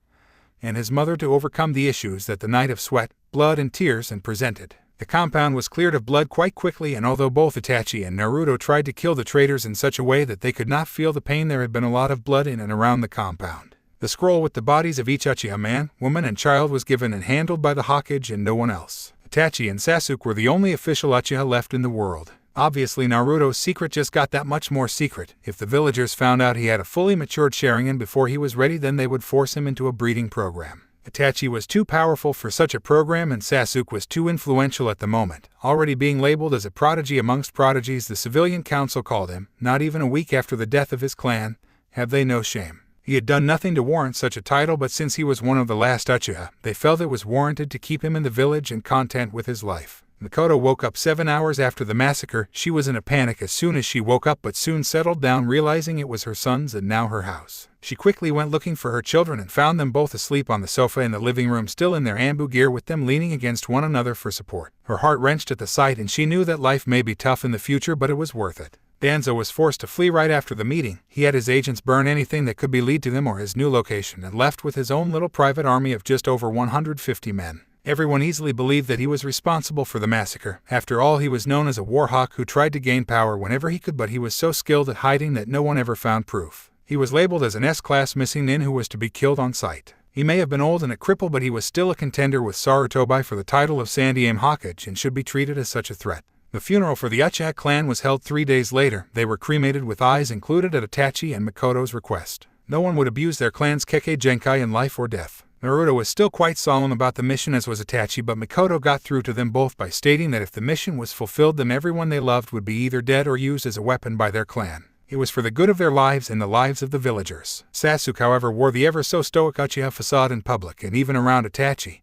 and his mother to overcome the issues that the night of sweat, blood, and tears and presented. The compound was cleared of blood quite quickly, and although both Itachi and Naruto tried to kill the traitors in such a way that they could not feel the pain, there had been a lot of blood in and around the compound. The scroll with the bodies of each Uchiha man, woman, and child was given and handled by the Hokage and no one else. Itachi and Sasuke were the only official Uchiha left in the world. Obviously, Naruto's secret just got that much more secret. If the villagers found out he had a fully matured Sharingan before he was ready, then they would force him into a breeding program. Itachi was too powerful for such a program, and Sasuke was too influential at the moment. Already being labeled as a prodigy amongst prodigies, the civilian council called him, not even a week after the death of his clan. Have they no shame? He had done nothing to warrant such a title, but since he was one of the last Uchiha, they felt it was warranted to keep him in the village and content with his life. Mikoto woke up 7 hours after the massacre. She was in a panic as soon as she woke up, but soon settled down, realizing it was her sons and now her house. She quickly went looking for her children and found them both asleep on the sofa in the living room, still in their Anbu gear, with them leaning against one another for support. Her heart wrenched at the sight, and she knew that life may be tough in the future, but it was worth it. Danzo was forced to flee right after the meeting. He had his agents burn anything that could be lead to them or his new location, and left with his own little private army of just over 150 men. Everyone easily believed that he was responsible for the massacre. After all, he was known as a warhawk who tried to gain power whenever he could, but he was so skilled at hiding that no one ever found proof. He was labeled as an S-class missing nin who was to be killed on sight. He may have been old and a cripple, but he was still a contender with Sarutobi for the title of Sandaime Hokage and should be treated as such a threat. The funeral for the Uchiha clan was held 3 days later. They were cremated with eyes included at Itachi and Mikoto's request. No one would abuse their clan's Kekkei Genkai in life or death. Naruto was still quite solemn about the mission, as was Itachi, but Mikoto got through to them both by stating that if the mission was fulfilled, then everyone they loved would be either dead or used as a weapon by their clan. It was for the good of their lives and the lives of the villagers. Sasuke, however, wore the ever-so-stoic Uchiha facade in public and even around Itachi.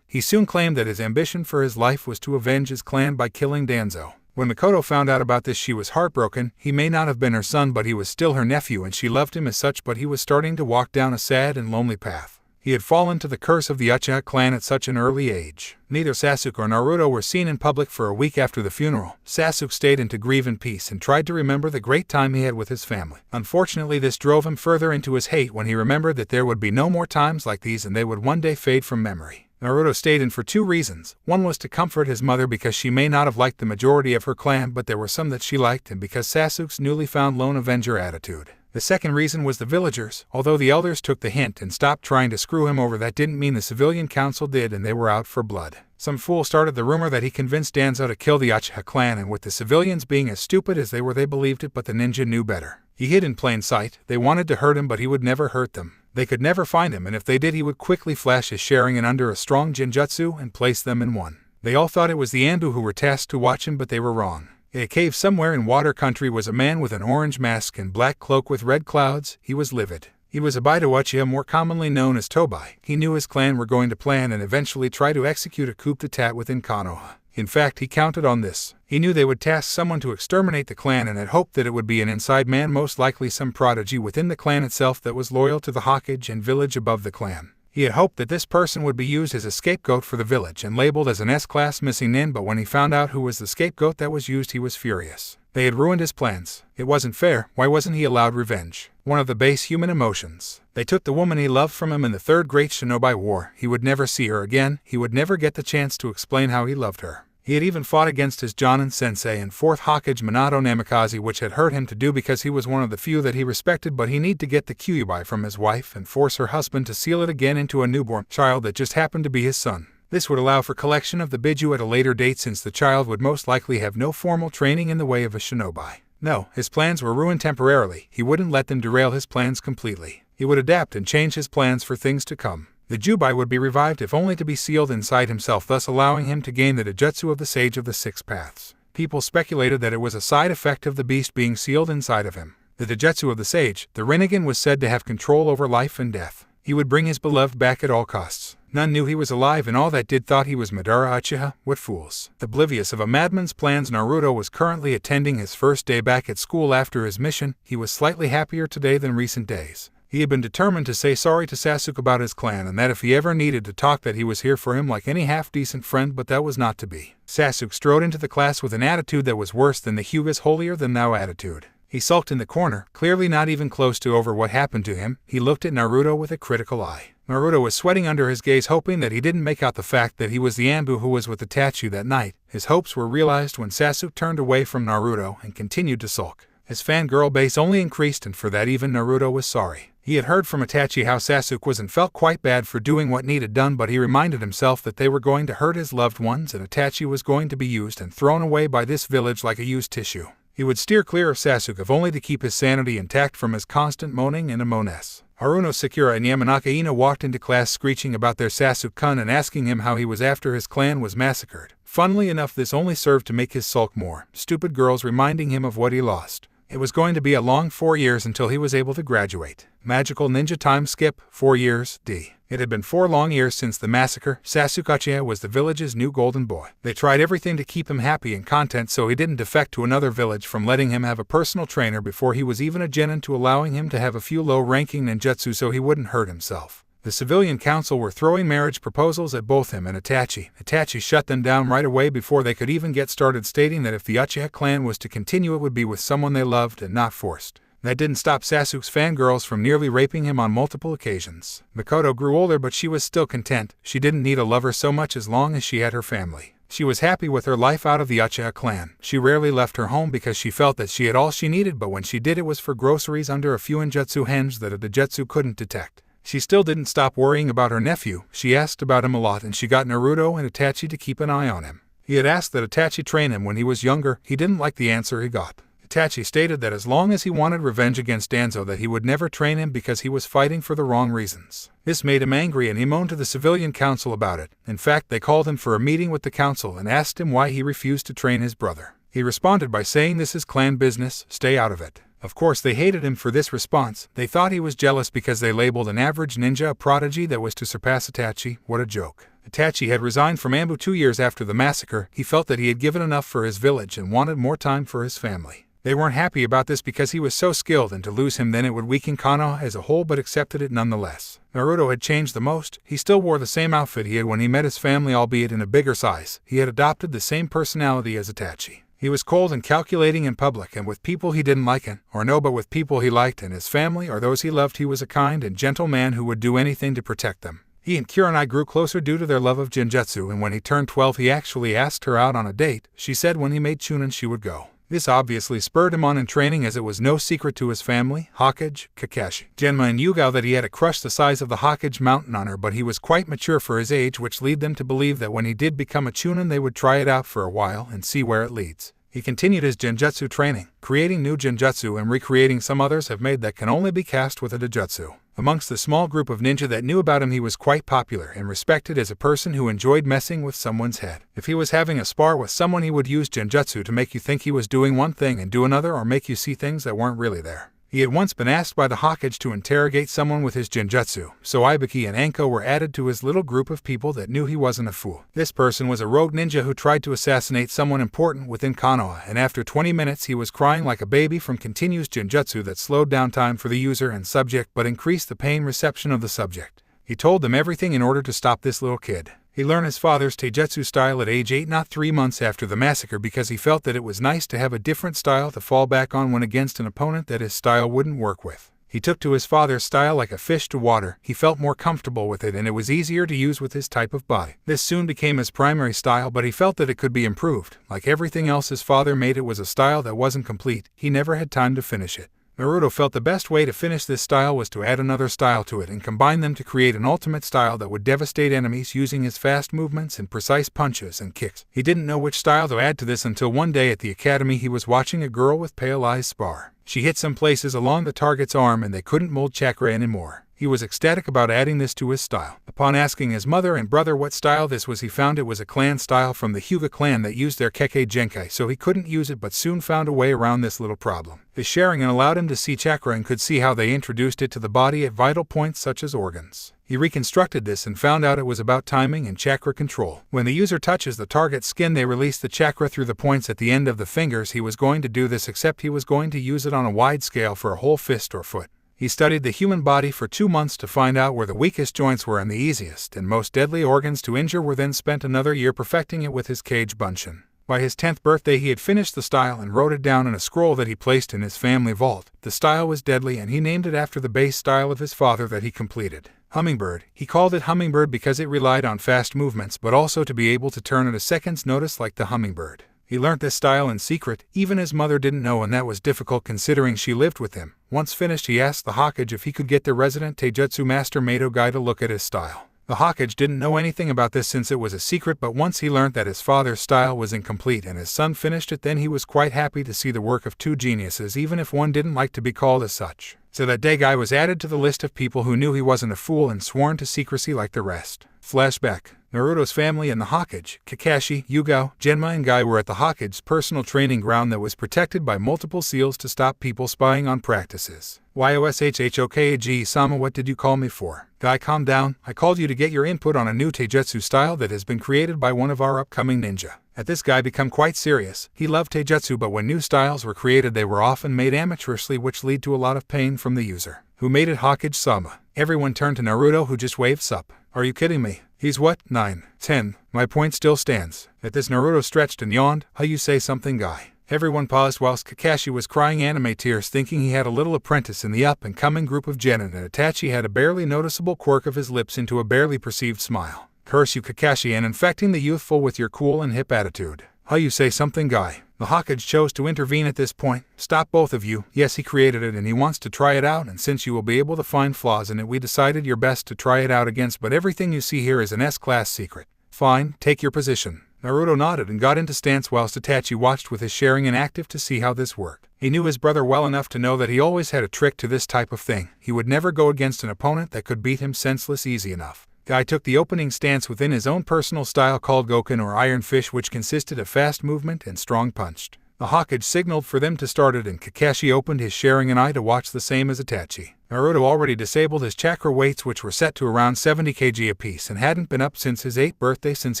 He soon claimed that his ambition for his life was to avenge his clan by killing Danzo. When Mikoto found out about this, she was heartbroken. He may not have been her son, but he was still her nephew, and she loved him as such, but he was starting to walk down a sad and lonely path. He had fallen to the curse of the Uchiha clan at such an early age. Neither Sasuke or Naruto were seen in public for a week after the funeral. Sasuke stayed in to grieve in peace and tried to remember the great time he had with his family. Unfortunately, this drove him further into his hate when he remembered that there would be no more times like these and they would one day fade from memory. Naruto stayed in for 2 reasons. One was to comfort his mother because she may not have liked the majority of her clan, but there were some that she liked, and because Sasuke's newly found lone avenger attitude. The second reason was the villagers. Although the elders took the hint and stopped trying to screw him over, that didn't mean the civilian council did, and they were out for blood. Some fool started the rumor that he convinced Danzo to kill the Uchiha clan, and with the civilians being as stupid as they were, they believed it, but the ninja knew better. He hid in plain sight. They wanted to hurt him, but he would never hurt them. They could never find him, and if they did, he would quickly flash his Sharingan under a strong Genjutsu and place them in one. They all thought it was the Anbu who were tasked to watch him, but they were wrong. In a cave somewhere in Water Country was a man with an orange mask and black cloak with red clouds. He was livid. He was a Baido Uchiha, more commonly known as Tobai. He knew his clan were going to plan and eventually try to execute a coup d'etat within Konoha. In fact, he counted on this. He knew they would task someone to exterminate the clan and had hoped that it would be an inside man, most likely some prodigy within the clan itself that was loyal to the Hokage and village above the clan. He had hoped that this person would be used as a scapegoat for the village and labeled as an S-class missing nin, but when he found out who was the scapegoat that was used, he was furious. They had ruined his plans. It wasn't fair. Why wasn't he allowed revenge? One of the base human emotions. They took the woman he loved from him in the Third Great Shinobi War. He would never see her again. He would never get the chance to explain how he loved her. He had even fought against his Jonin sensei and 4th Hokage Minato Namikaze, which had hurt him to do because he was one of the few that he respected, but he needed to get the kyuubi from his wife and force her husband to seal it again into a newborn child that just happened to be his son. This would allow for collection of the biju at a later date, since the child would most likely have no formal training in the way of a shinobi. No, his plans were ruined temporarily. He wouldn't let them derail his plans completely. He would adapt and change his plans for things to come. The Jubai would be revived if only to be sealed inside himself, thus allowing him to gain the Dojutsu of the Sage of the Six Paths. People speculated that it was a side effect of the beast being sealed inside of him. The Dojutsu of the Sage, the Rinnegan, was said to have control over life and death. He would bring his beloved back at all costs. None knew he was alive, and all that did thought he was Madara Uchiha. What fools. Oblivious of a madman's plans, Naruto was currently attending his first day back at school after his mission. He was slightly happier today than recent days. He had been determined to say sorry to Sasuke about his clan, and that if he ever needed to talk, that he was here for him like any half-decent friend, but that was not to be. Sasuke strode into the class with an attitude that was worse than the Hyuga's holier-than-thou attitude. He sulked in the corner, clearly not even close to over what happened to him. He looked at Naruto with a critical eye. Naruto was sweating under his gaze, hoping that he didn't make out the fact that he was the Anbu who was with Itachi that night. His hopes were realized when Sasuke turned away from Naruto and continued to sulk. His fangirl base only increased, and for that even Naruto was sorry. He had heard from Itachi how Sasuke was and felt quite bad for doing what needed done, but he reminded himself that they were going to hurt his loved ones and Itachi was going to be used and thrown away by this village like a used tissue. He would steer clear of Sasuke if only to keep his sanity intact from his constant moaning and a moaness. Haruno, Sakura, and Yamanaka Ino walked into class screeching about their Sasuke-kun and asking him how he was after his clan was massacred. Funnily enough, this only served to make his sulk more. Stupid girls reminding him of what he lost. It was going to be a long 4 years until he was able to graduate. Magical ninja time skip, 4 years, D. It had been 4 long years since the massacre. Sasuke Uchiha was the village's new golden boy. They tried everything to keep him happy and content so he didn't defect to another village, from letting him have a personal trainer before he was even a genin to allowing him to have a few low-ranking ninjutsu so he wouldn't hurt himself. The civilian council were throwing marriage proposals at both him and Itachi. Itachi shut them down right away before they could even get started, stating that if the Uchiha clan was to continue it would be with someone they loved and not forced. That didn't stop Sasuke's fangirls from nearly raping him on multiple occasions. Mikoto grew older, but she was still content. She didn't need a lover so much as long as she had her family. She was happy with her life out of the Uchiha clan. She rarely left her home because she felt that she had all she needed, but when she did it was for groceries under a few ninjutsu henge that a Dojutsu couldn't detect. She still didn't stop worrying about her nephew. She asked about him a lot, and she got Naruto and Itachi to keep an eye on him. He had asked that Itachi train him when he was younger. He didn't like the answer he got. Itachi stated that as long as he wanted revenge against Danzo, that he would never train him because he was fighting for the wrong reasons. This made him angry and he moaned to the civilian council about it. In fact, they called him for a meeting with the council and asked him why he refused to train his brother. He responded by saying, "This is clan business, stay out of it." Of course, they hated him for this response. They thought he was jealous because they labeled an average ninja a prodigy that was to surpass Itachi. What a joke. Itachi had resigned from Anbu 2 years after the massacre. He felt that he had given enough for his village and wanted more time for his family. They weren't happy about this because he was so skilled, and to lose him then it would weaken Konoha as a whole, but accepted it nonetheless. Naruto had changed the most. He still wore the same outfit he had when he met his family, albeit in a bigger size. He had adopted the same personality as Itachi. He was cold and calculating in public and with people he didn't like, but with people he liked and his family or those he loved, he was a kind and gentle man who would do anything to protect them. He and Kurenai grew closer due to their love of Genjutsu, and when he turned 12 he actually asked her out on a date. She said when he made Chunin she would go. This obviously spurred him on in training, as it was no secret to his family, Hokage, Kakashi, Genma and Yugao, that he had a crush the size of the Hokage mountain on her, but he was quite mature for his age, which led them to believe that when he did become a Chunin they would try it out for a while and see where it leads. He continued his Genjutsu training, creating new Genjutsu and recreating some others have made that can only be cast with a Dojutsu. Amongst the small group of ninja that knew about him, he was quite popular and respected as a person who enjoyed messing with someone's head. If he was having a spar with someone, he would use Genjutsu to make you think he was doing one thing and do another, or make you see things that weren't really there. He had once been asked by the Hokage to interrogate someone with his Genjutsu, so Ibiki and Anko were added to his little group of people that knew he wasn't a fool. This person was a rogue ninja who tried to assassinate someone important within Konoha, and after 20 minutes he was crying like a baby from continuous Genjutsu that slowed down time for the user and subject but increased the pain reception of the subject. He told them everything in order to stop this little kid. He learned his father's taijutsu style at age 8, not 3 months after the massacre, because he felt that it was nice to have a different style to fall back on when against an opponent that his style wouldn't work with. He took to his father's style like a fish to water. He felt more comfortable with it and it was easier to use with his type of body. This soon became his primary style, but he felt that it could be improved. Like everything else his father made, it was a style that wasn't complete. He never had time to finish it. Naruto felt the best way to finish this style was to add another style to it and combine them to create an ultimate style that would devastate enemies using his fast movements and precise punches and kicks. He didn't know which style to add to this until one day at the academy he was watching a girl with pale eyes spar. She hit some places along the target's arm and they couldn't mold chakra anymore. He was ecstatic about adding this to his style. Upon asking his mother and brother what style this was, he found it was a clan style from the Hyuga clan that used their Kekkei Genkai, so he couldn't use it but soon found a way around this little problem. The sharingan allowed him to see chakra and could see how they introduced it to the body at vital points such as organs. He reconstructed this and found out it was about timing and chakra control. When the user touches the target's skin, they release the chakra through the points at the end of the fingers. He was going to do this, except he was going to use it on a wide scale for a whole fist or foot. He studied the human body for 2 months to find out where the weakest joints were and the easiest and most deadly organs to injure were, then spent another year perfecting it with his Kage Bunshin. By his 10th birthday he had finished the style and wrote it down in a scroll that he placed in his family vault. The style was deadly and he named it after the base style of his father that he completed. Hummingbird. He called it Hummingbird because it relied on fast movements but also to be able to turn at a second's notice like the hummingbird. He learnt this style in secret, even his mother didn't know, and that was difficult considering she lived with him. Once finished, he asked the Hokage if he could get the resident Taijutsu master Mato guy to look at his style. The Hokage didn't know anything about this since it was a secret, but once he learnt that his father's style was incomplete and his son finished it, then he was quite happy to see the work of two geniuses, even if one didn't like to be called as such. So that day Guy was added to the list of people who knew he wasn't a fool and sworn to secrecy like the rest. Flashback. Naruto's family and the Hokage, Kakashi, Yugito, Genma and Guy were at the Hokage's personal training ground that was protected by multiple seals to stop people spying on practices. YOSHHOKAG-sama, what did you call me for? Guy, calm down. I called you to get your input on a new taijutsu style that has been created by one of our upcoming ninja. At this, Guy became quite serious. He loved taijutsu, but when new styles were created they were often made amateurishly, which lead to a lot of pain from the user. Who made it? Hokage-sama. Everyone turned to Naruto, who just waved sup. Are you kidding me? He's what? 9, 10. My point still stands. At this, Naruto stretched and yawned. How you say something, Guy? Everyone paused whilst Kakashi was crying anime tears, thinking he had a little apprentice in the up-and-coming group of genin, and Itachi had a barely noticeable quirk of his lips into a barely perceived smile. Curse you, Kakashi, and infecting the youthful with your cool and hip attitude. How you say something, Guy? The Hokage chose to intervene at this point. Stop, both of you. Yes, he created it and he wants to try it out, and since you will be able to find flaws in it, we decided you're best to try it out against, but everything you see here is an S-class secret. Fine, take your position. Naruto nodded and got into stance whilst Itachi watched with his sharing inactive to see how this worked. He knew his brother well enough to know that he always had a trick to this type of thing. He would never go against an opponent that could beat him senseless easy enough. Guy took the opening stance within his own personal style called Goken or Iron Fist, which consisted of fast movement and strong punched. The Hokage signaled for them to start it, and Kakashi opened his sharing eye to watch, the same as Itachi. Naruto already disabled his chakra weights, which were set to around 70 kg apiece and hadn't been up since his 8th birthday, since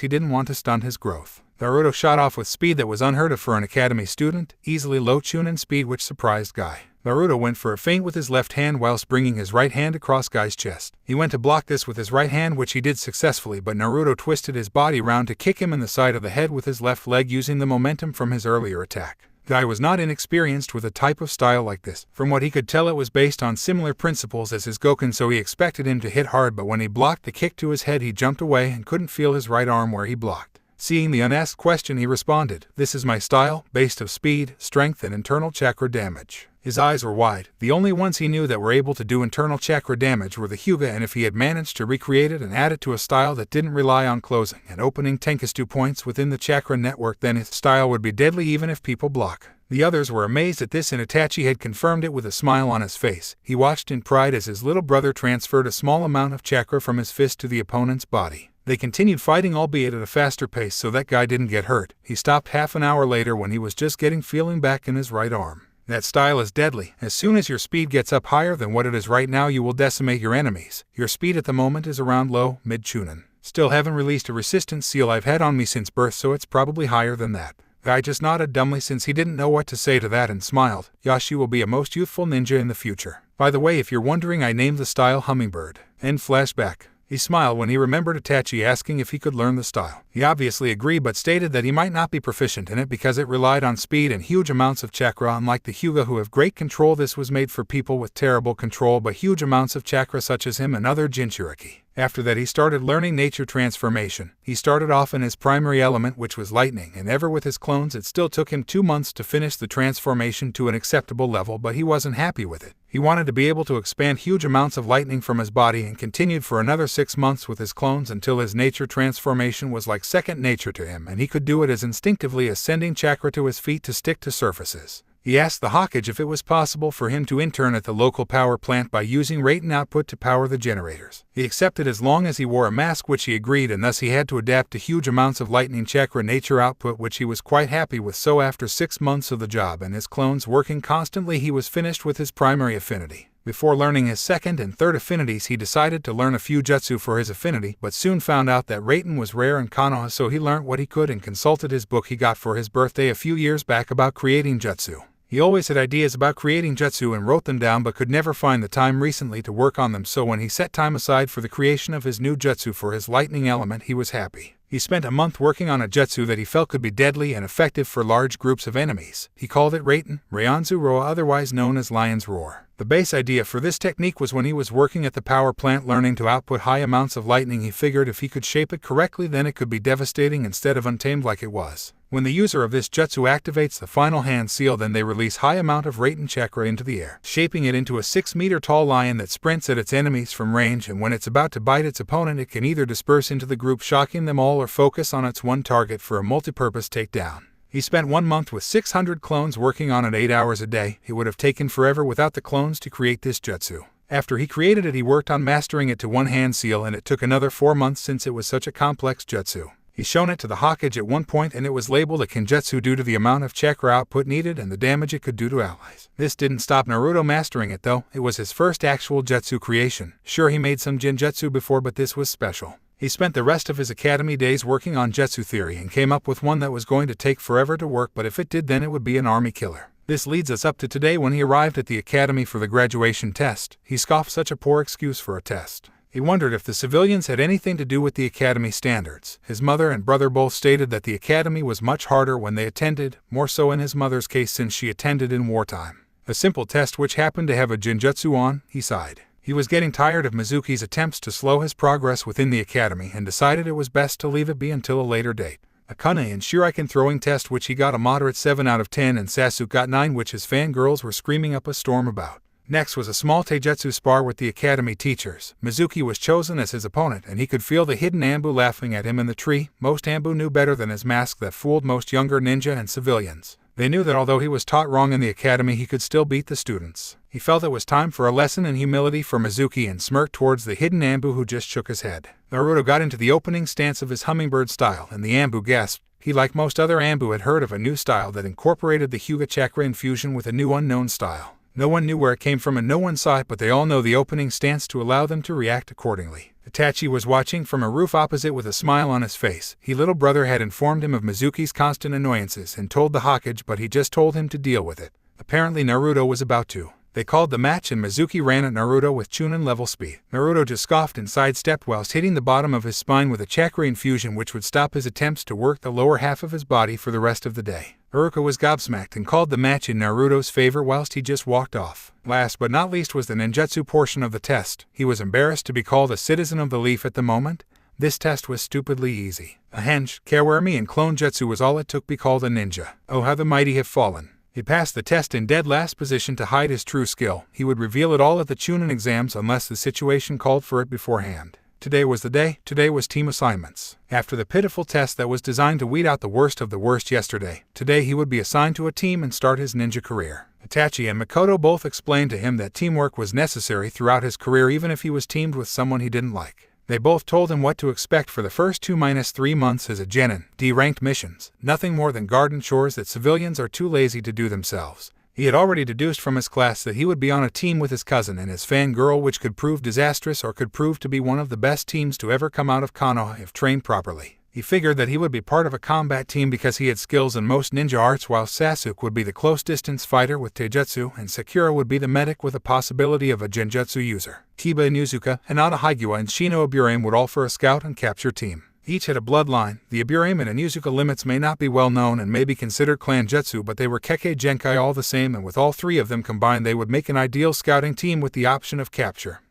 he didn't want to stunt his growth. Naruto shot off with speed that was unheard of for an academy student, easily low chunin speed, which surprised Guy. Naruto went for a feint with his left hand whilst bringing his right hand across Guy's chest. He went to block this with his right hand, which he did successfully, but Naruto twisted his body round to kick him in the side of the head with his left leg, using the momentum from his earlier attack. Guy was not inexperienced with a type of style like this. From what he could tell, it was based on similar principles as his Goken, so he expected him to hit hard, but when he blocked the kick to his head he jumped away and couldn't feel his right arm where he blocked. Seeing the unasked question, he responded, "This is my style, based of speed, strength and internal chakra damage." His eyes were wide. The only ones he knew that were able to do internal chakra damage were the Hyuga, and if he had managed to recreate it and add it to a style that didn't rely on closing and opening Tenkaistu points within the chakra network, then his style would be deadly even if people block. The others were amazed at this, and Itachi had confirmed it with a smile on his face. He watched in pride as his little brother transferred a small amount of chakra from his fist to the opponent's body. They continued fighting, albeit at a faster pace, so that Guy didn't get hurt. He stopped half an hour later when he was just getting feeling back in his right arm. That style is deadly. As soon as your speed gets up higher than what it is right now, you will decimate your enemies. Your speed at the moment is around low, mid chunin. Still haven't released a resistance seal I've had on me since birth, so it's probably higher than that. Guy just nodded dumbly since he didn't know what to say to that and smiled. Yashi will be a most youthful ninja in the future. By the way, if you're wondering, I named the style Hummingbird. End flashback. He smiled when he remembered Itachi asking if he could learn the style. He obviously agreed, but stated that he might not be proficient in it because it relied on speed and huge amounts of chakra. Unlike the Hyuga, who have great control, this was made for people with terrible control but huge amounts of chakra, such as him and other Jinchuriki. After that, he started learning nature transformation. He started off in his primary element, which was lightning, and ever with his clones it still took him 2 months to finish the transformation to an acceptable level, but he wasn't happy with it. He wanted to be able to expand huge amounts of lightning from his body and continued for another 6 months with his clones until his nature transformation was like second nature to him, and he could do it as instinctively as sending chakra to his feet to stick to surfaces. He asked the Hokage if it was possible for him to intern at the local power plant by using Raten output to power the generators. He accepted as long as he wore a mask, which he agreed, and thus he had to adapt to huge amounts of lightning chakra nature output, which he was quite happy with. So after 6 months of the job and his clones working constantly, he was finished with his primary affinity. Before learning his second and third affinities, he decided to learn a few jutsu for his affinity, but soon found out that Raten was rare in Konoha, so he learnt what he could and consulted his book he got for his birthday a few years back about creating jutsu. He always had ideas about creating jutsu and wrote them down, but could never find the time recently to work on them, so when he set time aside for the creation of his new jutsu for his lightning element, he was happy. He spent a month working on a jutsu that he felt could be deadly and effective for large groups of enemies. He called it Raiten, Ryanzu Roa, otherwise known as Lion's Roar. The base idea for this technique was when he was working at the power plant learning to output high amounts of lightning. He figured if he could shape it correctly, then it could be devastating instead of untamed like it was. When the user of this jutsu activates the final hand seal, then they release high amount of Raiten chakra into the air, shaping it into a 6-meter tall lion that sprints at its enemies from range, and when it's about to bite its opponent, it can either disperse into the group shocking them all or focus on its one target for a multi-purpose takedown. He spent 1 month with 600 clones working on it 8 hours a day. It would have taken forever without the clones to create this jutsu. After he created it, he worked on mastering it to one hand seal, and it took another 4 months since it was such a complex jutsu. He shown it to the Hokage at one point, and it was labeled a Kenjutsu due to the amount of chakra output needed and the damage it could do to allies. This didn't stop Naruto mastering it though. It was his first actual jutsu creation. Sure, he made some Genjutsu before, but this was special. He spent the rest of his academy days working on jutsu theory and came up with one that was going to take forever to work, but if it did, then it would be an army killer. This leads us up to today when he arrived at the academy for the graduation test. He scoffed such a poor excuse for a test. He wondered if the civilians had anything to do with the academy standards. His mother and brother both stated that the academy was much harder when they attended, more so in his mother's case since she attended in wartime. A simple test which happened to have a Genjutsu on, he sighed. He was getting tired of Mizuki's attempts to slow his progress within the academy and decided it was best to leave it be until a later date. A Kane and Shuriken throwing test which he got a moderate 7 out of 10 and Sasuke got 9, which his fangirls were screaming up a storm about. Next was a small taijutsu spar with the academy teachers. Mizuki was chosen as his opponent, and he could feel the hidden Anbu laughing at him in the tree. Most Anbu knew better than his mask that fooled most younger ninja and civilians. They knew that although he was taught wrong in the academy, he could still beat the students. He felt it was time for a lesson in humility for Mizuki and smirked towards the hidden Anbu who just shook his head. Naruto got into the opening stance of his hummingbird style, and the Anbu gasped. He, like most other Anbu, had heard of a new style that incorporated the Hyuga chakra infusion with a new unknown style. No one knew where it came from and no one saw it, but they all know the opening stance to allow them to react accordingly. Itachi was watching from a roof opposite with a smile on his face. His little brother had informed him of Mizuki's constant annoyances and told the Hokage, but he just told him to deal with it. Apparently Naruto was about to. They called the match and Mizuki ran at Naruto with Chunin level speed. Naruto just scoffed and sidestepped whilst hitting the bottom of his spine with a chakra infusion which would stop his attempts to work the lower half of his body for the rest of the day. Iruka was gobsmacked and called the match in Naruto's favor whilst he just walked off. Last but not least was the ninjutsu portion of the test. He was embarrassed to be called a citizen of the leaf at the moment. This test was stupidly easy. A henge, kawarimi, and clone jutsu was all it took to be called a ninja. Oh, how the mighty have fallen. He passed the test in dead last position to hide his true skill. He would reveal it all at the Chunin exams unless the situation called for it beforehand. Today was the day. Today was team assignments. After the pitiful test that was designed to weed out the worst of the worst yesterday, today he would be assigned to a team and start his ninja career. Itachi and Makoto both explained to him that teamwork was necessary throughout his career even if he was teamed with someone he didn't like. They both told him what to expect for the first 2-3 months as a genin, D-ranked missions, nothing more than garden chores that civilians are too lazy to do themselves. He had already deduced from his class that he would be on a team with his cousin and his fangirl, which could prove disastrous or could prove to be one of the best teams to ever come out of Konoha if trained properly. He figured that he would be part of a combat team because he had skills in most ninja arts, while Sasuke would be the close-distance fighter with taijutsu and Sakura would be the medic with a possibility of a genjutsu user. Kiba, Inuzuka, Hinata, Higuwa, and Shino Aburame would all for a scout and capture team. Each had a bloodline. The Aburame and Inuzuka limits may not be well known and may be considered clan jutsu, but they were Kekkei Genkai all the same, and with all three of them combined they would make an ideal scouting team with the option of capture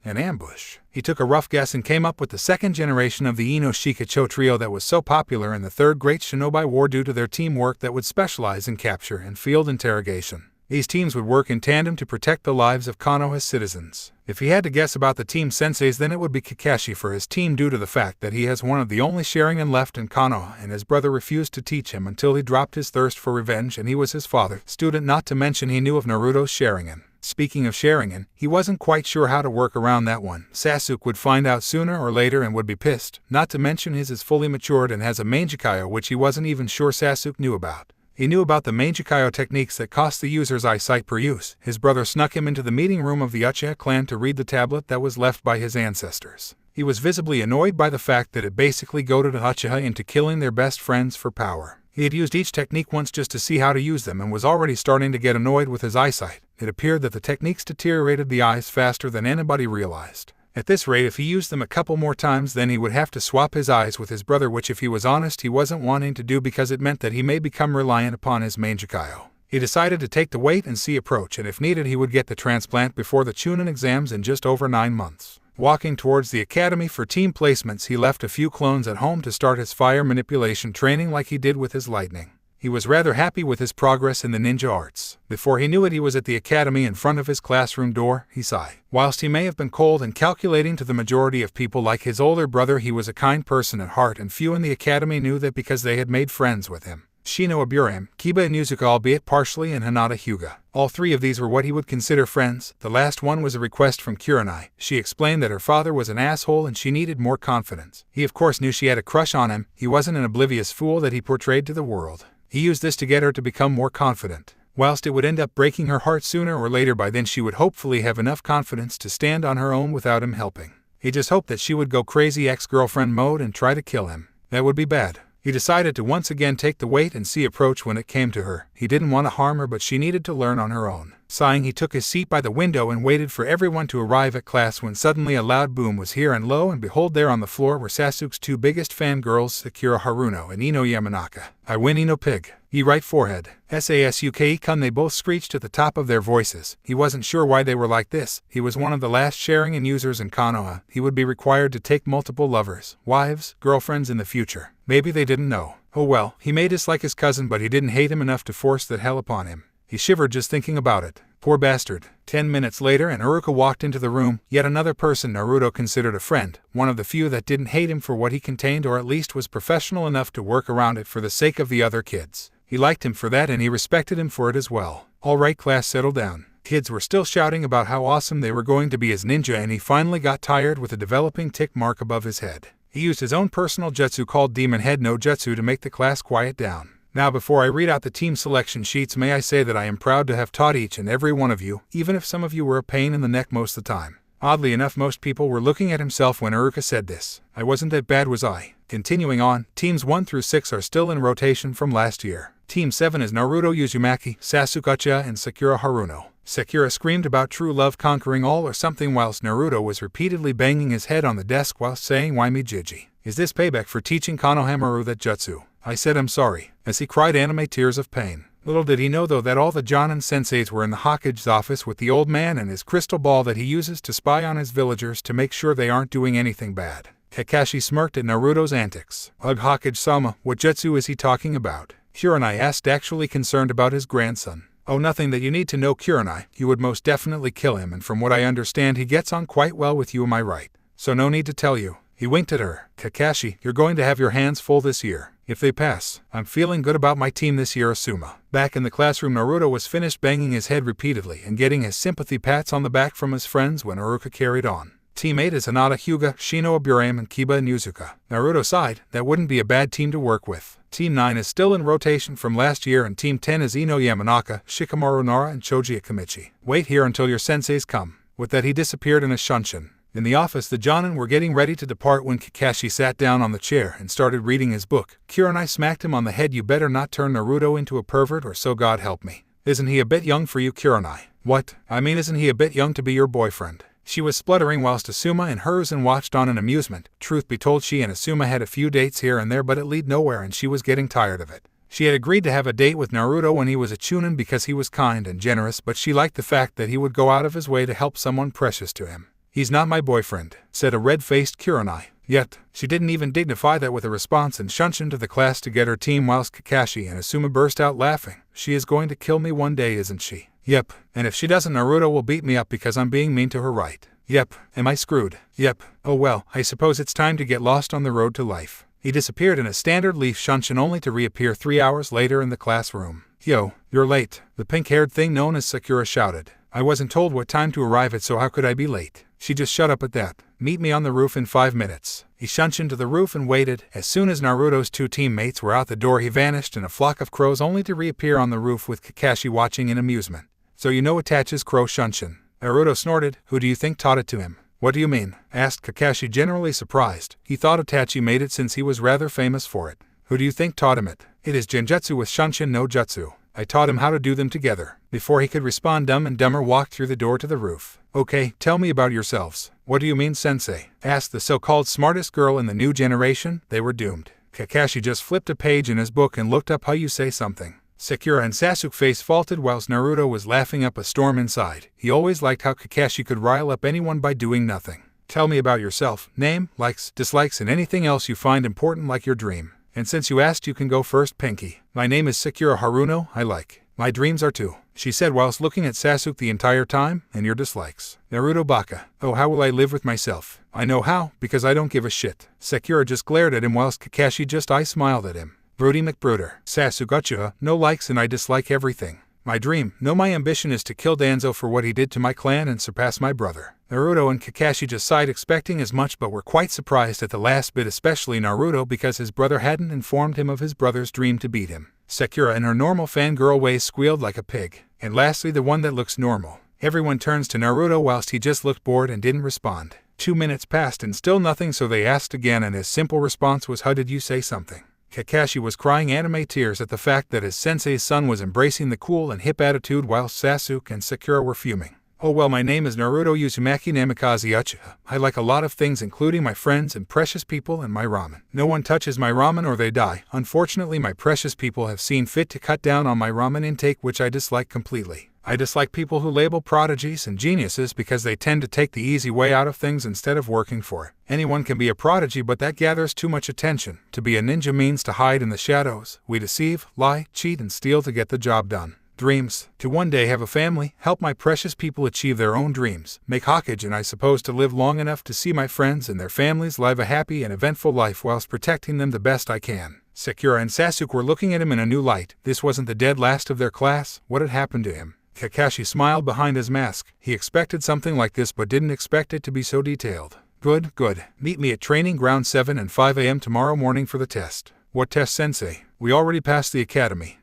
and ambush. He took a rough guess and came up with the second generation of the Ino Shikacho trio that was so popular in the Third Great Shinobi War due to their teamwork that would specialize in capture and field interrogation. These teams would work in tandem to protect the lives of Konoha's citizens. If he had to guess about the team senseis, then it would be Kakashi for his team due to the fact that he has one of the only Sharingan left in Konoha and his brother refused to teach him until he dropped his thirst for revenge and he was his father's student, not to mention he knew of Naruto's Sharingan. Speaking of Sharingan, he wasn't quite sure how to work around that one. Sasuke would find out sooner or later and would be pissed, not to mention his is fully matured and has a Mangekyo which he wasn't even sure Sasuke knew about. He knew about the Mangekyo techniques that cost the user's eyesight per use. His brother snuck him into the meeting room of the Uchiha clan to read the tablet that was left by his ancestors. He was visibly annoyed by the fact that it basically goaded Uchiha into killing their best friends for power. He had used each technique once just to see how to use them and was already starting to get annoyed with his eyesight. It appeared that the techniques deteriorated the eyes faster than anybody realized. At this rate, if he used them a couple more times, then he would have to swap his eyes with his brother, which if he was honest he wasn't wanting to do because it meant that he may become reliant upon his Mangekyo. He decided to take the wait-and-see approach, and if needed he would get the transplant before the Chunin exams in just over 9 months. Walking towards the academy for team placements, he left a few clones at home to start his fire manipulation training like he did with his lightning. He was rather happy with his progress in the ninja arts. Before he knew it, he was at the academy in front of his classroom door. He sighed. Whilst he may have been cold and calculating to the majority of people like his older brother, he was a kind person at heart, and few in the academy knew that because they had made friends with him. Shino Aburame, Kiba Inuzuka, albeit partially, and Hinata Hyuga. All three of these were what he would consider friends. The last one was a request from Kurenai. She explained that her father was an asshole and she needed more confidence. He of course knew she had a crush on him. He wasn't an oblivious fool that he portrayed to the world. He used this to get her to become more confident. Whilst it would end up breaking her heart sooner or later, by then she would hopefully have enough confidence to stand on her own without him helping. He just hoped that she would go crazy ex-girlfriend mode and try to kill him. That would be bad. He decided to once again take the wait-and-see approach when it came to her. He didn't want to harm her, but she needed to learn on her own. Sighing, he took his seat by the window and waited for everyone to arrive at class when suddenly a loud boom was here, and lo and behold, there on the floor were Sasuke's two biggest fangirls, Sakura Haruno and Ino Yamanaka. "I win, Ino Pig. Ye right forehead. Sasuke-kun," they both screeched at the top of their voices. He wasn't sure why they were like this. He was one of the last Sharingan users in Konoha. He would be required to take multiple lovers, wives, girlfriends in the future. Maybe they didn't know. Oh well, he may dislike his cousin, but he didn't hate him enough to force that hell upon him. He shivered just thinking about it. Poor bastard. 10 minutes later, and Iruka walked into the room, yet another person Naruto considered a friend, one of the few that didn't hate him for what he contained, or at least was professional enough to work around it for the sake of the other kids. He liked him for that, and he respected him for it as well. Alright class, settle down. Kids were still shouting about how awesome they were going to be as ninja, and he finally got tired with a developing tick mark above his head. He used his own personal jutsu called Demon Head no Jutsu to make the class quiet down. Now, before I read out the team selection sheets, may I say that I am proud to have taught each and every one of you, even if some of you were a pain in the neck most of the time. Oddly enough, most people were looking at himself when Iruka said this. I wasn't that bad, was I? Continuing on, teams 1 through 6 are still in rotation from last year. Team 7 is Naruto Uzumaki, Sasuke Uchiha, and Sakura Haruno. Sakura screamed about true love conquering all or something, whilst Naruto was repeatedly banging his head on the desk whilst saying, "Why me, Jiji? Is this payback for teaching Konohamaru that jutsu?" I said I'm sorry, as he cried anime tears of pain. Little did he know though that all the Jonin senseis were in the Hokage's office with the old man and his crystal ball that he uses to spy on his villagers to make sure they aren't doing anything bad. Kakashi smirked at Naruto's antics. Ugh, Hokage-sama, what jutsu is he talking about? Kurenai asked, actually concerned about his grandson. Oh, nothing that you need to know, Kurenai. You would most definitely kill him, and from what I understand he gets on quite well with you, am I right? So no need to tell you. He winked at her. Kakashi, you're going to have your hands full this year. If they pass, I'm feeling good about my team this year, Asuma. Back in the classroom, Naruto was finished banging his head repeatedly and getting his sympathy pats on the back from his friends when Iruka carried on. Team 8 is Hinata Hyuga, Shino Aburame, and Kiba Inuzuka. Naruto sighed. That wouldn't be a bad team to work with. Team 9 is still in rotation from last year, and Team 10 is Ino Yamanaka, Shikamaru Nara, and Choji Akamichi. Wait here until your senseis come. With that, he disappeared in a shunshin. In the office, the Jonin were getting ready to depart when Kakashi sat down on the chair and started reading his book. Kurenai smacked him on the head. You better not turn Naruto into a pervert, or so God help me. Isn't he a bit young for you, Kurenai? What? I mean, isn't he a bit young to be your boyfriend? She was spluttering whilst Asuma and hers and watched on in amusement. Truth be told, she and Asuma had a few dates here and there, but it led nowhere and she was getting tired of it. She had agreed to have a date with Naruto when he was a chunin because he was kind and generous, but she liked the fact that he would go out of his way to help someone precious to him. He's not my boyfriend, said a red-faced Kurenai. Yet, she didn't even dignify that with a response and shunshined to the class to get her team whilst Kakashi and Asuma burst out laughing. She is going to kill me one day, isn't she? Yep, and if she doesn't, Naruto will beat me up because I'm being mean to her, right? Yep, am I screwed? Yep, oh well, I suppose it's time to get lost on the road to life. He disappeared in a standard leaf shunshin only to reappear 3 hours later in the classroom. Yo, you're late, the pink-haired thing known as Sakura shouted. I wasn't told what time to arrive at, so how could I be late? She just shut up at that. Meet me on the roof in 5 minutes. He shunshined to the roof and waited. As soon as Naruto's two teammates were out the door, he vanished in a flock of crows only to reappear on the roof with Kakashi watching in amusement. So you know Itachi's crow shunshin? Naruto snorted. Who do you think taught it to him? What do you mean? Asked Kakashi, generally surprised. He thought Itachi made it since he was rather famous for it. Who do you think taught him it? It is Genjutsu with Shunshin no Jutsu. I taught him how to do them together. Before he could respond, Dumb and Dumber walked through the door to the roof. Okay, tell me about yourselves. What do you mean, sensei? Asked the so-called smartest girl in the new generation. They were doomed. Kakashi just flipped a page in his book and looked up. How you say something? Sakura and Sasuke face faulted whilst Naruto was laughing up a storm inside. He always liked how Kakashi could rile up anyone by doing nothing. Tell me about yourself. Name, likes, dislikes, and anything else you find important like your dream. And since you asked, you can go first, Pinky. My name is Sakura Haruno. I like. My dreams are too, she said whilst looking at Sasuke the entire time. And your dislikes? Naruto Baka. Oh, how will I live with myself? I know how, because I don't give a shit. Sakura just glared at him whilst Kakashi just smiled at him. Broody McBrooder. Sasuke Uchiha. No likes and I dislike everything. My dream. No, my ambition is to kill Danzo for what he did to my clan and surpass my brother. Naruto and Kakashi just sighed, expecting as much, but were quite surprised at the last bit, especially Naruto, because his brother hadn't informed him of his brother's dream to beat him. Sakura in her normal fangirl way squealed like a pig. And lastly, the one that looks normal. Everyone turns to Naruto whilst he just looked bored and didn't respond. 2 minutes passed and still nothing, so they asked again, and his simple response was, how did you say something? Kakashi was crying anime tears at the fact that his sensei's son was embracing the cool and hip attitude whilst Sasuke and Sakura were fuming. Oh well, my name is Naruto Uzumaki Namikaze Uchiha. I like a lot of things, including my friends and precious people and my ramen. No one touches my ramen or they die. Unfortunately, my precious people have seen fit to cut down on my ramen intake, which I dislike completely. I dislike people who label prodigies and geniuses because they tend to take the easy way out of things instead of working for it. Anyone can be a prodigy, but that gathers too much attention. To be a ninja means to hide in the shadows. We deceive, lie, cheat, and steal to get the job done. Dreams. To one day have a family, help my precious people achieve their own dreams, make Hokage, and I suppose to live long enough to see my friends and their families live a happy and eventful life whilst protecting them the best I can. Sakura and Sasuke were looking at him in a new light. This wasn't the dead last of their class. What had happened to him? Kakashi smiled behind his mask. He expected something like this but didn't expect it to be so detailed. Good, good. Meet me at training ground 7 and 5 a.m. tomorrow morning for the test. What test, sensei? We already passed the academy.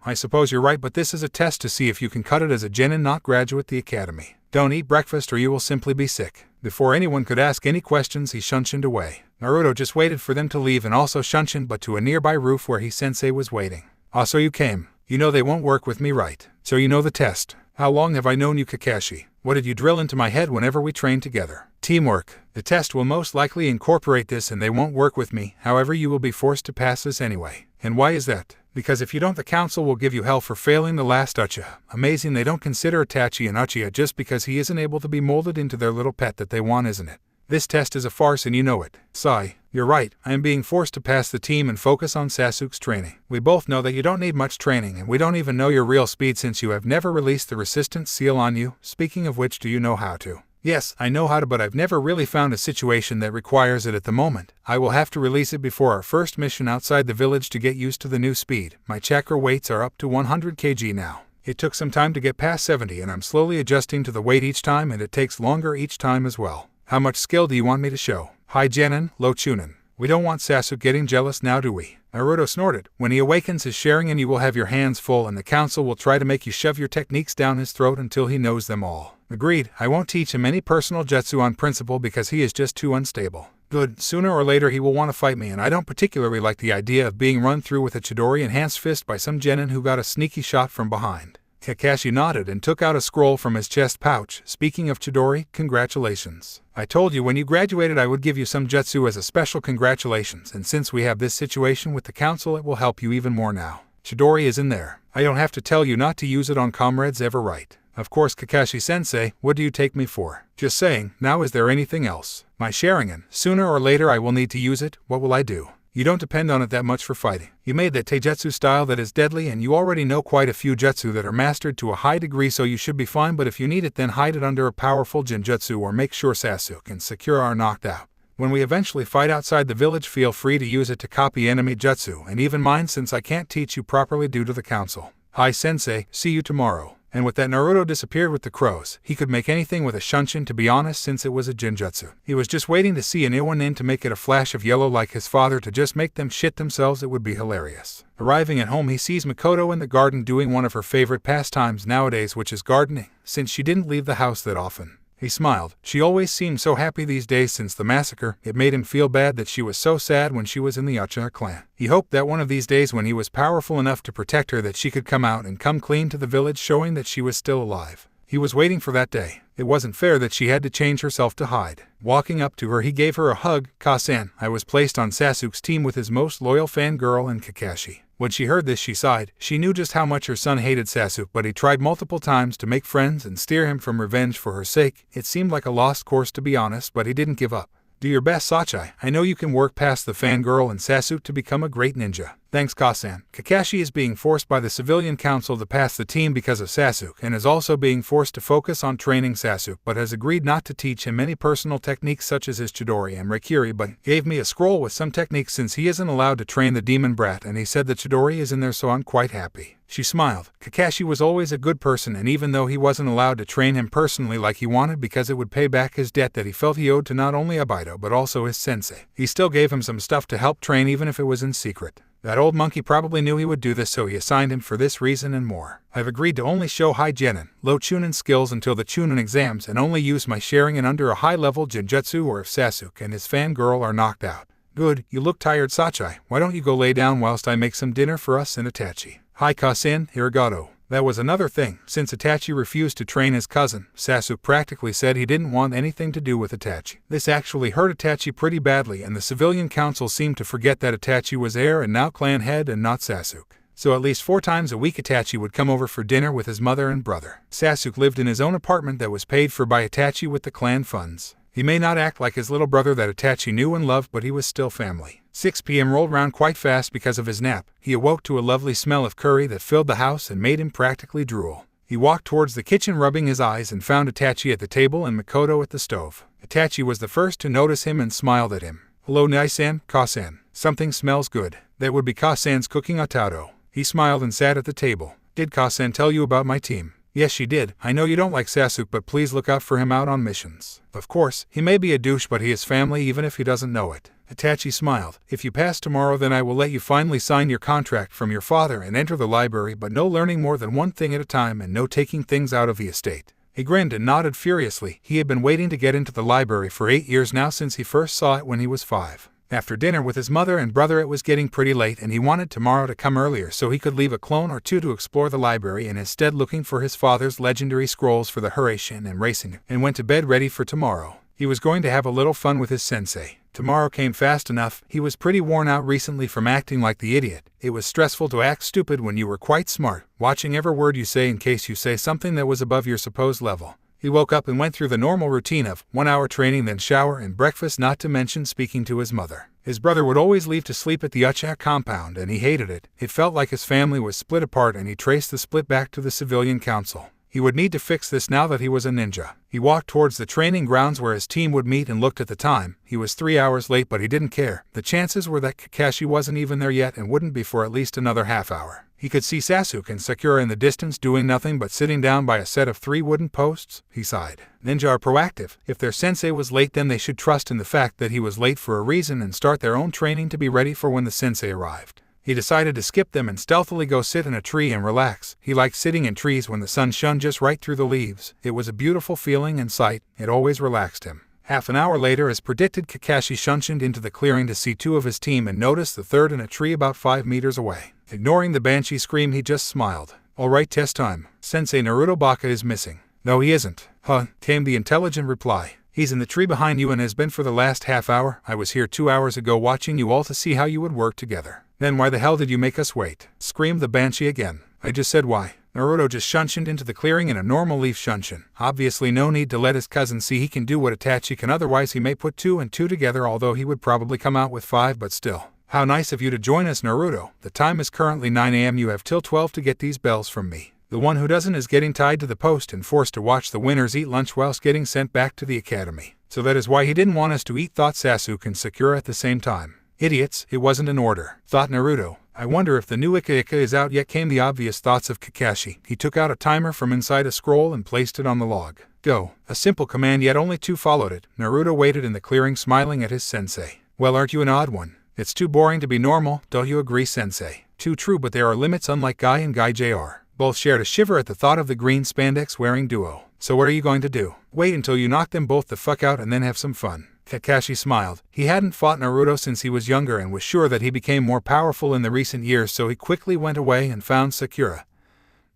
I suppose you're right, but this is a test to see if you can cut it as a genin, not graduate the academy. Don't eat breakfast or you will simply be sick. Before anyone could ask any questions, he shunshined away. Naruto just waited for them to leave and also shunshined but to a nearby roof where he sensei was waiting. Ah, so you came. You know they won't work with me, right? So you know the test. How long have I known you, Kakashi? What did you drill into my head whenever we trained together? Teamwork. The test will most likely incorporate this and they won't work with me. However, you will be forced to pass this anyway. And why is that? Because if you don't, the council will give you hell for failing the last Uchiha. Amazing they don't consider Itachi an Uchiha just because he isn't able to be molded into their little pet that they want, isn't it? This test is a farce and you know it. Sigh. You're right, I am being forced to pass the team and focus on Sasuke's training. We both know that you don't need much training, and we don't even know your real speed since you have never released the resistance seal on you. Speaking of which, do you know how to? Yes, I know how to, but I've never really found a situation that requires it at the moment. I will have to release it before our first mission outside the village to get used to the new speed. My chakra weights are up to 100 kg now. It took some time to get past 70 and I'm slowly adjusting to the weight each time, and it takes longer each time as well. How much skill do you want me to show? High Genin, low Chunin. We don't want Sasuke getting jealous now, do we? Naruto snorted. When he awakens his Sharingan, you will have your hands full and the council will try to make you shove your techniques down his throat until he knows them all. Agreed. I won't teach him any personal jutsu on principle because he is just too unstable. Good. Sooner or later he will want to fight me, and I don't particularly like the idea of being run through with a Chidori enhanced fist by some genin who got a sneaky shot from behind. Kakashi nodded and took out a scroll from his chest pouch. Speaking of Chidori, congratulations. I told you when you graduated I would give you some jutsu as a special congratulations, and since we have this situation with the council it will help you even more now. Chidori is in there. I don't have to tell you not to use it on comrades ever, right? Of course, Kakashi-sensei, what do you take me for? Just saying. Now is there anything else? My Sharingan. Sooner or later I will need to use it. What will I do? You don't depend on it that much for fighting. You made that taijutsu style that is deadly, and you already know quite a few jutsu that are mastered to a high degree, so you should be fine, but if you need it then hide it under a powerful genjutsu or make sure Sasuke and Sakura are knocked out. When we eventually fight outside the village, feel free to use it to copy enemy jutsu, and even mine since I can't teach you properly due to the council. Hi sensei, see you tomorrow. And with that, Naruto disappeared with the crows. He could make anything with a shunshin, to be honest, since it was a genjutsu. He was just waiting to see an Iwanin to make it a flash of yellow like his father to just make them shit themselves. It would be hilarious. Arriving at home, he sees Mikoto in the garden doing one of her favorite pastimes nowadays, which is gardening, since she didn't leave the house that often. He smiled. She always seemed so happy these days since the massacre. It made him feel bad that she was so sad when she was in the Uchiha clan. He hoped that one of these days when he was powerful enough to protect her that she could come out and come clean to the village showing that she was still alive. He was waiting for that day. It wasn't fair that she had to change herself to hide. Walking up to her, he gave her a hug. "Ka-san, I was placed on Sasuke's team with his most loyal fangirl and Kakashi." When she heard this, she sighed. She knew just how much her son hated Sasuke, but he tried multiple times to make friends and steer him from revenge for her sake. It seemed like a lost course, to be honest, but he didn't give up. "Do your best, Sachai. I know you can work past the fangirl and Sasuke to become a great ninja." "Thanks, Ka-san." Kakashi is being forced by the civilian council to pass the team because of Sasuke, and is also being forced to focus on training Sasuke, but has agreed not to teach him any personal techniques such as his Chidori and Raikiri, but gave me a scroll with some techniques since he isn't allowed to train the demon brat, and he said the Chidori is in there, so I'm quite happy. She smiled. Kakashi was always a good person, and even though he wasn't allowed to train him personally like he wanted because it would pay back his debt that he felt he owed to not only Abido but also his sensei, he still gave him some stuff to help train even if it was in secret. That old monkey probably knew he would do this, so he assigned him for this reason and more. I've agreed to only show high genin, low chunin skills until the chunin exams and only use my sharing under a high-level genjutsu or if Sasuke and his fangirl are knocked out. Good, you look tired, Sachai. Why don't you go lay down whilst I make some dinner for us and Itachi? Hi, Ka-san, arigato. That was another thing. Since Itachi refused to train his cousin, Sasuke practically said he didn't want anything to do with Itachi. This actually hurt Itachi pretty badly, and the civilian council seemed to forget that Itachi was heir and now clan head and not Sasuke. So at least 4 times a week Itachi would come over for dinner with his mother and brother. Sasuke lived in his own apartment that was paid for by Itachi with the clan funds. He may not act like his little brother that Itachi knew and loved, but he was still family. 6 p.m. rolled round quite fast because of his nap. He awoke to a lovely smell of curry that filled the house and made him practically drool. He walked towards the kitchen rubbing his eyes and found Itachi at the table and Makoto at the stove. Itachi was the first to notice him and smiled at him. "Hello, Nai-san, Ka-san. Something smells good." That would be Ka-san's cooking atado. He smiled and sat at the table. "Did Ka-san tell you about my team?" "Yes, she did. I know you don't like Sasuke, but please look out for him out on missions." "Of course, he may be a douche, but he is family even if he doesn't know it." Itachi smiled. "If you pass tomorrow, then I will let you finally sign your contract from your father and enter the library, but no learning more than one thing at a time and no taking things out of the estate." He grinned and nodded furiously. He had been waiting to get into the library for 8 years now since he first saw it when he was 5. After dinner with his mother and brother, it was getting pretty late and he wanted tomorrow to come earlier so he could leave a clone or two to explore the library and instead looking for his father's legendary scrolls for the Hiraishin and racing, and went to bed ready for tomorrow. He was going to have a little fun with his sensei. Tomorrow came fast enough. He was pretty worn out recently from acting like the idiot. It was stressful to act stupid when you were quite smart, watching every word you say in case you say something that was above your supposed level. He woke up and went through the normal routine of 1 hour training, then shower and breakfast, not to mention speaking to his mother. His brother would always leave to sleep at the Uchiha compound and he hated it. It felt like his family was split apart and he traced the split back to the civilian council. He would need to fix this now that he was a ninja. He walked towards the training grounds where his team would meet and looked at the time. He was 3 hours late, but he didn't care. The chances were that Kakashi wasn't even there yet and wouldn't be for at least another half hour. He could see Sasuke and Sakura in the distance doing nothing but sitting down by a set of 3 wooden posts. He sighed. Ninja are proactive. If their sensei was late, then they should trust in the fact that he was late for a reason and start their own training to be ready for when the sensei arrived. He decided to skip them and stealthily go sit in a tree and relax. He liked sitting in trees when the sun shone just right through the leaves. It was a beautiful feeling and sight. It always relaxed him. Half an hour later, as predicted, Kakashi shunshined into the clearing to see 2 of his team and noticed the third in a tree about 5 meters away. Ignoring the banshee scream, he just smiled. "All right, test time. Sensei Naruto Baka is missing." "No, he isn't." "Huh," came the intelligent reply. "He's in the tree behind you and has been for the last half hour. I was here 2 hours ago watching you all to see how you would work together." "Then why the hell did you make us wait?" screamed the banshee again. "I just said why." Naruto just shunshined into the clearing in a normal leaf shunshin. Obviously no need to let his cousin see he can do what Itachi can, otherwise he may put 2 and 2 together, although he would probably come out with 5, but still. "How nice of you to join us, Naruto. The time is currently 9 a.m. You have till 12 to get these bells from me. The one who doesn't is getting tied to the post and forced to watch the winners eat lunch whilst getting sent back to the academy. So that is why he didn't want us to eat," thought Sasuke and Sakura at the same time. "Idiots, it wasn't an order," thought Naruto. "I wonder if the new Ika is out yet," came the obvious thoughts of Kakashi. He took out a timer from inside a scroll and placed it on the log. "Go." A simple command, yet only 2 followed it. Naruto waited in the clearing, smiling at his sensei. "Well, aren't you an odd one? It's too boring to be normal, don't you agree, sensei?" "Too true, but there are limits, unlike Guy and Guy Jr." Both shared a shiver at the thought of the green spandex-wearing duo. So what are you going to do? Wait until you knock them both the fuck out and then have some fun. Kakashi smiled. He hadn't fought Naruto since he was younger and was sure that he became more powerful in the recent years, so he quickly went away and found Sakura.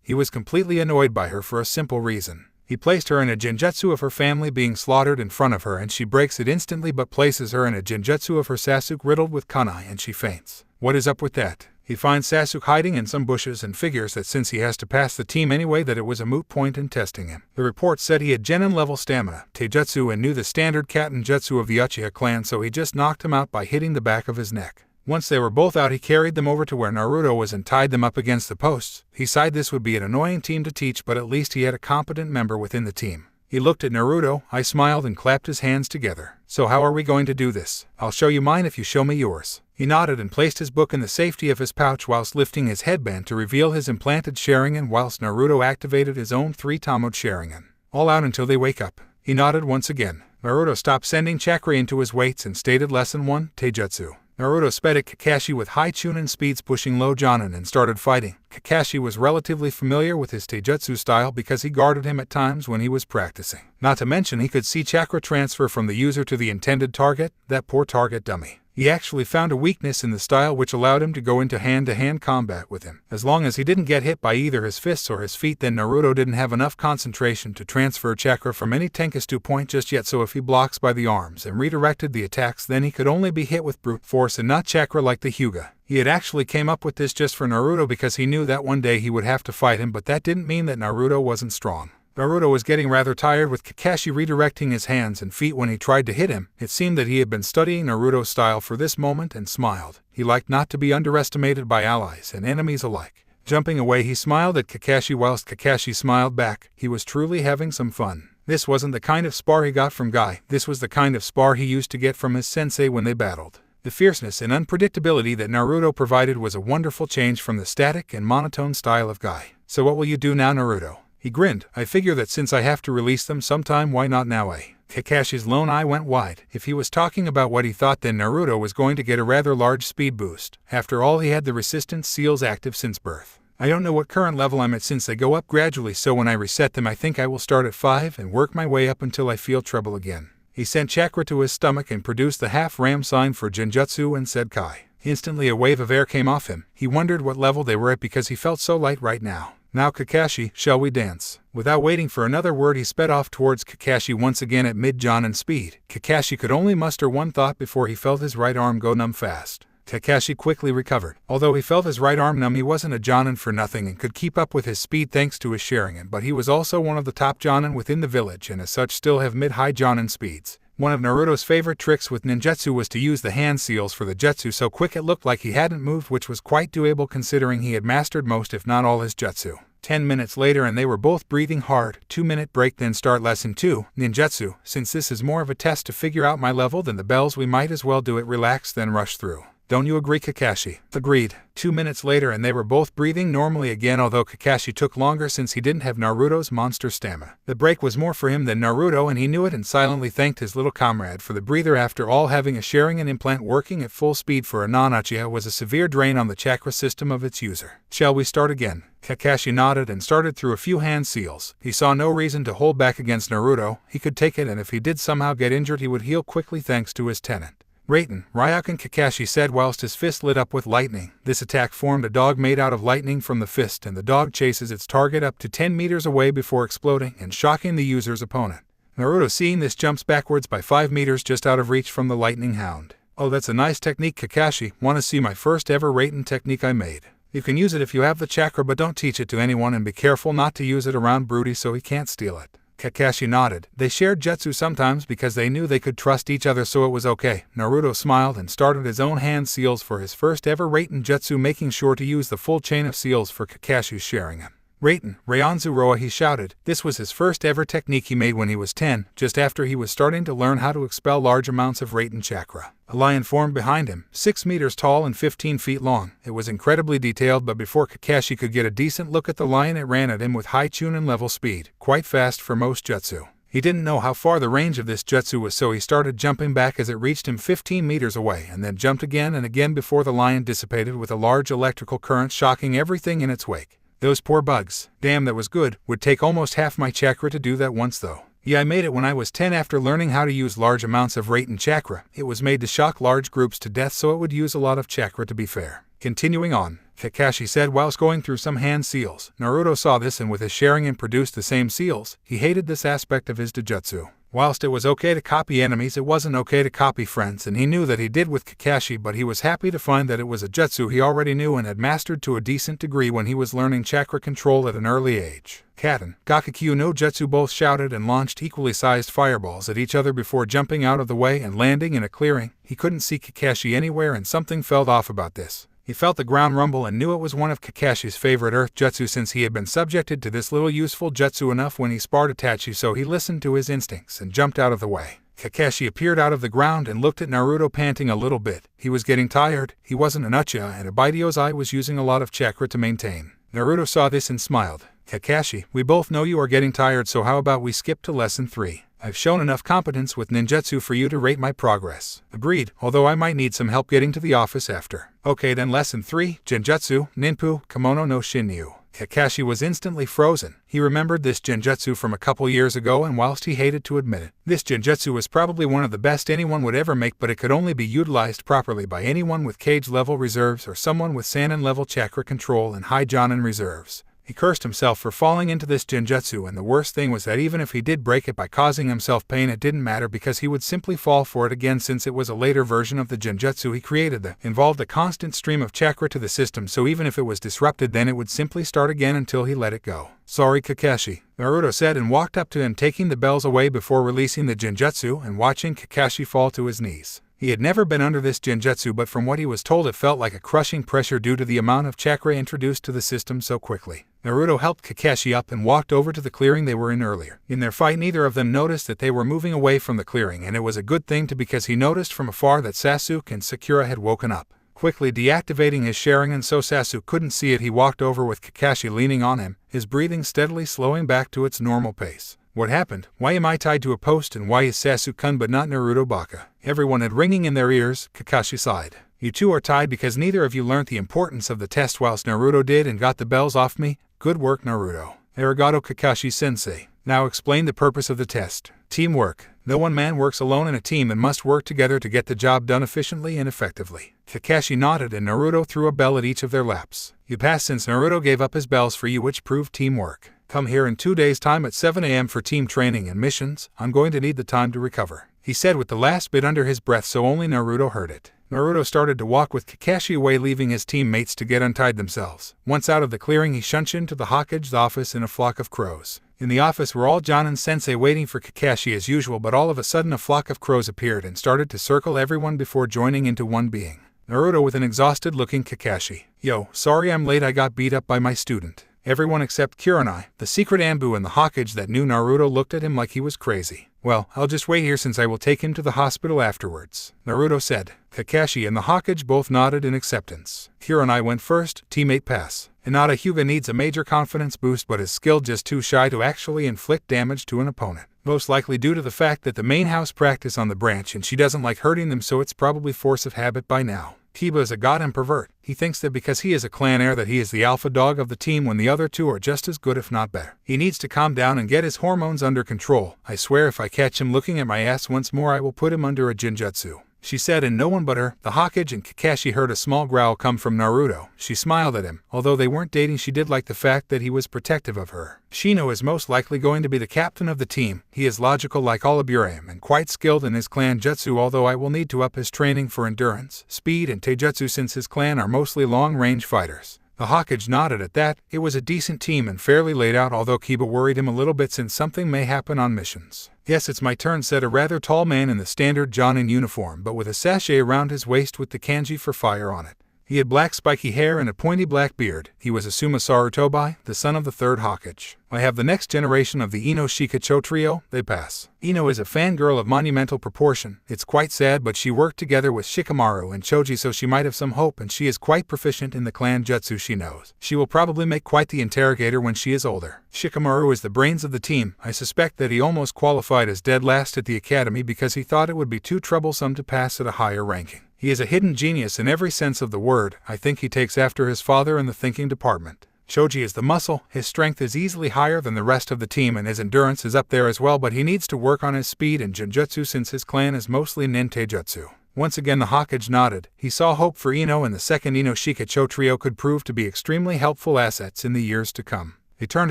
He was completely annoyed by her for a simple reason. He placed her in a genjutsu of her family being slaughtered in front of her and she breaks it instantly, but places her in a genjutsu of her Sasuke riddled with kunai and she faints. What is up with that? He finds Sasuke hiding in some bushes and figures that since he has to pass the team anyway that it was a moot point in testing him. The report said he had genin level stamina, taijutsu, and knew the standard katen jutsu of the Uchiha clan, so he just knocked him out by hitting the back of his neck. Once they were both out, he carried them over to where Naruto was and tied them up against the posts. He sighed this would be an annoying team to teach, but at least he had a competent member within the team. He looked at Naruto, I smiled and clapped his hands together. So how are we going to do this? I'll show you mine if you show me yours. He nodded and placed his book in the safety of his pouch whilst lifting his headband to reveal his implanted Sharingan, whilst Naruto activated his own 3-tomoed Sharingan. All out until they wake up. He nodded once again. Naruto stopped sending chakra into his weights and stated Lesson 1, Taijutsu. Naruto sped at Kakashi with high Chunin speeds pushing low Jonin and started fighting. Kakashi was relatively familiar with his taijutsu style because he guarded him at times when he was practicing. Not to mention he could see chakra transfer from the user to the intended target, that poor target dummy. He actually found a weakness in the style which allowed him to go into hand-to-hand combat with him. As long as he didn't get hit by either his fists or his feet, then Naruto didn't have enough concentration to transfer chakra from any Tenkaichi point just yet, so if he blocks by the arms and redirected the attacks, then he could only be hit with brute force and not chakra like the Hyuga. He had actually came up with this just for Naruto because he knew that one day he would have to fight him, but that didn't mean that Naruto wasn't strong. Naruto was getting rather tired with Kakashi redirecting his hands and feet when he tried to hit him. It seemed that he had been studying Naruto's style for this moment and smiled. He liked not to be underestimated by allies and enemies alike. Jumping away, he smiled at Kakashi whilst Kakashi smiled back. He was truly having some fun. This wasn't the kind of spar he got from Guy. This was the kind of spar he used to get from his sensei when they battled. The fierceness and unpredictability that Naruto provided was a wonderful change from the static and monotone style of Guy. So what will you do now, Naruto? He grinned. I figure that since I have to release them sometime, why not now, eh? Kakashi's lone eye went wide. If he was talking about what he thought, then Naruto was going to get a rather large speed boost. After all, he had the resistance seals active since birth. I don't know what current level I'm at since they go up gradually, so when I reset them I think I will start at 5 and work my way up until I feel trouble again. He sent chakra to his stomach and produced the half-ram sign for Genjutsu and said Kai. Instantly a wave of air came off him. He wondered what level they were at because he felt so light right now. Now Kakashi, shall we dance? Without waiting for another word, he sped off towards Kakashi once again at mid-Jonin speed. Kakashi could only muster one thought before he felt his right arm go numb fast. Kakashi quickly recovered. Although he felt his right arm numb, he wasn't a Jonin for nothing and could keep up with his speed thanks to his Sharingan, but he was also one of the top Jonin within the village and as such still have mid-high Jonin speeds. One of Naruto's favorite tricks with ninjutsu was to use the hand seals for the jutsu so quick it looked like he hadn't moved, which was quite doable considering he had mastered most if not all his jutsu. 10 minutes later and they were both breathing hard. 2-minute break, then start lesson 2, ninjutsu. Since this is more of a test to figure out my level than the bells, we might as well do it relaxed then rush through. Don't you agree, Kakashi? Agreed. 2 minutes later and they were both breathing normally again, although Kakashi took longer since he didn't have Naruto's monster stamina. The break was more for him than Naruto and he knew it and silently thanked his little comrade for the breather. After all, having a Sharingan implant working at full speed for a non-Uchiha was a severe drain on the chakra system of its user. Shall we start again? Kakashi nodded and started through a few hand seals. He saw no reason to hold back against Naruto. He could take it, and if he did somehow get injured he would heal quickly thanks to his tenant. Raiten, Ryukin, Kakashi said whilst his fist lit up with lightning. This attack formed a dog made out of lightning from the fist, and the dog chases its target up to 10 meters away before exploding and shocking the user's opponent. Naruto, seeing this, jumps backwards by 5 meters just out of reach from the lightning hound. Oh, that's a nice technique, Kakashi. Want to see my first ever Raiten technique I made? You can use it if you have the chakra, but don't teach it to anyone and be careful not to use it around Broody so he can't steal it. Kakashi nodded. They shared jutsu sometimes because they knew they could trust each other, so it was okay. Naruto smiled and started his own hand seals for his first ever Raiten jutsu, making sure to use the full chain of seals for Kakashi's Sharingan. Raiten, Raianzu Roa, he shouted. This was his first ever technique he made when he was 10, just after he was starting to learn how to expel large amounts of Raiten chakra. A lion formed behind him, 6 meters tall and 15 feet long. It was incredibly detailed, but before Kakashi could get a decent look at the lion, it ran at him with high Chunin level speed, quite fast for most jutsu. He didn't know how far the range of this jutsu was, so he started jumping back as it reached him 15 meters away, and then jumped again and again before the lion dissipated with a large electrical current, shocking everything in its wake. Those poor bugs. Damn, that was good. Would take almost half my chakra to do that once though. Yeah, I made it when I was 10 after learning how to use large amounts of rate and chakra. It was made to shock large groups to death, so it would use a lot of chakra to be fair. Continuing on, Kakashi said whilst going through some hand seals. Naruto saw this and with his sharing and produced the same seals. He hated this aspect of his Jujutsu. Whilst it was okay to copy enemies, it wasn't okay to copy friends, and he knew that he did with Kakashi, but he was happy to find that it was a jutsu he already knew and had mastered to a decent degree when he was learning chakra control at an early age. Katen, Gakkyū no Jutsu both shouted and launched equally sized fireballs at each other before jumping out of the way and landing in a clearing. He couldn't see Kakashi anywhere and something felt off about this. He felt the ground rumble and knew it was one of Kakashi's favorite earth jutsu since he had been subjected to this little useful jutsu enough when he sparred Itachi, so he listened to his instincts and jumped out of the way. Kakashi appeared out of the ground and looked at Naruto, panting a little bit. He was getting tired. He wasn't an Uchiha and Abido's eye was using a lot of chakra to maintain. Naruto saw this and smiled. Kakashi, we both know you are getting tired, so how about we skip to lesson 3? I've shown enough competence with ninjutsu for you to rate my progress. Agreed, although I might need some help getting to the office after. Okay then, lesson 3, Genjutsu, Ninpu, Kimono no Shinryu. Kakashi was instantly frozen. He remembered this genjutsu from a couple years ago, and whilst he hated to admit it, this genjutsu was probably one of the best anyone would ever make, but it could only be utilized properly by anyone with Kage level reserves or someone with Sannin level chakra control and high Jonin reserves. He cursed himself for falling into this genjutsu, and the worst thing was that even if he did break it by causing himself pain, it didn't matter because he would simply fall for it again, since it was a later version of the genjutsu he created that involved a constant stream of chakra to the system, so even if it was disrupted, then it would simply start again until he let it go. Sorry, Kakashi, Naruto said and walked up to him, taking the bells away before releasing the genjutsu and watching Kakashi fall to his knees. He had never been under this genjutsu, but from what he was told, it felt like a crushing pressure due to the amount of chakra introduced to the system so quickly. Naruto helped Kakashi up and walked over to the clearing they were in earlier. In their fight, neither of them noticed that they were moving away from the clearing, and it was a good thing too, because he noticed from afar that Sasuke and Sakura had woken up. Quickly deactivating his Sharingan so Sasuke couldn't see it, he walked over with Kakashi leaning on him, his breathing steadily slowing back to its normal pace. What happened? Why am I tied to a post, and why is Sasuke-kun but not Naruto Baka? Everyone had ringing in their ears. Kakashi sighed. You two are tied because neither of you learnt the importance of the test whilst Naruto did and got the bells off me. Good work, Naruto. Arigato, Kakashi-sensei. Now explain the purpose of the test. Teamwork. No one man works alone in a team and must work together to get the job done efficiently and effectively. Kakashi nodded and Naruto threw a bell at each of their laps. You passed since Naruto gave up his bells for you, which proved teamwork. Come here in 2 days' time at 7 a.m. for team training and missions. I'm going to need the time to recover, he said with the last bit under his breath so only Naruto heard it. Naruto started to walk with Kakashi away, leaving his teammates to get untied themselves. Once out of the clearing, he shunshined to the Hokage's office in a flock of crows. In the office were all Jonin Sensei waiting for Kakashi as usual, but all of a sudden a flock of crows appeared and started to circle everyone before joining into one being. Naruto with an exhausted-looking Kakashi. Yo, sorry I'm late, I got beat up by my student. Everyone except Kurenai, the secret Anbu, and the Hokage that knew Naruto looked at him like he was crazy. Well, I'll just wait here since I will take him to the hospital afterwards, Naruto said. Kakashi and the Hokage both nodded in acceptance. Kurenai went first, teammate pass. Hinata Hyuga needs a major confidence boost but is still just too shy to actually inflict damage to an opponent. Most likely due to the fact that the main house practice on the branch and she doesn't like hurting them, so it's probably force of habit by now. Kiba is a god and pervert. He thinks that because he is a clan heir that he is the alpha dog of the team when the other two are just as good if not better. He needs to calm down and get his hormones under control. I swear if I catch him looking at my ass once more I will put him under a genjutsu, she said, and no one but her, the Hokage, and Kakashi heard a small growl come from Naruto. She smiled at him. Although they weren't dating, she did like the fact that he was protective of her. Shino is most likely going to be the captain of the team. He is logical like all of Urame and quite skilled in his clan jutsu, although I will need to up his training for endurance, speed, and taijutsu since his clan are mostly long-range fighters. The Hokage nodded at that. It was a decent team and fairly laid out, although Kiba worried him a little bit since something may happen on missions. Yes, it's my turn, said a rather tall man in the standard Jonin uniform but with a sachet around his waist with the kanji for fire on it. He had black spiky hair and a pointy black beard. He was Asuma Sarutobi, the son of the third Hokage. I have the next generation of the Ino Shikacho trio. They pass. Ino is a fangirl of monumental proportion. It's quite sad, but she worked together with Shikamaru and Choji, so she might have some hope, and she is quite proficient in the clan jutsu she knows. She will probably make quite the interrogator when she is older. Shikamaru is the brains of the team. I suspect that he almost qualified as dead last at the academy because he thought it would be too troublesome to pass at a higher ranking. He is a hidden genius in every sense of the word. I think he takes after his father in the thinking department. Choji is the muscle, his strength is easily higher than the rest of the team and his endurance is up there as well, but he needs to work on his speed and genjutsu since his clan is mostly ninteijutsu. Once again the Hokage nodded. He saw hope for Ino, and the second Ino Shikacho trio could prove to be extremely helpful assets in the years to come. He turned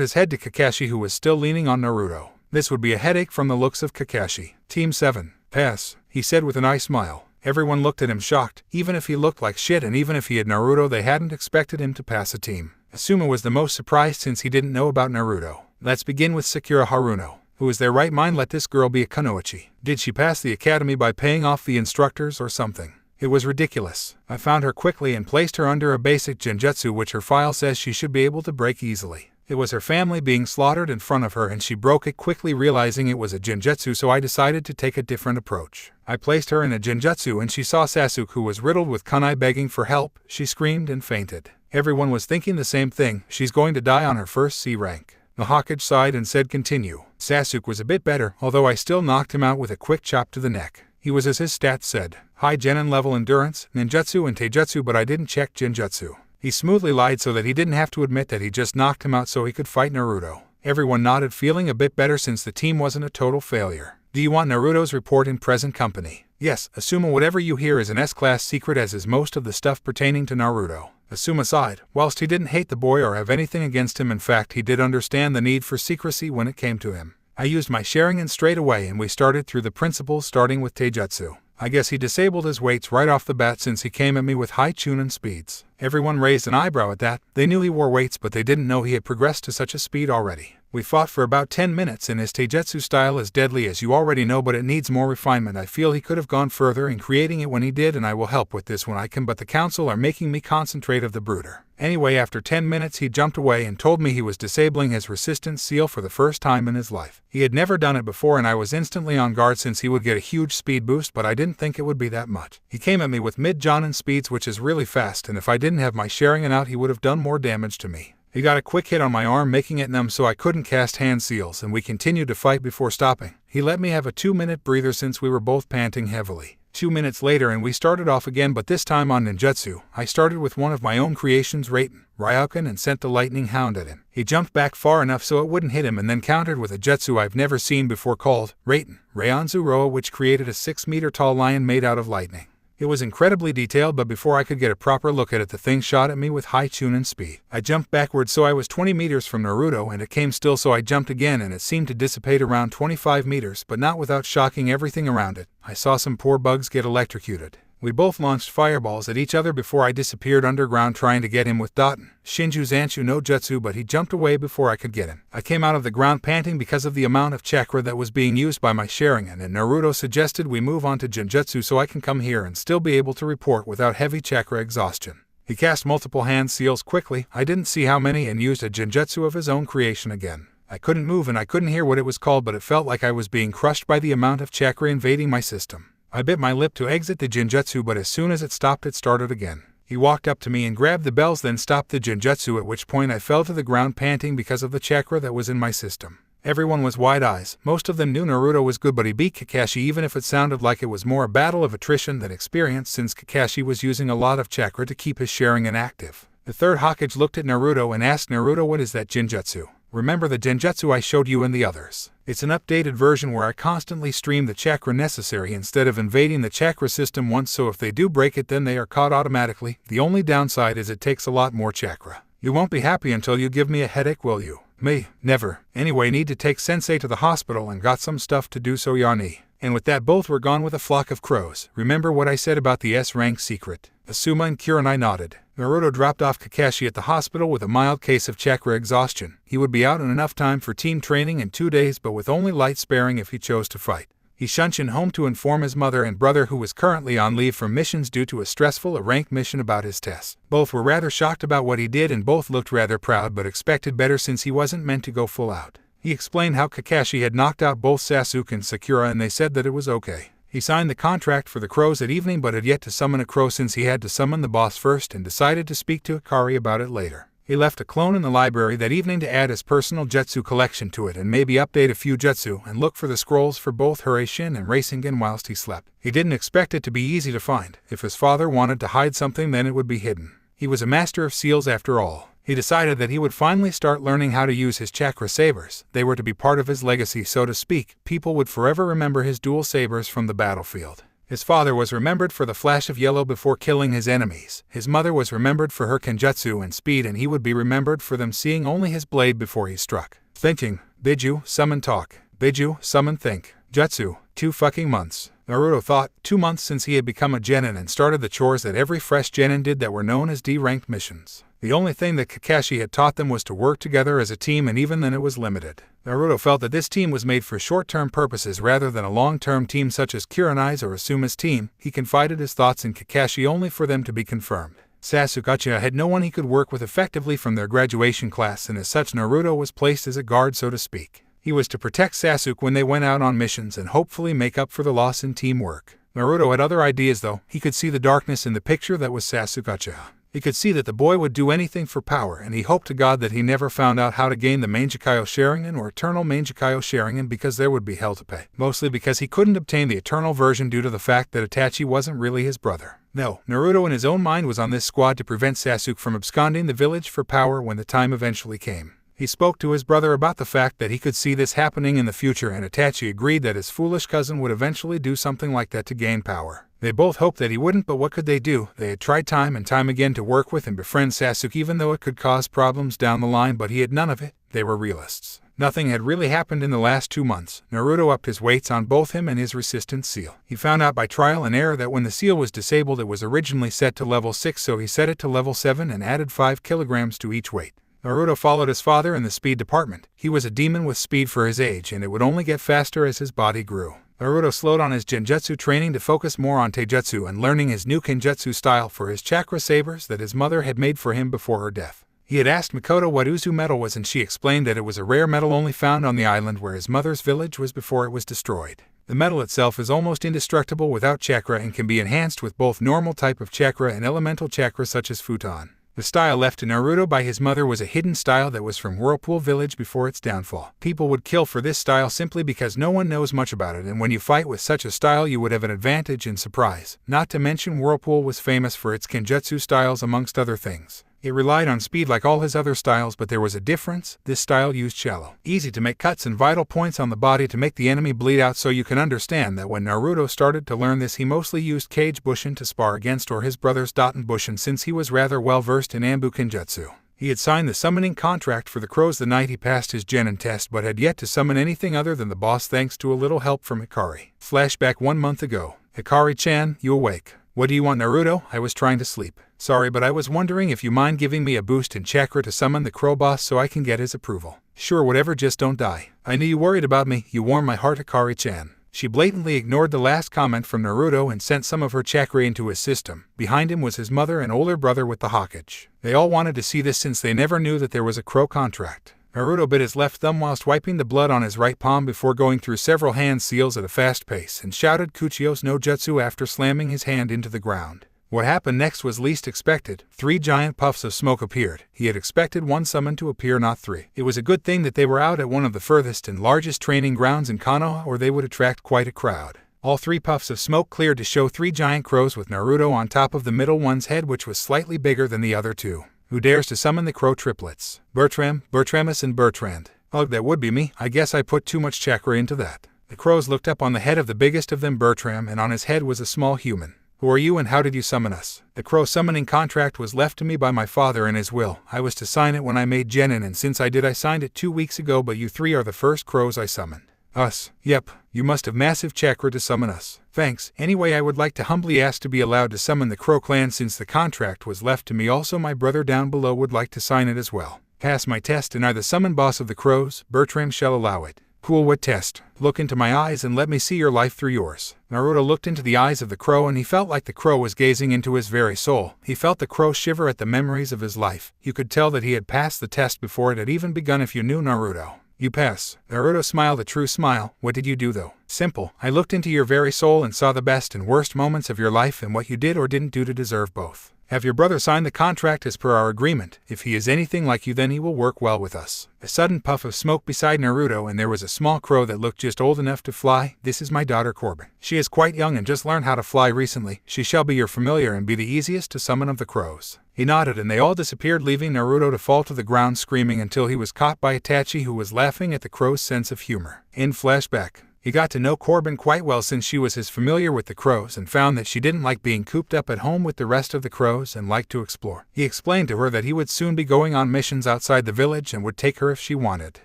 his head to Kakashi, who was still leaning on Naruto. This would be a headache from the looks of Kakashi. Team 7. Pass, he said with a nice smile. Everyone looked at him shocked. Even if he looked like shit and even if he had Naruto, they hadn't expected him to pass a team. Asuma was the most surprised since he didn't know about Naruto. Let's begin with Sakura Haruno. Who is their right mind let this girl be a kunoichi? Did she pass the academy by paying off the instructors or something? It was ridiculous. I found her quickly and placed her under a basic genjutsu which her file says she should be able to break easily. It was her family being slaughtered in front of her and she broke it quickly, realizing it was a genjutsu, so I decided to take a different approach. I placed her in a genjutsu and she saw Sasuke, who was riddled with kunai, begging for help. She screamed and fainted. Everyone was thinking the same thing. She's going to die on her first C rank. The Hokage sighed and said continue. Sasuke was a bit better, although I still knocked him out with a quick chop to the neck. He was, as his stats said, high genin level endurance, ninjutsu and taijutsu, but I didn't check genjutsu. He smoothly lied so that he didn't have to admit that he just knocked him out so he could fight Naruto. Everyone nodded, feeling a bit better since the team wasn't a total failure. Do you want Naruto's report in present company? Yes, Asuma, whatever you hear is an S-class secret, as is most of the stuff pertaining to Naruto. Asuma sighed. Whilst he didn't hate the boy or have anything against him, in fact he did understand the need for secrecy when it came to him. I used my Sharingan straight away and we started through the principles, starting with taijutsu. I guess he disabled his weights right off the bat since he came at me with high chunin speeds. Everyone raised an eyebrow at that. They knew he wore weights, but they didn't know he had progressed to such a speed already. We fought for about 10 minutes and his taijutsu style is deadly, as you already know, but it needs more refinement. I feel he could have gone further in creating it when he did, and I will help with this when I can, but the council are making me concentrate of the brooder. Anyway, after 10 minutes he jumped away and told me he was disabling his resistance seal for the first time in his life. He had never done it before and I was instantly on guard since he would get a huge speed boost, but I didn't think it would be that much. He came at me with mid-jonin speeds, which is really fast, and if I didn't have my Sharingan out he would have done more damage to me. He got a quick hit on my arm, making it numb so I couldn't cast hand seals, and we continued to fight before stopping. He let me have a 2-minute breather since we were both panting heavily. 2 minutes later and we started off again, but this time on ninjutsu. I started with one of my own creations, Ryuken, and sent the lightning hound at him. He jumped back far enough so it wouldn't hit him and then countered with a jutsu I've never seen before called Raianzu Roa, which created a 6-meter tall lion made out of lightning. It was incredibly detailed, but before I could get a proper look at it, the thing shot at me with high chunin speed. I jumped backwards so I was 20 meters from Naruto, and it came still, so I jumped again and it seemed to dissipate around 25 meters, but not without shocking everything around it. I saw some poor bugs get electrocuted. We both launched fireballs at each other before I disappeared underground trying to get him with Daten Shinju Zanshu no Jutsu, but he jumped away before I could get him. I came out of the ground panting because of the amount of chakra that was being used by my Sharingan, and Naruto suggested we move on to Genjutsu so I can come here and still be able to report without heavy chakra exhaustion. He cast multiple hand seals quickly, I didn't see how many, and used a Genjutsu of his own creation again. I couldn't move and I couldn't hear what it was called, but it felt like I was being crushed by the amount of chakra invading my system. I bit my lip to exit the Genjutsu, but as soon as it stopped, it started again. He walked up to me and grabbed the bells, then stopped the Genjutsu, at which point I fell to the ground panting because of the chakra that was in my system. Everyone was wide eyes. Most of them knew Naruto was good, but he beat Kakashi, even if it sounded like it was more a battle of attrition than experience, since Kakashi was using a lot of chakra to keep his Sharingan active. The third Hokage looked at Naruto and asked Naruto, what is that Genjutsu? Remember the Genjutsu I showed you and the others? It's an updated version where I constantly stream the chakra necessary instead of invading the chakra system once, so if they do break it then they are caught automatically. The only downside is it takes a lot more chakra. You won't be happy until you give me a headache, will you? Me? Never. Anyway, need to take sensei to the hospital and got some stuff to do, so Yani. And with that both were gone with a flock of crows. Remember what I said about the S-rank secret? Asuma and Kurenai nodded. Naruto dropped off Kakashi at the hospital with a mild case of chakra exhaustion. He would be out in enough time for team training in 2 days, but with only light sparing if he chose to fight. He shunshin home to inform his mother and brother, who was currently on leave from missions due to a stressful rank mission, about his tests. Both were rather shocked about what he did and both looked rather proud, but expected better since he wasn't meant to go full out. He explained how Kakashi had knocked out both Sasuke and Sakura and they said that it was okay. He signed the contract for the crows at evening but had yet to summon a crow since he had to summon the boss first, and decided to speak to Ikari about it later. He left a clone in the library that evening to add his personal jutsu collection to it and maybe update a few jutsu and look for the scrolls for both Hiraishin and Rasengan whilst he slept. He didn't expect it to be easy to find. If his father wanted to hide something then it would be hidden. He was a master of seals after all. He decided that he would finally start learning how to use his chakra sabers. They were to be part of his legacy, so to speak. People would forever remember his dual sabers from the battlefield. His father was remembered for the flash of yellow before killing his enemies. His mother was remembered for her kenjutsu and speed, and he would be remembered for them seeing only his blade before he struck. Thinking. Biju, summon talk. Biju, summon think. Jutsu, 2 fucking months. Naruto thought, 2 months since he had become a genin and started the chores that every fresh genin did that were known as D-ranked missions. The only thing that Kakashi had taught them was to work together as a team, and even then it was limited. Naruto felt that this team was made for short-term purposes rather than a long-term team such as Kurenai's or Asuma's team. He confided his thoughts in Kakashi only for them to be confirmed. Sasuke Uchiha had no one he could work with effectively from their graduation class, and as such Naruto was placed as a guard, so to speak. He was to protect Sasuke when they went out on missions and hopefully make up for the loss in teamwork. Naruto had other ideas though. He could see the darkness in the picture that was Sasuke Uchiha. He could see that the boy would do anything for power, and he hoped to God that he never found out how to gain the Mangekyou Sharingan or Eternal Mangekyou Sharingan, because there would be hell to pay. Mostly because he couldn't obtain the Eternal version due to the fact that Itachi wasn't really his brother. No, Naruto in his own mind was on this squad to prevent Sasuke from absconding the village for power when the time eventually came. He spoke to his brother about the fact that he could see this happening in the future, and Itachi agreed that his foolish cousin would eventually do something like that to gain power. They both hoped that he wouldn't, but what could they do? They had tried time and time again to work with and befriend Sasuke, even though it could cause problems down the line, but he had none of it. They were realists. Nothing had really happened in the last 2 months. Naruto upped his weights on both him and his resistance seal. He found out by trial and error that when the seal was disabled it was originally set to level 6, so he set it to level 7 and added 5 kilograms to each weight. Naruto followed his father in the speed department. He was a demon with speed for his age, and it would only get faster as his body grew. Naruto slowed on his genjutsu training to focus more on taijutsu and learning his new kenjutsu style for his chakra sabers that his mother had made for him before her death. He had asked Mikoto what Uzu metal was, and she explained that it was a rare metal only found on the island where his mother's village was before it was destroyed. The metal itself is almost indestructible without chakra and can be enhanced with both normal type of chakra and elemental chakra such as futon. The style left to Naruto by his mother was a hidden style that was from Whirlpool Village before its downfall. People would kill for this style simply because no one knows much about it, and when you fight with such a style you would have an advantage in surprise. Not to mention Whirlpool was famous for its kenjutsu styles amongst other things. It relied on speed like all his other styles, but there was a difference. This style used shallow, easy to make cuts and vital points on the body to make the enemy bleed out, so you can understand that when Naruto started to learn this he mostly used Kage Bushin to spar against, or his brother's Daten Bushin, since he was rather well versed in Anbu Kenjutsu. He had signed the summoning contract for the crows the night he passed his genin test, but had yet to summon anything other than the boss thanks to a little help from Hikari. Flashback 1 month ago. Hikari-chan, you awake? What do you want, Naruto? I was trying to sleep. Sorry, but I was wondering if you mind giving me a boost in chakra to summon the crow boss so I can get his approval. Sure, whatever, just don't die. I knew you worried about me. You warmed my heart, Hikari-chan. She blatantly ignored the last comment from Naruto and sent some of her chakra into his system. Behind him was his mother and older brother with the Hokage. They all wanted to see this since they never knew that there was a crow contract. Naruto bit his left thumb whilst wiping the blood on his right palm before going through several hand seals at a fast pace and shouted Kuchio's no jutsu after slamming his hand into the ground. What happened next was least expected. 3 giant puffs of smoke appeared. He had expected 1 summon to appear, not 3. It was a good thing that they were out at one of the furthest and largest training grounds in Konoha, or they would attract quite a crowd. All 3 puffs of smoke cleared to show 3 giant crows with Naruto on top of the middle one's head, which was slightly bigger than the other 2. Who dares to summon the crow triplets? Bertram, Bertramus, and Bertrand. Ugh, that would be me. I guess I put too much chakra into that. The crows looked up on the head of the biggest of them, Bertram, and on his head was a small human. Who are you and how did you summon us? The crow summoning contract was left to me by my father in his will. I was to sign it when I made genin, and since I did, I signed it 2 weeks ago, but you 3 are the first crows I summoned. Us? Yep, you must have massive chakra to summon us. Thanks. Anyway, I would like to humbly ask to be allowed to summon the Crow clan since the contract was left to me. Also, my brother down below would like to sign it as well. Pass my test and I, the summon boss of the crows, Bertram, shall allow it. Cool, what test? Look into my eyes and let me see your life through yours. Naruto looked into the eyes of the crow and he felt like the crow was gazing into his very soul. He felt the crow shiver at the memories of his life. You could tell that he had passed the test before it had even begun if you knew Naruto. You pass. Naruto smiled a true smile. What did you do though? Simple. I looked into your very soul and saw the best and worst moments of your life and what you did or didn't do to deserve both. Have your brother sign the contract as per our agreement. If he is anything like you, then he will work well with us. A sudden puff of smoke beside Naruto, and there was a small crow that looked just old enough to fly. This is my daughter Corbin. She is quite young and just learned how to fly recently. She shall be your familiar and be the easiest to summon of the crows. He nodded and they all disappeared, leaving Naruto to fall to the ground screaming until he was caught by Itachi, who was laughing at the crow's sense of humor. In flashback, he got to know Corbin quite well since she was his familiar with the crows and found that she didn't like being cooped up at home with the rest of the crows and liked to explore. He explained to her that he would soon be going on missions outside the village and would take her if she wanted.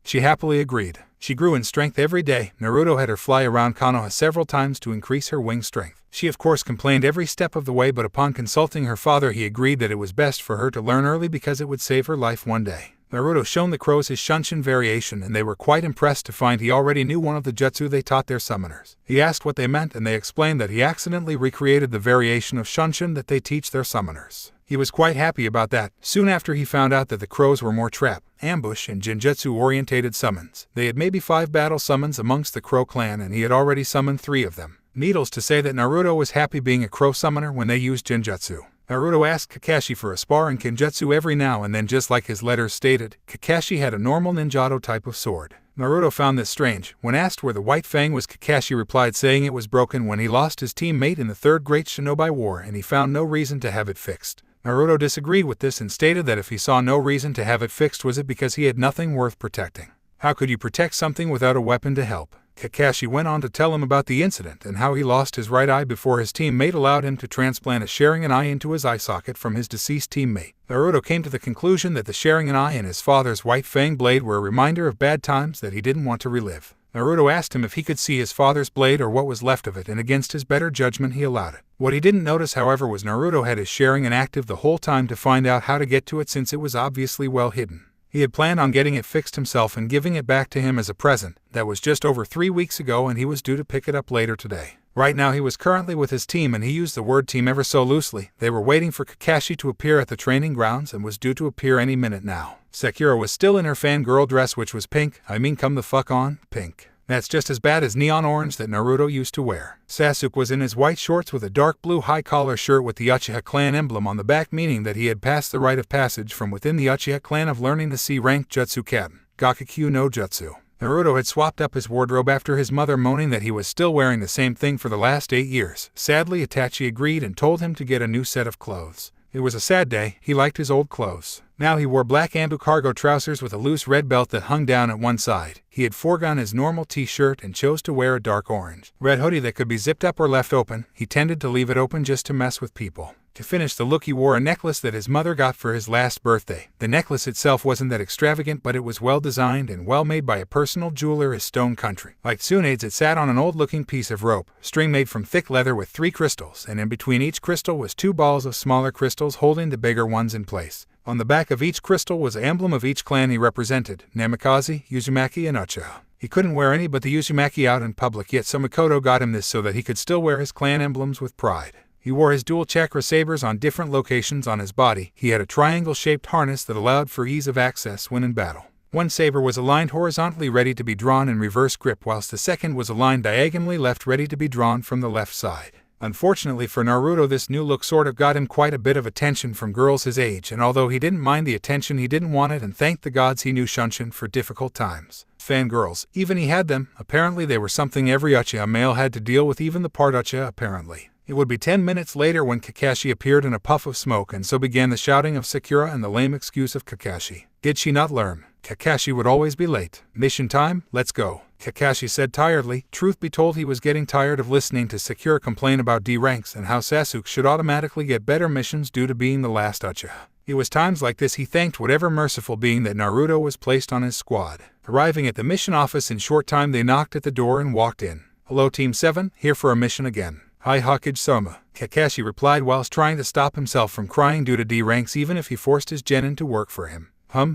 She happily agreed. She grew in strength every day. Naruto had her fly around Konoha several times to increase her wing strength. She of course complained every step of the way, but upon consulting her father he agreed that it was best for her to learn early because it would save her life one day. Naruto shown the crows his Shunshin variation and they were quite impressed to find he already knew one of the jutsu they taught their summoners. He asked what they meant and they explained that he accidentally recreated the variation of Shunshin that they teach their summoners. He was quite happy about that. Soon after he found out that the crows were more trap, ambush, and Genjutsu-orientated summons. They had maybe 5 battle summons amongst the Crow clan and he had already summoned 3 of them. Needless to say that Naruto was happy being a crow summoner when they used Genjutsu. Naruto asked Kakashi for a spar in Genjutsu every now and then, just like his letters stated. Kakashi had a normal ninjato type of sword. Naruto found this strange. When asked where the white fang was, Kakashi replied saying it was broken when he lost his teammate in the Third Great Shinobi War and he found no reason to have it fixed. Naruto disagreed with this and stated that if he saw no reason to have it fixed, was it because he had nothing worth protecting? How could you protect something without a weapon to help? Kakashi went on to tell him about the incident and how he lost his right eye before his teammate allowed him to transplant a Sharingan eye into his eye socket from his deceased teammate. Naruto came to the conclusion that the Sharingan eye and his father's white fang blade were a reminder of bad times that he didn't want to relive. Naruto asked him if he could see his father's blade or what was left of it, and against his better judgment he allowed it. What he didn't notice, however, was Naruto had his Sharingan active the whole time to find out how to get to it since it was obviously well hidden. He had planned on getting it fixed himself and giving it back to him as a present. That was just over 3 weeks ago and he was due to pick it up later today. Right now he was currently with his team and he used the word team ever so loosely. They were waiting for Kakashi to appear at the training grounds and was due to appear any minute now. Sakura was still in her fangirl dress, which was pink. I mean, come the fuck on, pink. That's just as bad as neon orange that Naruto used to wear. Sasuke was in his white shorts with a dark blue high-collar shirt with the Uchiha clan emblem on the back, meaning that he had passed the rite of passage from within the Uchiha clan of learning the C-rank Jutsu Katen, Gakokyu no Jutsu. Naruto had swapped up his wardrobe after his mother moaning that he was still wearing the same thing for the last 8 years. Sadly, Itachi agreed and told him to get a new set of clothes. It was a sad day. He liked his old clothes. Now he wore black ambu cargo trousers with a loose red belt that hung down at one side. He had foregone his normal t-shirt and chose to wear a dark orange red hoodie that could be zipped up or left open. He tended to leave it open just to mess with people. To finish the look, he wore a necklace that his mother got for his last birthday. The necklace itself wasn't that extravagant, but it was well designed and well made by a personal jeweler in Stone Country. Like Tsunade's, it sat on an old-looking piece of rope, string made from thick leather with 3 crystals, and in between each crystal was 2 balls of smaller crystals holding the bigger ones in place. On the back of each crystal was an emblem of each clan he represented: Namikaze, Uzumaki, and Uchiha. He couldn't wear any but the Uzumaki out in public, yet so Mikoto got him this so that he could still wear his clan emblems with pride. He wore his dual chakra sabers on different locations on his body. He had a triangle-shaped harness that allowed for ease of access when in battle. One saber was aligned horizontally ready to be drawn in reverse grip, whilst the second was aligned diagonally left ready to be drawn from the left side. Unfortunately for Naruto, this new look sort of got him quite a bit of attention from girls his age, and although he didn't mind the attention, he didn't want it and thanked the gods he knew Shunshin for difficult times. Fangirls, even he had them. Apparently they were something every Uchiha male had to deal with, even the part Uchiha apparently. It would be 10 minutes later when Kakashi appeared in a puff of smoke, and so began the shouting of Sakura and the lame excuse of Kakashi. Did she not learn? Kakashi would always be late. Mission time, let's go, Kakashi said tiredly. Truth be told, he was getting tired of listening to Sakura complain about D ranks and how Sasuke should automatically get better missions due to being the last Uchiha. It was times like this he thanked whatever merciful being that Naruto was placed on his squad. Arriving at the mission office in short time, they knocked at the door and walked in. Hello Team 7, here for a mission again. Hi Hokage Soma, Kakashi replied whilst trying to stop himself from crying due to D ranks, even if he forced his genin to work for him.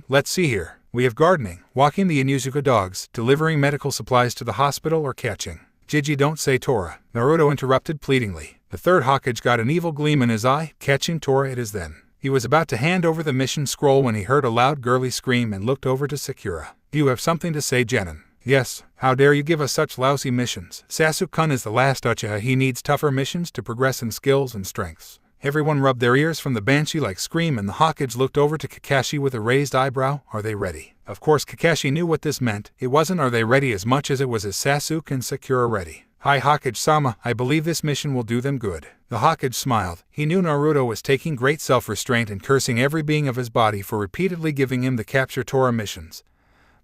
Let's see here. We have gardening, walking the Inuzuka dogs, delivering medical supplies to the hospital, or catching. Gigi, don't say Tora, Naruto interrupted pleadingly. The third Hokage got an evil gleam in his eye. Catching Tora it is then. He was about to hand over the mission scroll when he heard a loud girly scream and looked over to Sakura. You have something to say, genin? Yes. How dare you give us such lousy missions? Sasuke-kun is the last Uchiha. He needs tougher missions to progress in skills and strengths. Everyone rubbed their ears from the banshee-like scream, and the Hokage looked over to Kakashi with a raised eyebrow. Are they ready? Of course Kakashi knew what this meant. It wasn't are they ready as much as it was is Sasuke and Sakura ready. "Hi Hokage-sama, I believe this mission will do them good." The Hokage smiled. He knew Naruto was taking great self-restraint and cursing every being of his body for repeatedly giving him the Capture Tora missions.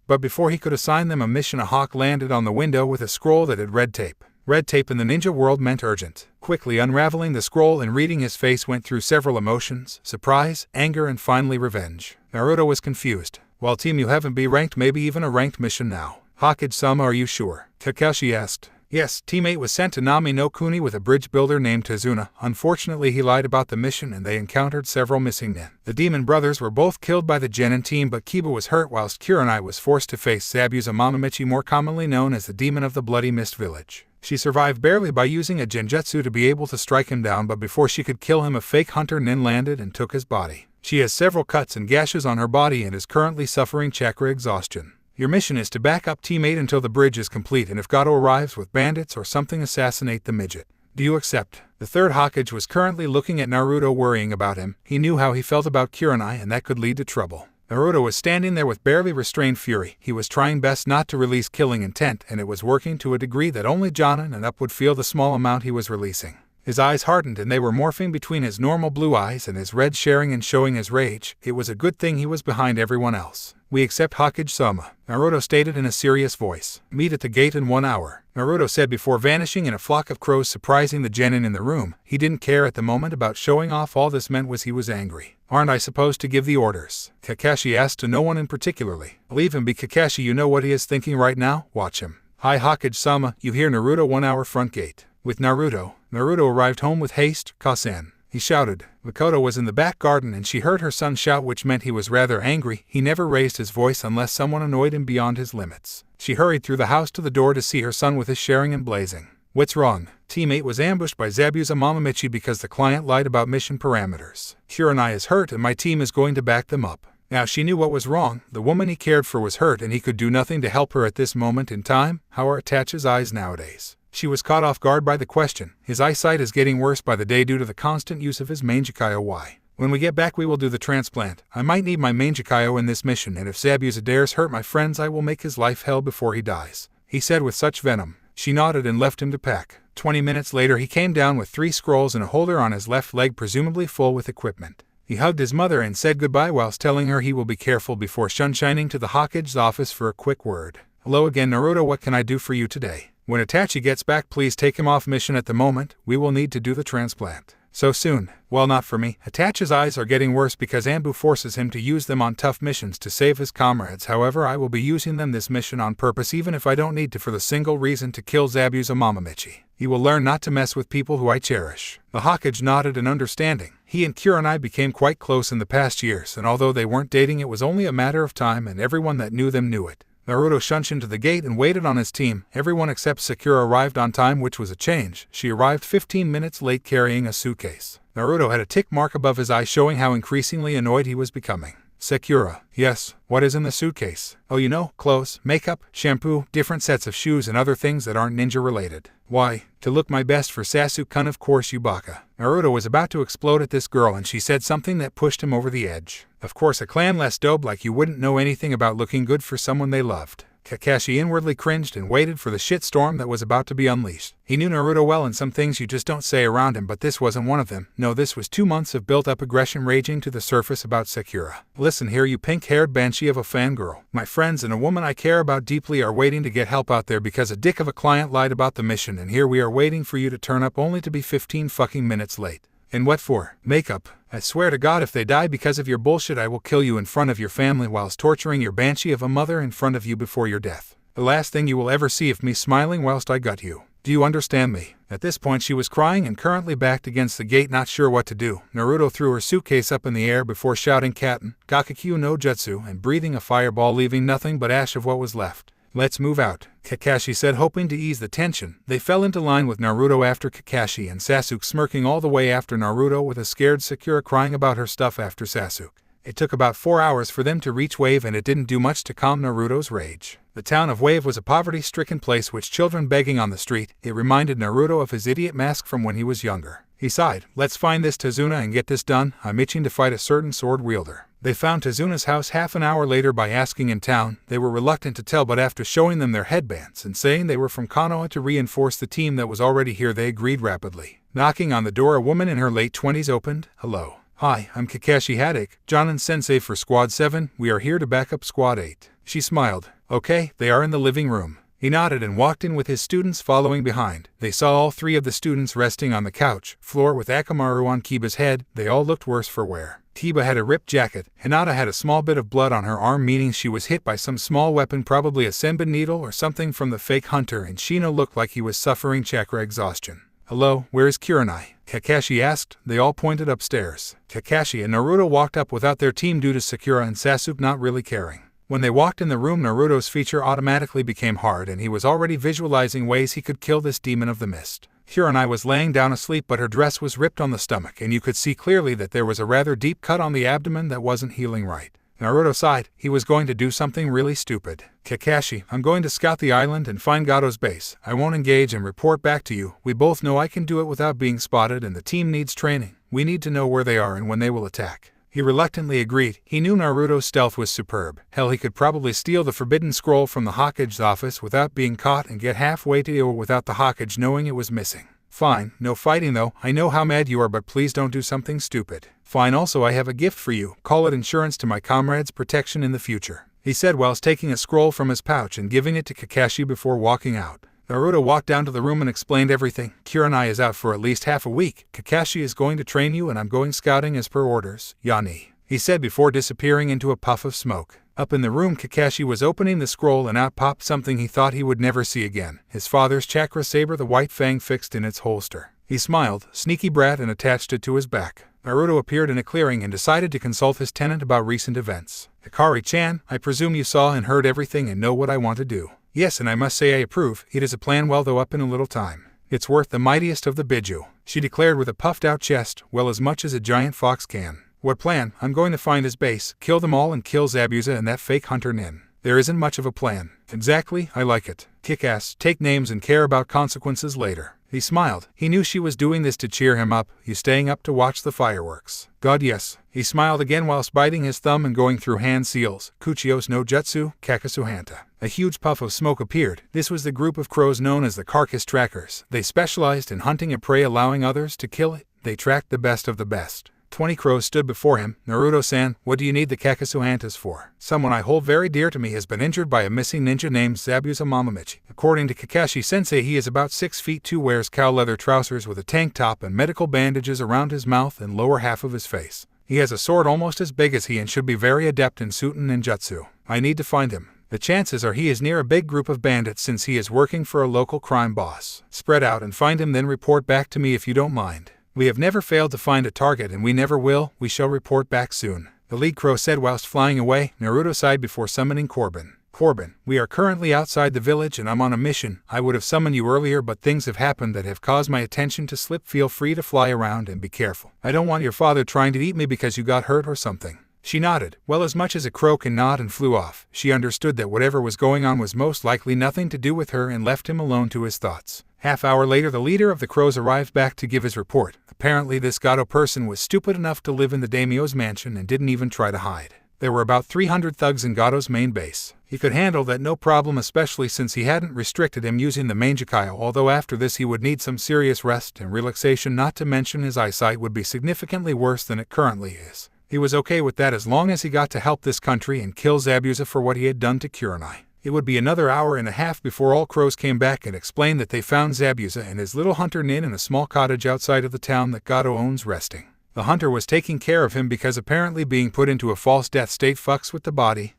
But before he could assign them a mission, a hawk landed on the window with a scroll that had red tape. Red tape in the ninja world meant urgent. Quickly unraveling the scroll and reading, his face went through several emotions: surprise, anger, and finally revenge. Naruto was confused. "Well, team, you haven't B ranked, maybe even a ranked mission now." "Hokage-sama, are you sure?" Kakashi asked. "Yes, teammate was sent to Nami no Kuni with a bridge builder named Tazuna. Unfortunately, he lied about the mission and they encountered several missing men. The demon brothers were both killed by the Genin team, but Kiba was hurt whilst Kurenai was forced to face Zabuza Momomichi, more commonly known as the demon of the Bloody Mist Village. She survived barely by using a genjutsu to be able to strike him down, but before she could kill him, a fake hunter nin landed and took his body. She has several cuts and gashes on her body and is currently suffering chakra exhaustion. Your mission is to back up teammate until the bridge is complete, and if Gato arrives with bandits or something, assassinate the midget. Do you accept?" The third Hokage was currently looking at Naruto, worrying about him. He knew how he felt about Kurenai, and that could lead to trouble. Naruto was standing there with barely restrained fury. He was trying best not to release killing intent, and it was working to a degree that only Jonin and Up would feel the small amount he was releasing. His eyes hardened and they were morphing between his normal blue eyes and his red, sharing and showing his rage. It was a good thing he was behind everyone else. "We accept, Hokage-sama," Naruto stated in a serious voice. "Meet at the gate in 1 hour," Naruto said before vanishing in a flock of crows, surprising the genin in the room. He didn't care at the moment about showing off. All this meant was he was angry. "Aren't I supposed to give the orders?" Kakashi asked, to no one in particularly. "Leave him be, Kakashi, you know what he is thinking right now. Watch him." "Hi Hokage-sama, you hear Naruto, 1 hour front gate." With Naruto arrived home with haste. "Kasen," he shouted. Makoto was in the back garden and she heard her son shout, which meant he was rather angry. He never raised his voice unless someone annoyed him beyond his limits. She hurried through the house to the door to see her son with his sharing and blazing. "What's wrong?" Teammate was ambushed by Zabuza Momomichi because the client lied about mission parameters. "Kurenai is hurt and my team is going to back them up." Now she knew what was wrong. The woman he cared for was hurt and he could do nothing to help her at this moment in time. How are Itachi's eyes nowadays? She was caught off guard by the question. His eyesight is getting worse by the day due to the constant use of his Mangekyo. Why? "When we get back we will do the transplant. I might need my Mangekyo in this mission, and if Zabuza dares hurt my friends I will make his life hell before he dies," he said with such venom. She nodded and left him to pack. 20 minutes later he came down with 3 scrolls and a holder on his left leg, presumably full with equipment. He hugged his mother and said goodbye whilst telling her he will be careful before sunshining to the Hokage's office for a quick word. "Hello again, Naruto, what can I do for you today?" "When Itachi gets back, please take him off mission at the moment. We will need to do the transplant." "So soon?" "Well, not for me. Itachi's eyes are getting worse because Anbu forces him to use them on tough missions to save his comrades. However, I will be using them this mission on purpose, even if I don't need to, for the single reason to kill Zabuza Momomichi. He will learn not to mess with people who I cherish." The Hokage nodded in understanding. He and Kurenai became quite close in the past years, and although they weren't dating, it was only a matter of time, and everyone that knew them knew it. Naruto shunshed to the gate and waited on his team. Everyone except Sakura arrived on time, which was a change. She arrived 15 minutes late carrying a suitcase. Naruto had a tick mark above his eye showing how increasingly annoyed he was becoming. "Sakura." "Yes, what is in the suitcase?" "Oh, you know, clothes, makeup, shampoo, different sets of shoes and other things that aren't ninja related." "Why?" "To look my best for Sasuke-kun, of course, you baka." Naruto was about to explode at this girl and she said something that pushed him over the edge. "Of course, a clan less dope like you wouldn't know anything about looking good for someone they loved." Kakashi inwardly cringed and waited for the shitstorm that was about to be unleashed. He knew Naruto well, and some things you just don't say around him, but this wasn't one of them. No, this was 2 months of built-up aggression raging to the surface about Sakura. "Listen here, you pink-haired banshee of a fangirl. My friends and a woman I care about deeply are waiting to get help out there because a dick of a client lied about the mission, and here we are waiting for you to turn up only to be 15 fucking minutes late. And what for? Makeup. I swear to God, if they die because of your bullshit, I will kill you in front of your family whilst torturing your banshee of a mother in front of you before your death. The last thing you will ever see of me smiling whilst I gut you. Do you understand me?" At this point she was crying and currently backed against the gate, not sure what to do. Naruto threw her suitcase up in the air before shouting Katen, Gakakyu no Jutsu, and breathing a fireball, leaving nothing but ash of what was left. "Let's move out," Kakashi said, hoping to ease the tension. They fell into line with Naruto after Kakashi and Sasuke smirking all the way after Naruto, with a scared Sakura crying about her stuff after Sasuke. It took about 4 hours for them to reach Wave, and it didn't do much to calm Naruto's rage. The town of Wave was a poverty-stricken place with children begging on the street. It reminded Naruto of his idiot mask from when he was younger. He sighed. "Let's find this Tazuna and get this done. I'm itching to fight a certain sword wielder." They found Tezuna's house half an hour later by asking in town. They were reluctant to tell, but after showing them their headbands and saying they were from Konoha to reinforce the team that was already here, they agreed rapidly. Knocking on the door, a woman in her late 20s opened. "Hello. Hi, I'm Kakashi Haddock, Jonin-sensei for Squad 7. We are here to back up Squad 8. She smiled. "Okay, they are in the living room." He nodded and walked in with his students following behind. They saw all three of the students resting on the couch floor with Akamaru on Kiba's head. They all looked worse for wear. Kiba had a ripped jacket. Hinata had a small bit of blood on her arm, meaning she was hit by some small weapon, probably a senbon needle or something from the fake hunter, and Shino looked like he was suffering chakra exhaustion. "Hello, where is Kurenai?" Kakashi asked. They all pointed upstairs. Kakashi and Naruto walked up without their team due to Sakura and Sasuke not really caring. When they walked in the room, Naruto's feature automatically became hard and he was already visualizing ways he could kill this demon of the mist. Kurenai was laying down asleep, but her dress was ripped on the stomach and you could see clearly that there was a rather deep cut on the abdomen that wasn't healing right. Naruto sighed. He was going to do something really stupid. "Kakashi, I'm going to scout the island and find Gato's base. I won't engage and report back to you. We both know I can do it without being spotted, and the team needs training. We need to know where they are and when they will attack." He reluctantly agreed. He knew Naruto's stealth was superb. Hell, he could probably steal the forbidden scroll from the Hokage's office without being caught and get halfway to Iwo without the Hokage knowing it was missing. "Fine, no fighting though. I know how mad you are, but please don't do something stupid." "Fine, also I have a gift for you. Call it insurance to my comrades' protection in the future," he said whilst taking a scroll from his pouch and giving it to Kakashi before walking out. Naruto walked down to the room and explained everything. "Kurenai is out for at least half a week. Kakashi is going to train you and I'm going scouting as per orders. Yani," he said before disappearing into a puff of smoke. Up in the room, Kakashi was opening the scroll and out popped something he thought he would never see again. His father's chakra saber, the white fang fixed in its holster. He smiled, sneaky brat, and attached it to his back. Naruto appeared in a clearing and decided to consult his tenant about recent events. "Hikari-chan, I presume you saw and heard everything and know what I want to do." "Yes, and I must say I approve. It is a plan, well, though up in a little time. It's worth the mightiest of the Biju," she declared with a puffed out chest. "Well, as much as a giant fox can." "What plan?" "I'm going to find his base, kill them all, and kill Zabuza and that fake hunter Nin." "There isn't much of a plan." "Exactly, I like it. Kick ass, take names, and care about consequences later." He smiled. He knew she was doing this to cheer him up. "You staying up to watch the fireworks?" "God, yes." He smiled again whilst biting his thumb and going through hand seals. Kuchios no Jutsu, Kakasuhanta. A huge puff of smoke appeared. This was the group of crows known as the Carcass Trackers. They specialized in hunting a prey, allowing others to kill it. They tracked the best of the best. 20 crows stood before him. "Naruto-san, what do you need the Kakasuhantas for?" "Someone I hold very dear to me has been injured by a missing ninja named Zabuza Mamamichi. According to Kakashi-sensei, he is about 6 feet 2, wears cow leather trousers with a tank top and medical bandages around his mouth and lower half of his face. He has a sword almost as big as he and should be very adept in Suiten ninjutsu. I need to find him. The chances are he is near a big group of bandits since he is working for a local crime boss. Spread out and find him, then report back to me if you don't mind. We have never failed to find a target and we never will. We shall report back soon," the lead crow said whilst flying away. Naruto sighed before summoning Corbin. "Corbin, we are currently outside the village and I'm on a mission. I would have summoned you earlier, but things have happened that have caused my attention to slip. Feel free to fly around and be careful. I don't want your father trying to eat me because you got hurt or something." She nodded. Well, as much as a crow can nod, and flew off. She understood that whatever was going on was most likely nothing to do with her and left him alone to his thoughts. Half hour later, the leader of the crows arrived back to give his report. Apparently this Gato person was stupid enough to live in the daimyo's mansion and didn't even try to hide. There were about 300 thugs in Gato's main base. He could handle that no problem, especially since he hadn't restricted him using the Mangekyou, although after this he would need some serious rest and relaxation, not to mention his eyesight would be significantly worse than it currently is. He was okay with that as long as he got to help this country and kill Zabuza for what he had done to Kurenai. It would be another hour and a half before all crows came back and explained that they found Zabuza and his little hunter Nin in a small cottage outside of the town that Gato owns resting. The hunter was taking care of him because apparently being put into a false death state fucks with the body.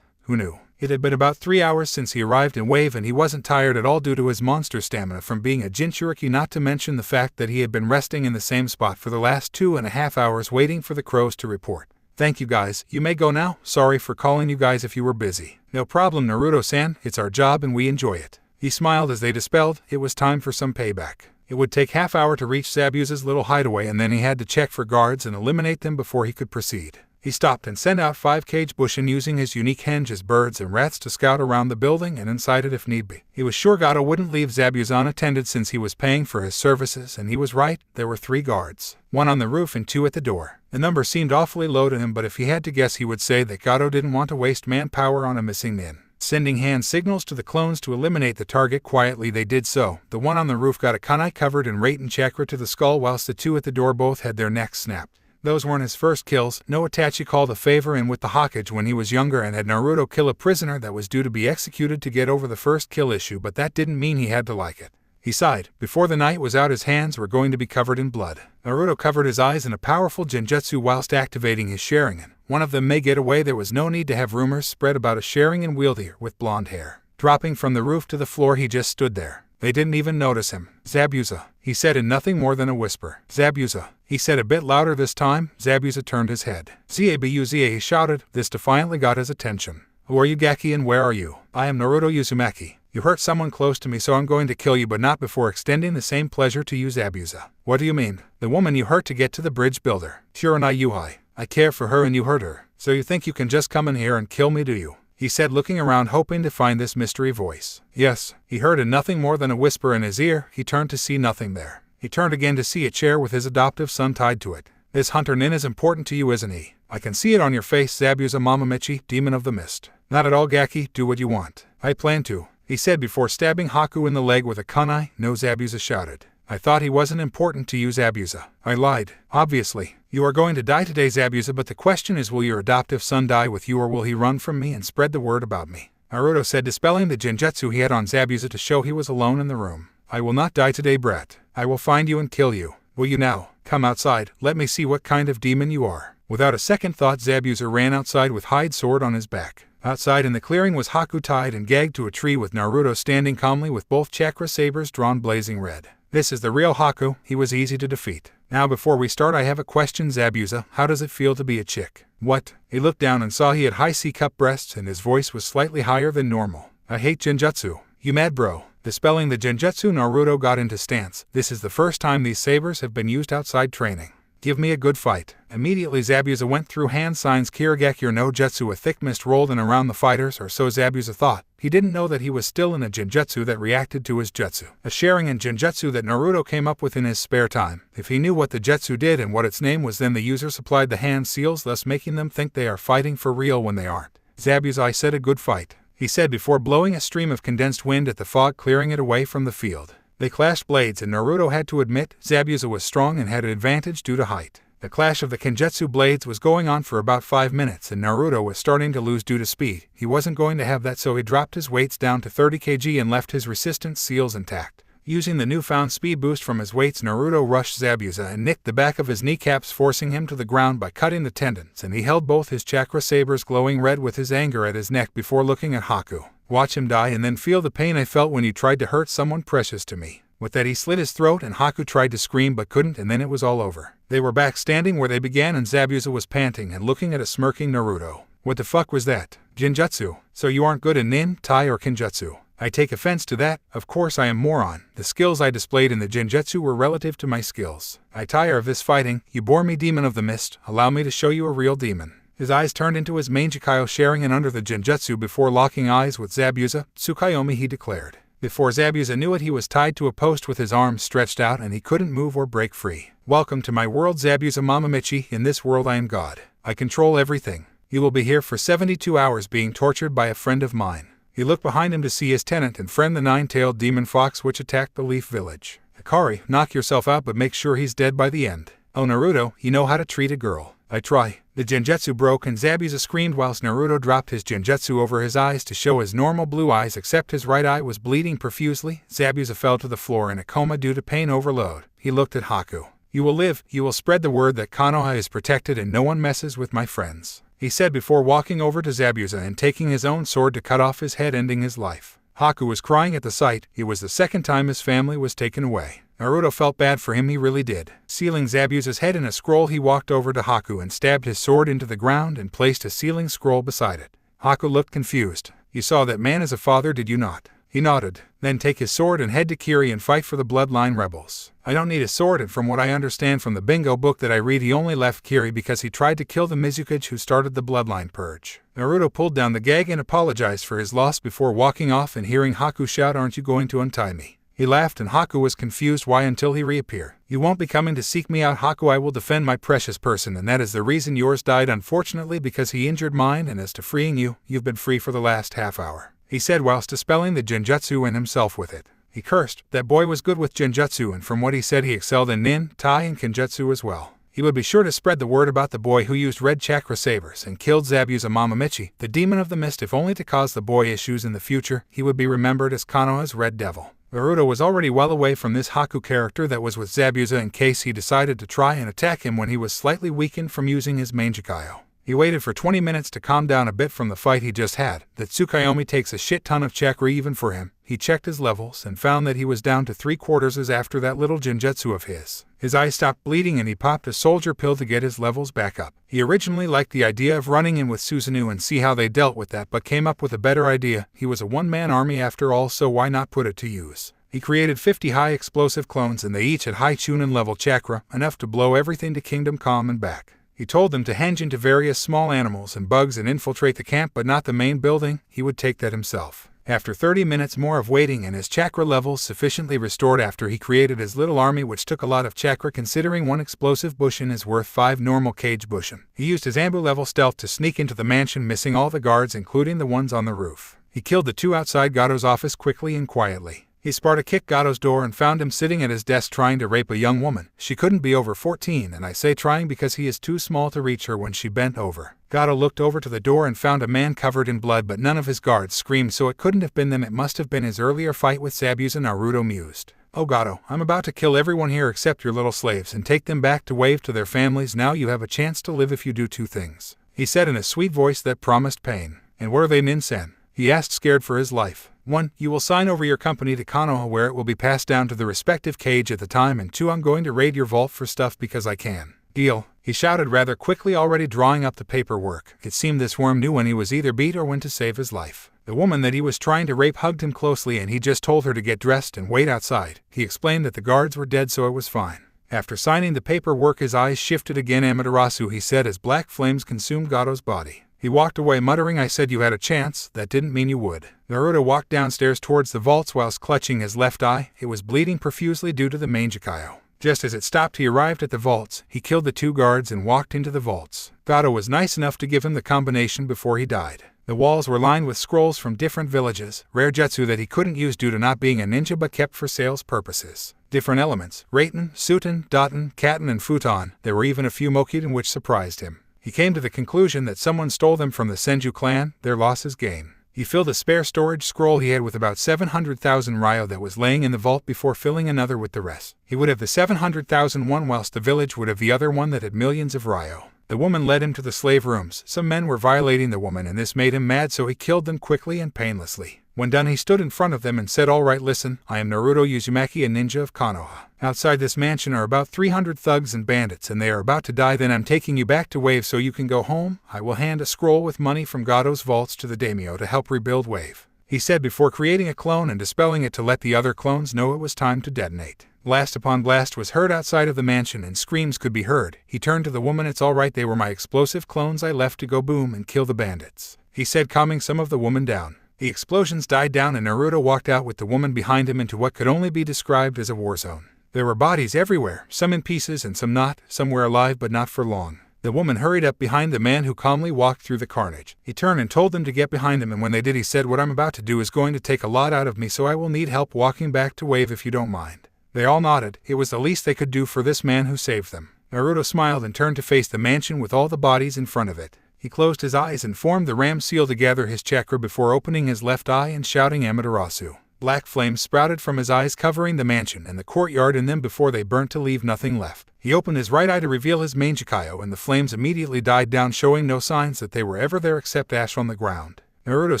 Who knew? It had been about 3 hours since he arrived in Wave and he wasn't tired at all due to his monster stamina from being a Jinchuriki, not to mention the fact that he had been resting in the same spot for the last 2.5 hours waiting for the crows to report. "Thank you guys, you may go now. Sorry for calling you guys if you were busy." "No problem, Naruto-san, it's our job and we enjoy it." He smiled as they dispelled. It was time for some payback. It would take half hour to reach Zabuza's little hideaway and then he had to check for guards and eliminate them before he could proceed. He stopped and sent out 5 cage bushin using his unique henge as birds and rats to scout around the building and inside it if need be. He was sure Gato wouldn't leave Zabuza unattended since he was paying for his services, and he was right. There were 3 guards, 1 on the roof and 2 at the door. The number seemed awfully low to him, but if he had to guess, he would say that Gato didn't want to waste manpower on a missing nin. Sending hand signals to the clones to eliminate the target quietly, they did so. The 1 on the roof got a kunai covered in Raten chakra to the skull, whilst the 2 at the door both had their necks snapped. Those weren't his first kills. No Itachi called a favor in with the Hokage when he was younger and had Naruto kill a prisoner that was due to be executed to get over the first kill issue, but that didn't mean he had to like it. He sighed. Before the night was out, his hands were going to be covered in blood. Naruto covered his eyes in a powerful genjutsu whilst activating his Sharingan. One of them may get away. There was no need to have rumors spread about a Sharingan wielder with blonde hair. Dropping from the roof to the floor, he just stood there. They didn't even notice him. Zabuza, he said in nothing more than a whisper. Zabuza, he said a bit louder this time. Zabuza turned his head. Zabuza, he shouted. This defiantly got his attention. Who are you, Gaki, and where are you? I am Naruto Uzumaki. You hurt someone close to me, so I'm going to kill you, but not before extending the same pleasure to you, Zabuza. What do you mean? The woman you hurt to get to the bridge builder. Shiranai Yuhai. I care for her and you hurt her. So you think you can just come in here and kill me, do you? He said, looking around hoping to find this mystery voice. Yes, he heard in nothing more than a whisper in his ear. He turned to see nothing there. He turned again to see a chair with his adoptive son tied to it. This hunter nin is important to you, isn't he? I can see it on your face, Zabuza Mamamechi, demon of the mist. Not at all, Gaki, do what you want. I plan to, he said before stabbing Haku in the leg with a kunai. No, Zabuza shouted. I thought he wasn't important to you, Zabuza. I lied. Obviously. You are going to die today, Zabuza, but the question is, will your adoptive son die with you, or will he run from me and spread the word about me? Naruto said, dispelling the genjutsu he had on Zabuza to show he was alone in the room. I will not die today, brat. I will find you and kill you. Will you now? Come outside. Let me see what kind of demon you are. Without a second thought, Zabuza ran outside with hide sword on his back. Outside in the clearing was Haku tied and gagged to a tree with Naruto standing calmly with both chakra sabers drawn blazing red. This is the real Haku. He was easy to defeat. Now before we start, I have a question, Zabuza. How does it feel to be a chick? What? He looked down and saw he had high C-cup breasts and his voice was slightly higher than normal. I hate genjutsu. You mad, bro? Dispelling the genjutsu, Naruto got into stance. This is the first time these sabers have been used outside training. Give me a good fight. Immediately Zabuza went through hand signs Kirigekure no Jutsu. A thick mist rolled in around the fighters, or so Zabuza thought. He didn't know that he was still in a genjutsu that reacted to his jutsu. A Sharingan genjutsu that Naruto came up with in his spare time. If he knew what the jutsu did and what its name was, then the user supplied the hand seals, thus making them think they are fighting for real when they aren't. Zabuza, I said a good fight, he said before blowing a stream of condensed wind at the fog, clearing it away from the field. They clashed blades, and Naruto had to admit Zabuza was strong and had an advantage due to height. The clash of the Kenjutsu blades was going on for about 5 minutes, and Naruto was starting to lose due to speed. He wasn't going to have that, so he dropped his weights down to 30 kg and left his resistance seals intact. Using the newfound speed boost from his weights, Naruto rushed Zabuza and nicked the back of his kneecaps, forcing him to the ground by cutting the tendons, and he held both his chakra sabers glowing red with his anger at his neck before looking at Haku. Watch him die and then feel the pain I felt when you tried to hurt someone precious to me. With that, he slit his throat, and Haku tried to scream but couldn't, and then it was all over. They were back standing where they began, and Zabuza was panting and looking at a smirking Naruto. What the fuck was that? Genjutsu? So you aren't good in nin, tai, or kenjutsu? I take offense to that. Of course I am, moron. The skills I displayed in the genjutsu were relative to my skills. I tire of this fighting. You bore me, demon of the mist. Allow me to show you a real demon. His eyes turned into his Manjikayo Sharingan under the genjutsu before locking eyes with Zabuza. Tsukayomi, he declared. Before Zabuza knew it, he was tied to a post with his arms stretched out, and he couldn't move or break free. Welcome to my world, Zabuza Mamamechi. In this world I am God. I control everything. You will be here for 72 hours being tortured by a friend of mine. He looked behind him to see his tenant and friend, the nine-tailed demon fox which attacked the Leaf Village. Hikari, knock yourself out, but make sure he's dead by the end. Oh, Naruto, you know how to treat a girl. I try. The genjutsu broke and Zabuza screamed whilst Naruto dropped his genjutsu over his eyes to show his normal blue eyes, except his right eye was bleeding profusely. Zabuza fell to the floor in a coma due to pain overload. He looked at Haku. You will live. You will spread the word that Konoha is protected and no one messes with my friends, he said before walking over to Zabuza and taking his own sword to cut off his head, ending his life. Haku was crying at the sight. It was the second time his family was taken away. Naruto felt bad for him, he really did. Sealing Zabuza's head in a scroll, he walked over to Haku and stabbed his sword into the ground and placed a sealing scroll beside it. Haku looked confused. You saw that man as a father, did you not? He nodded. Then take his sword and head to Kiri and fight for the Bloodline Rebels. I don't need a sword, and from what I understand from the bingo book that I read, he only left Kiri because he tried to kill the Mizukage who started the Bloodline Purge. Naruto pulled down the gag and apologized for his loss before walking off and hearing Haku shout, "Aren't you going to untie me?" He laughed and Haku was confused why until he reappear. "You won't be coming to seek me out, Haku. I will defend my precious person, and that is the reason yours died, unfortunately, because he injured mine, and as to freeing you, you've been free for the last half hour," he said whilst dispelling the genjutsu and himself with it. He cursed. That boy was good with genjutsu, and from what he said he excelled in nin, tai, and kenjutsu as well. He would be sure to spread the word about the boy who used red chakra sabers and killed Zabuza Mamamichi, the demon of the mist, if only to cause the boy issues in the future. He would be remembered as Konoha's Red Devil. Naruto was already well away from this Haku character that was with Zabuza in case he decided to try and attack him when he was slightly weakened from using his Mangekyo. He waited for 20 minutes to calm down a bit from the fight he just had. That Tsukuyomi takes a shit ton of chakra even for him. He checked his levels and found that he was down to 3/4 after that little genjutsu of his. His eye stopped bleeding and he popped a soldier pill to get his levels back up. He originally liked the idea of running in with Susanoo and see how they dealt with that, but came up with a better idea. He was a one-man army after all, so why not put it to use? He created 50 high explosive clones and they each had high Chunin level chakra, enough to blow everything to Kingdom Come and back. He told them to henge into various small animals and bugs and infiltrate the camp, but not the main building. He would take that himself. After 30 minutes more of waiting and his chakra levels sufficiently restored after he created his little army, which took a lot of chakra considering one explosive bushin is worth 5 normal cage bushin. He used his ambu level stealth to sneak into the mansion, missing all the guards including the ones on the roof. He killed the 2 outside Gato's office quickly and quietly. He Sparta kicked Gato's door and found him sitting at his desk trying to rape a young woman. She couldn't be over 14, and I say trying because he is too small to reach her when she bent over. Gato looked over to the door and found a man covered in blood, but none of his guards screamed, so it couldn't have been them. It must have been his earlier fight with Zabuza. Naruto mused. "Oh Gato, I'm about to kill everyone here except your little slaves and take them back to Wave to their families. Now you have a chance to live if you do 2 things," he said in a sweet voice that promised pain. "And what are they, Nin-san?" he asked, scared for his life. 1. You will sign over your company to Konoha where it will be passed down to the respective cage at the time, and 2. I'm going to raid your vault for stuff because I can. Deal, he shouted rather quickly, already drawing up the paperwork. It seemed this worm knew when he was either beat or when to save his life. The woman that he was trying to rape hugged him closely and he just told her to get dressed and wait outside. He explained that the guards were dead, so it was fine. After signing the paperwork his eyes shifted again. "Amaterasu," he said as black flames consumed Gato's body. He walked away muttering, "I said you had a chance, that didn't mean you would." Naruto walked downstairs towards the vaults whilst clutching his left eye. It was bleeding profusely due to the Mangekyo. Just as it stopped he arrived at the vaults. He killed the 2 guards and walked into the vaults. Gato was nice enough to give him the combination before he died. The walls were lined with scrolls from different villages, rare jutsu that he couldn't use due to not being a ninja but kept for sales purposes. Different elements, Raiten, Suten, Daten, Katen and Futon. There were even a few Mokiden which surprised him. He came to the conclusion that someone stole them from the Senju clan. Their loss is gain. He filled a spare storage scroll he had with about 700,000 ryo that was laying in the vault before filling another with the rest. He would have the 700,000 one whilst the village would have the other one that had millions of ryo. The woman led him to the slave rooms. Some men were violating the woman and this made him mad, so he killed them quickly and painlessly. When done he stood in front of them and said, "All right, listen, I am Naruto Uzumaki, a ninja of Konoha. Outside this mansion are about 300 thugs and bandits and they are about to die. Then I'm taking you back to Wave so you can go home. I will hand a scroll with money from Gato's vaults to the daimyo to help rebuild Wave," he said before creating a clone and dispelling it to let the other clones know it was time to detonate. Blast upon blast was heard outside of the mansion and screams could be heard. He turned to the woman. "It's all right, they were my explosive clones. I left to go boom and kill the bandits," he said, calming some of the woman down. The explosions died down and Naruto walked out with the woman behind him into what could only be described as a war zone. There were bodies everywhere, some in pieces and some not. Some were alive but not for long. The woman hurried up behind the man who calmly walked through the carnage. He turned and told them to get behind him, and when they did he said, "What I'm about to do is going to take a lot out of me, so I will need help walking back to Wave if you don't mind." They all nodded. It was the least they could do for this man who saved them. Naruto smiled and turned to face the mansion with all the bodies in front of it. He closed his eyes and formed the ram seal to gather his chakra before opening his left eye and shouting Amaterasu. Black flames sprouted from his eyes, covering the mansion and the courtyard in them before they burnt to leave nothing left. He opened his right eye to reveal his Mangekyo and the flames immediately died down, showing no signs that they were ever there except ash on the ground. Naruto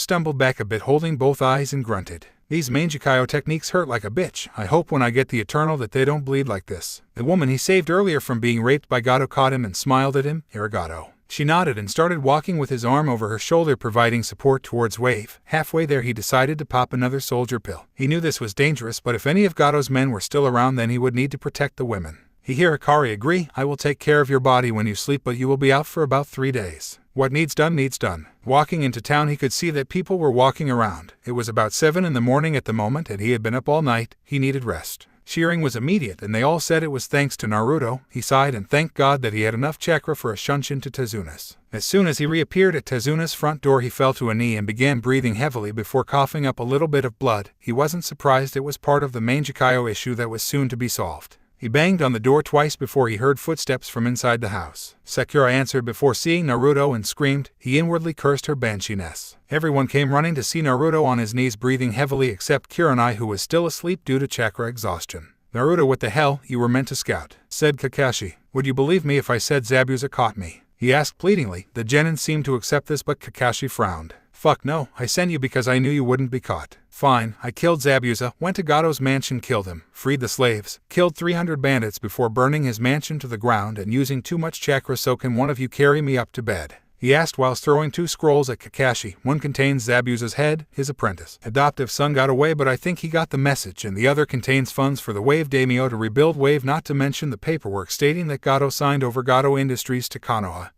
stumbled back a bit holding both eyes and grunted. "These Mangekyo techniques hurt like a bitch. I hope when I get the Eternal that they don't bleed like this." The woman he saved earlier from being raped by Gato caught him and smiled at him. "Arigato." She nodded and started walking with his arm over her shoulder providing support towards Wave. Halfway there he decided to pop another soldier pill. He knew this was dangerous, but if any of Gato's men were still around then he would need to protect the women. He heard Hikari agree, I will take care of your body when you sleep, but you will be out for about 3 days. What needs done needs done. Walking into town he could see that people were walking around. It was about 7 in the morning at the moment and he had been up all night. He needed rest. Shearing was immediate and they all said it was thanks to Naruto. He sighed and thanked God that he had enough chakra for a shunshin to Tezuna's. As soon as he reappeared at Tezuna's front door he fell to a knee and began breathing heavily before coughing up a little bit of blood. He wasn't surprised, it was part of the Manjikayo issue that was soon to be solved. He banged on the door twice before he heard footsteps from inside the house. Sakura answered before seeing Naruto and screamed. He inwardly cursed her banshiness. Everyone came running to see Naruto on his knees breathing heavily except Kurenai, who was still asleep due to chakra exhaustion. Naruto, what the hell, you were meant to scout, said Kakashi. Would you believe me if I said Zabuza caught me? He asked pleadingly. The genin seemed to accept this but Kakashi frowned. Fuck no, I sent you because I knew you wouldn't be caught. Fine, I killed Zabuza, went to Gato's mansion, killed him, freed the slaves, killed 300 bandits before burning his mansion to the ground and using too much chakra. So can one of you carry me up to bed? He asked whilst throwing 2 scrolls at Kakashi. One contains Zabuza's head, his apprentice. Adoptive son got away but I think he got the message, and the other contains funds for the Wave Daimyo to rebuild Wave, not to mention the paperwork stating that Gato signed over Gato Industries to Konoha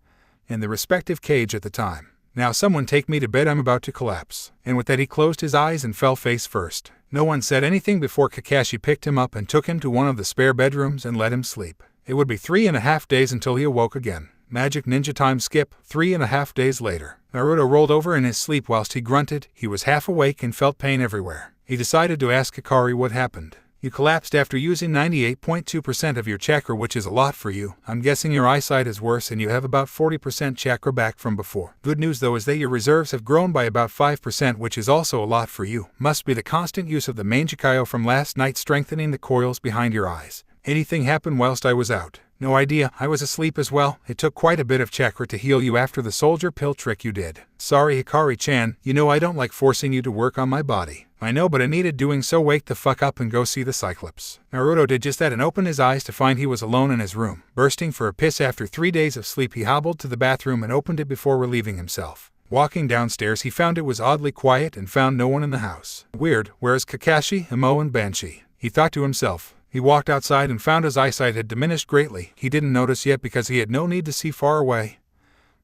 in the respective cage at the time. Now someone take me to bed, I'm about to collapse. And with that he closed his eyes and fell face first. No one said anything before Kakashi picked him up and took him to one of the spare bedrooms and let him sleep. It would be 3.5 days until he awoke again. Magic ninja time skip, 3.5 days later. Naruto rolled over in his sleep whilst he grunted. He was half awake and felt pain everywhere. He decided to ask Hikari what happened. You collapsed after using 98.2% of your chakra, which is a lot for you. I'm guessing your eyesight is worse and you have about 40% chakra back from before. Good news though is that your reserves have grown by about 5%, which is also a lot for you. Must be the constant use of the Manjikayo from last night strengthening the coils behind your eyes. Anything happened whilst I was out? No idea, I was asleep as well. It took quite a bit of chakra to heal you after the soldier pill trick you did. Sorry Hikari-chan, you know I don't like forcing you to work on my body. I know, but I needed doing, so wake the fuck up and go see the Cyclops. Naruto did just that and opened his eyes to find he was alone in his room. Bursting for a piss after 3 days of sleep, he hobbled to the bathroom and opened it before relieving himself. Walking downstairs he found it was oddly quiet and found no one in the house. Weird, where's Kakashi, Imo and Banshee? He thought to himself. He walked outside and found his eyesight had diminished greatly. He didn't notice yet because he had no need to see far away.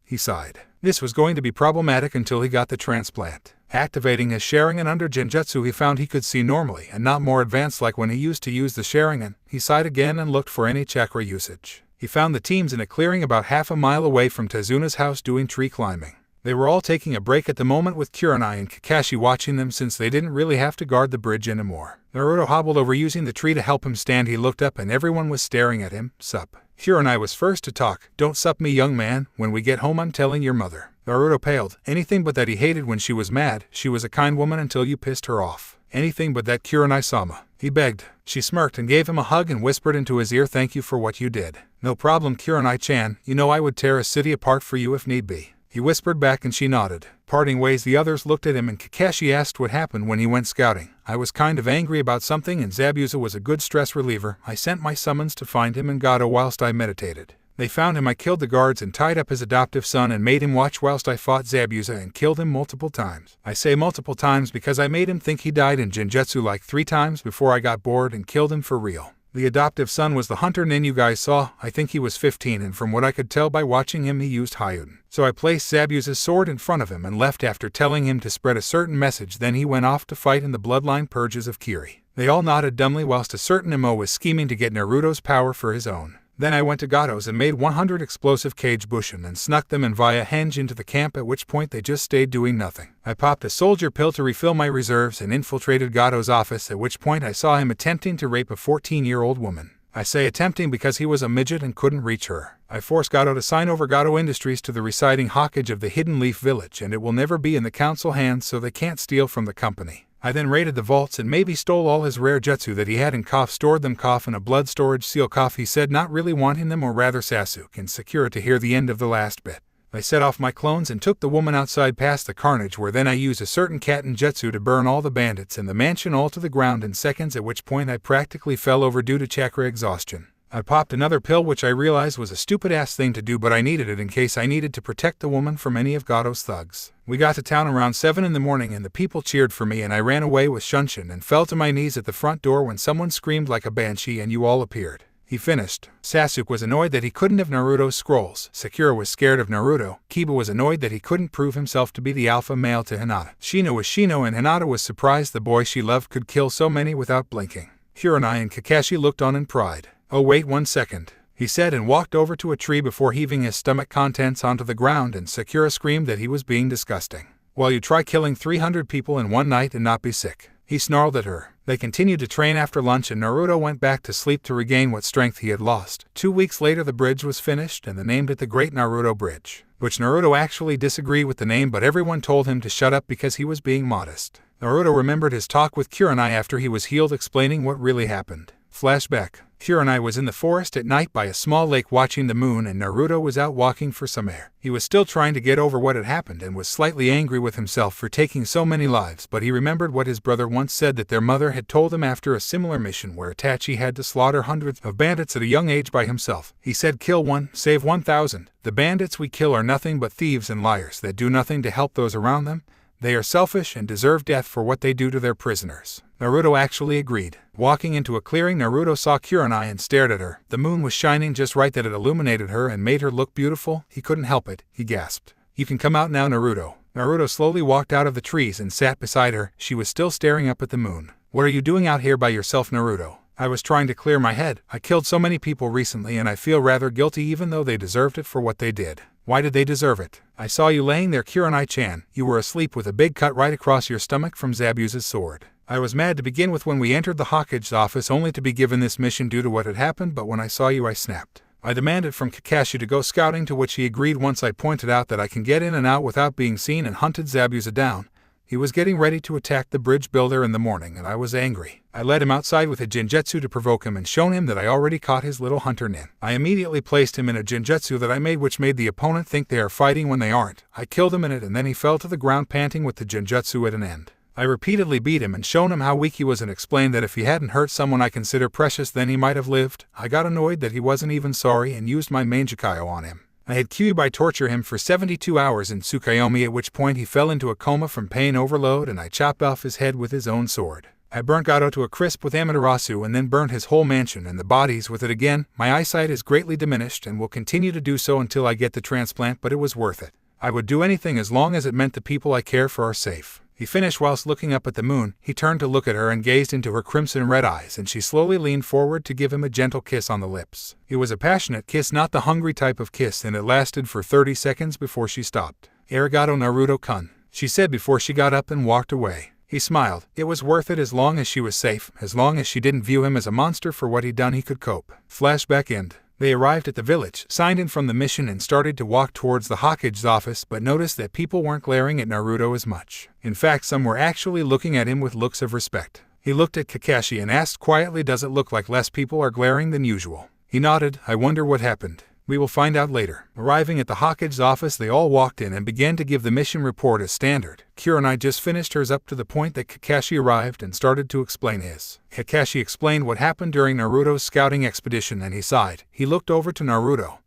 He sighed. This was going to be problematic until he got the transplant. Activating his Sharingan under Genjutsu he found he could see normally and not more advanced like when he used to use the Sharingan. He sighed again and looked for any chakra usage. He found the teams in a clearing about half a mile away from Tezuna's house doing tree climbing. They were all taking a break at the moment with Kurenai and Kakashi watching them since they didn't really have to guard the bridge anymore. Naruto hobbled over using the tree to help him stand. He looked up and everyone was staring at him. Sup. Kurenai was first to talk. Don't sup me, young man. When we get home I'm telling your mother. Naruto paled. Anything but that. He hated when she was mad. She was a kind woman until you pissed her off. Anything but that, Kurenai-sama. He begged. She smirked and gave him a hug and whispered into his ear, thank you for what you did. No problem, Kurenai-chan. You know I would tear a city apart for you if need be. He whispered back and she nodded. Parting ways, the others looked at him and Kakashi asked what happened when he went scouting. I was kind of angry about something and Zabuza was a good stress reliever. I sent my summons to find him and Gato whilst I meditated. They found him. I killed the guards and tied up his adoptive son and made him watch whilst I fought Zabuza and killed him multiple times. I say multiple times because I made him think he died in Genjutsu like 3 times before I got bored and killed him for real. The adoptive son was the hunter nin you guys saw. I think he was 15 and from what I could tell by watching him he used Hyuden. So I placed Zabuza's sword in front of him and left after telling him to spread a certain message. Then he went off to fight in the bloodline purges of Kiri. They all nodded dumbly whilst a certain Imo was scheming to get Naruto's power for his own. Then I went to Gato's and made 100 explosive cage bushin and snuck them in via henge into the camp, at which point they just stayed doing nothing. I popped a soldier pill to refill my reserves and infiltrated Gato's office, at which point I saw him attempting to rape a 14-year-old woman. I say attempting because he was a midget and couldn't reach her. I forced Gato to sign over Gato Industries to the residing Hokage of the Hidden Leaf Village, and it will never be in the council hands, so they can't steal from the company. I then raided the vaults and maybe stole all his rare jutsu that he had and stored them in a blood storage seal. He said not really wanting them, or rather Sasuke and Sakura, to hear the end of the last bit. I set off my clones and took the woman outside past the carnage, where then I used a certain Katen jutsu to burn all the bandits and the mansion all to the ground in seconds, at which point I practically fell over due to chakra exhaustion. I popped another pill, which I realized was a stupid-ass thing to do, but I needed it in case I needed to protect the woman from any of Gato's thugs. We got to town around 7 in the morning and the people cheered for me, and I ran away with Shunshin and fell to my knees at the front door when someone screamed like a banshee and you all appeared. He finished. Sasuke was annoyed that he couldn't have Naruto's scrolls. Sakura was scared of Naruto. Kiba was annoyed that he couldn't prove himself to be the alpha male to Hinata. Shino was Shino, and Hinata was surprised the boy she loved could kill so many without blinking. Hiranai and Kakashi looked on in pride. "Oh, wait 1 second," he said, and walked over to a tree before heaving his stomach contents onto the ground, and Sakura screamed that he was being disgusting. "Well, you try killing 300 people in one night and not be sick," he snarled at her. They continued to train after lunch, and Naruto went back to sleep to regain what strength he had lost. 2 weeks later the bridge was finished, and they named it the Great Naruto Bridge, which Naruto actually disagreed with the name, but everyone told him to shut up because he was being modest. Naruto remembered his talk with Kurenai after he was healed, explaining what really happened. Flashback. Kurenai was in the forest at night by a small lake watching the moon, and Naruto was out walking for some air. He was still trying to get over what had happened and was slightly angry with himself for taking so many lives, but he remembered what his brother once said that their mother had told him after a similar mission where Itachi had to slaughter hundreds of bandits at a young age by himself. He said, "Kill one, save 1,000. The bandits we kill are nothing but thieves and liars that do nothing to help those around them. They are selfish and deserve death for what they do to their prisoners." Naruto actually agreed. Walking into a clearing, Naruto saw Kurenai and stared at her. The moon was shining just right that it illuminated her and made her look beautiful. He couldn't help it. He gasped. "You can come out now, Naruto." Naruto slowly walked out of the trees and sat beside her. She was still staring up at the moon. "What are you doing out here by yourself, Naruto?" "I was trying to clear my head. I killed so many people recently and I feel rather guilty, even though they deserved it for what they did." "Why did they deserve it?" "I saw you laying there, Kurenai-chan. You were asleep with a big cut right across your stomach from Zabuza's sword. I was mad to begin with when we entered the Hokage's office, only to be given this mission due to what had happened, but when I saw you I snapped. I demanded from Kakashi to go scouting, to which he agreed once I pointed out that I can get in and out without being seen, and hunted Zabuza down. He was getting ready to attack the bridge builder in the morning, and I was angry. I led him outside with a genjutsu to provoke him and shown him that I already caught his little hunter nin. I immediately placed him in a genjutsu that I made, which made the opponent think they are fighting when they aren't. I killed him in it, and then he fell to the ground panting with the genjutsu at an end. I repeatedly beat him and shown him how weak he was, and explained that if he hadn't hurt someone I consider precious, then he might have lived. I got annoyed that he wasn't even sorry and used my Manjikayo on him. I had Kyuubi torture him for 72 hours in Tsukuyomi, at which point he fell into a coma from pain overload, and I chopped off his head with his own sword. I burnt Gato to a crisp with Amaterasu and then burnt his whole mansion and the bodies with it again. My eyesight is greatly diminished and will continue to do so until I get the transplant, but it was worth it. I would do anything as long as it meant the people I care for are safe." He finished whilst looking up at the moon. He turned to look at her and gazed into her crimson red eyes, and she slowly leaned forward to give him a gentle kiss on the lips. It was a passionate kiss, not the hungry type of kiss, and it lasted for 30 seconds before she stopped. "Arigato, Naruto-kun," she said before she got up and walked away. He smiled. It was worth it as long as she was safe, as long as she didn't view him as a monster for what he'd done. He could cope. Flashback end. They arrived at the village, signed in from the mission, and started to walk towards the Hokage's office, but noticed that people weren't glaring at Naruto as much. In fact, some were actually looking at him with looks of respect. He looked at Kakashi and asked quietly, "Does it look like less people are glaring than usual?" He nodded. "I wonder what happened." "We will find out later." Arriving at the Hokage's office, they all walked in and began to give the mission report as standard. Kurenai just finished hers up to the point that Kakashi arrived and started to explain his. Kakashi explained what happened during Naruto's scouting expedition, and he sighed. He looked over to Naruto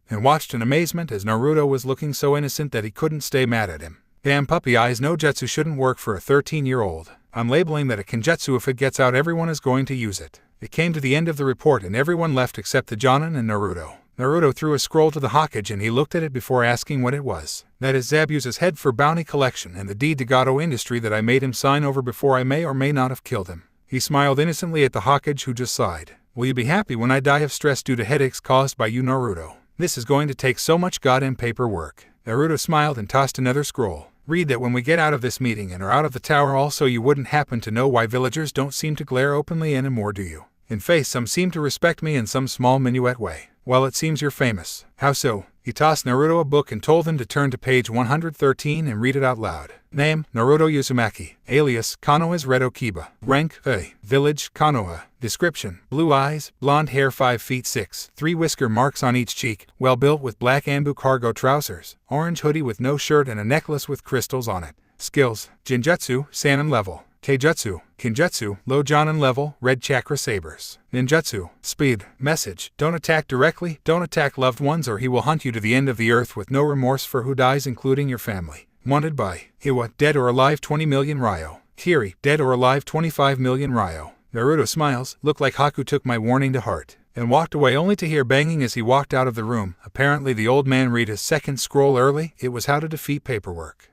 and watched in amazement as Naruto was looking so innocent that he couldn't stay mad at him. "Damn puppy eyes, no jutsu shouldn't work for a 13-year-old. I'm labeling that a kenjutsu. If it gets out, everyone is going to use it." It came to the end of the report and everyone left except the Jonin and Naruto. Naruto threw a scroll to the Hokage and he looked at it before asking what it was. "That is Zabuza's head for bounty collection and the deed to Gato Industry that I made him sign over before I may or may not have killed him." He smiled innocently at the Hokage, who just sighed. "Will you be happy when I die of stress due to headaches caused by you, Naruto? This is going to take so much goddamn paperwork." Naruto smiled and tossed another scroll. "Read that when we get out of this meeting and are out of the tower. Also, you wouldn't happen to know why villagers don't seem to glare openly anymore, do you? In face, some seem to respect me in some small minuet way. Well, it seems you're famous." "How so?" He tossed Naruto a book and told him to turn to page 113 and read it out loud. Name: Naruto Uzumaki. Alias: Konoha's Redo Kiba. Rank: A. Village: Konoha. Description: blue eyes, blonde hair, 5 feet 6, 3 whisker marks on each cheek, well built with black ambu cargo trousers, orange hoodie with no shirt and a necklace with crystals on it. Skills: Genjutsu, Sannin level. Taijutsu, Kinjutsu, low Jonin level, red chakra sabers. Ninjutsu, speed, message, don't attack directly, don't attack loved ones or he will hunt you to the end of the earth with no remorse for who dies including your family. Wanted by Iwa, dead or alive 20 million Ryo. Kiri, dead or alive 25 million Ryo. Naruto smiles, looked like Haku took my warning to heart, and walked away only to hear banging as he walked out of the room. Apparently the old man read his second scroll early, it was how to defeat paperwork.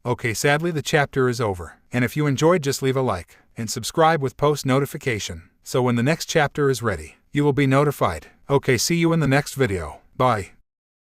Okay, sadly the chapter is over, and if you enjoyed just leave a like, and subscribe with post notification, so when the next chapter is ready, you will be notified. Okay, see you in the next video. Bye.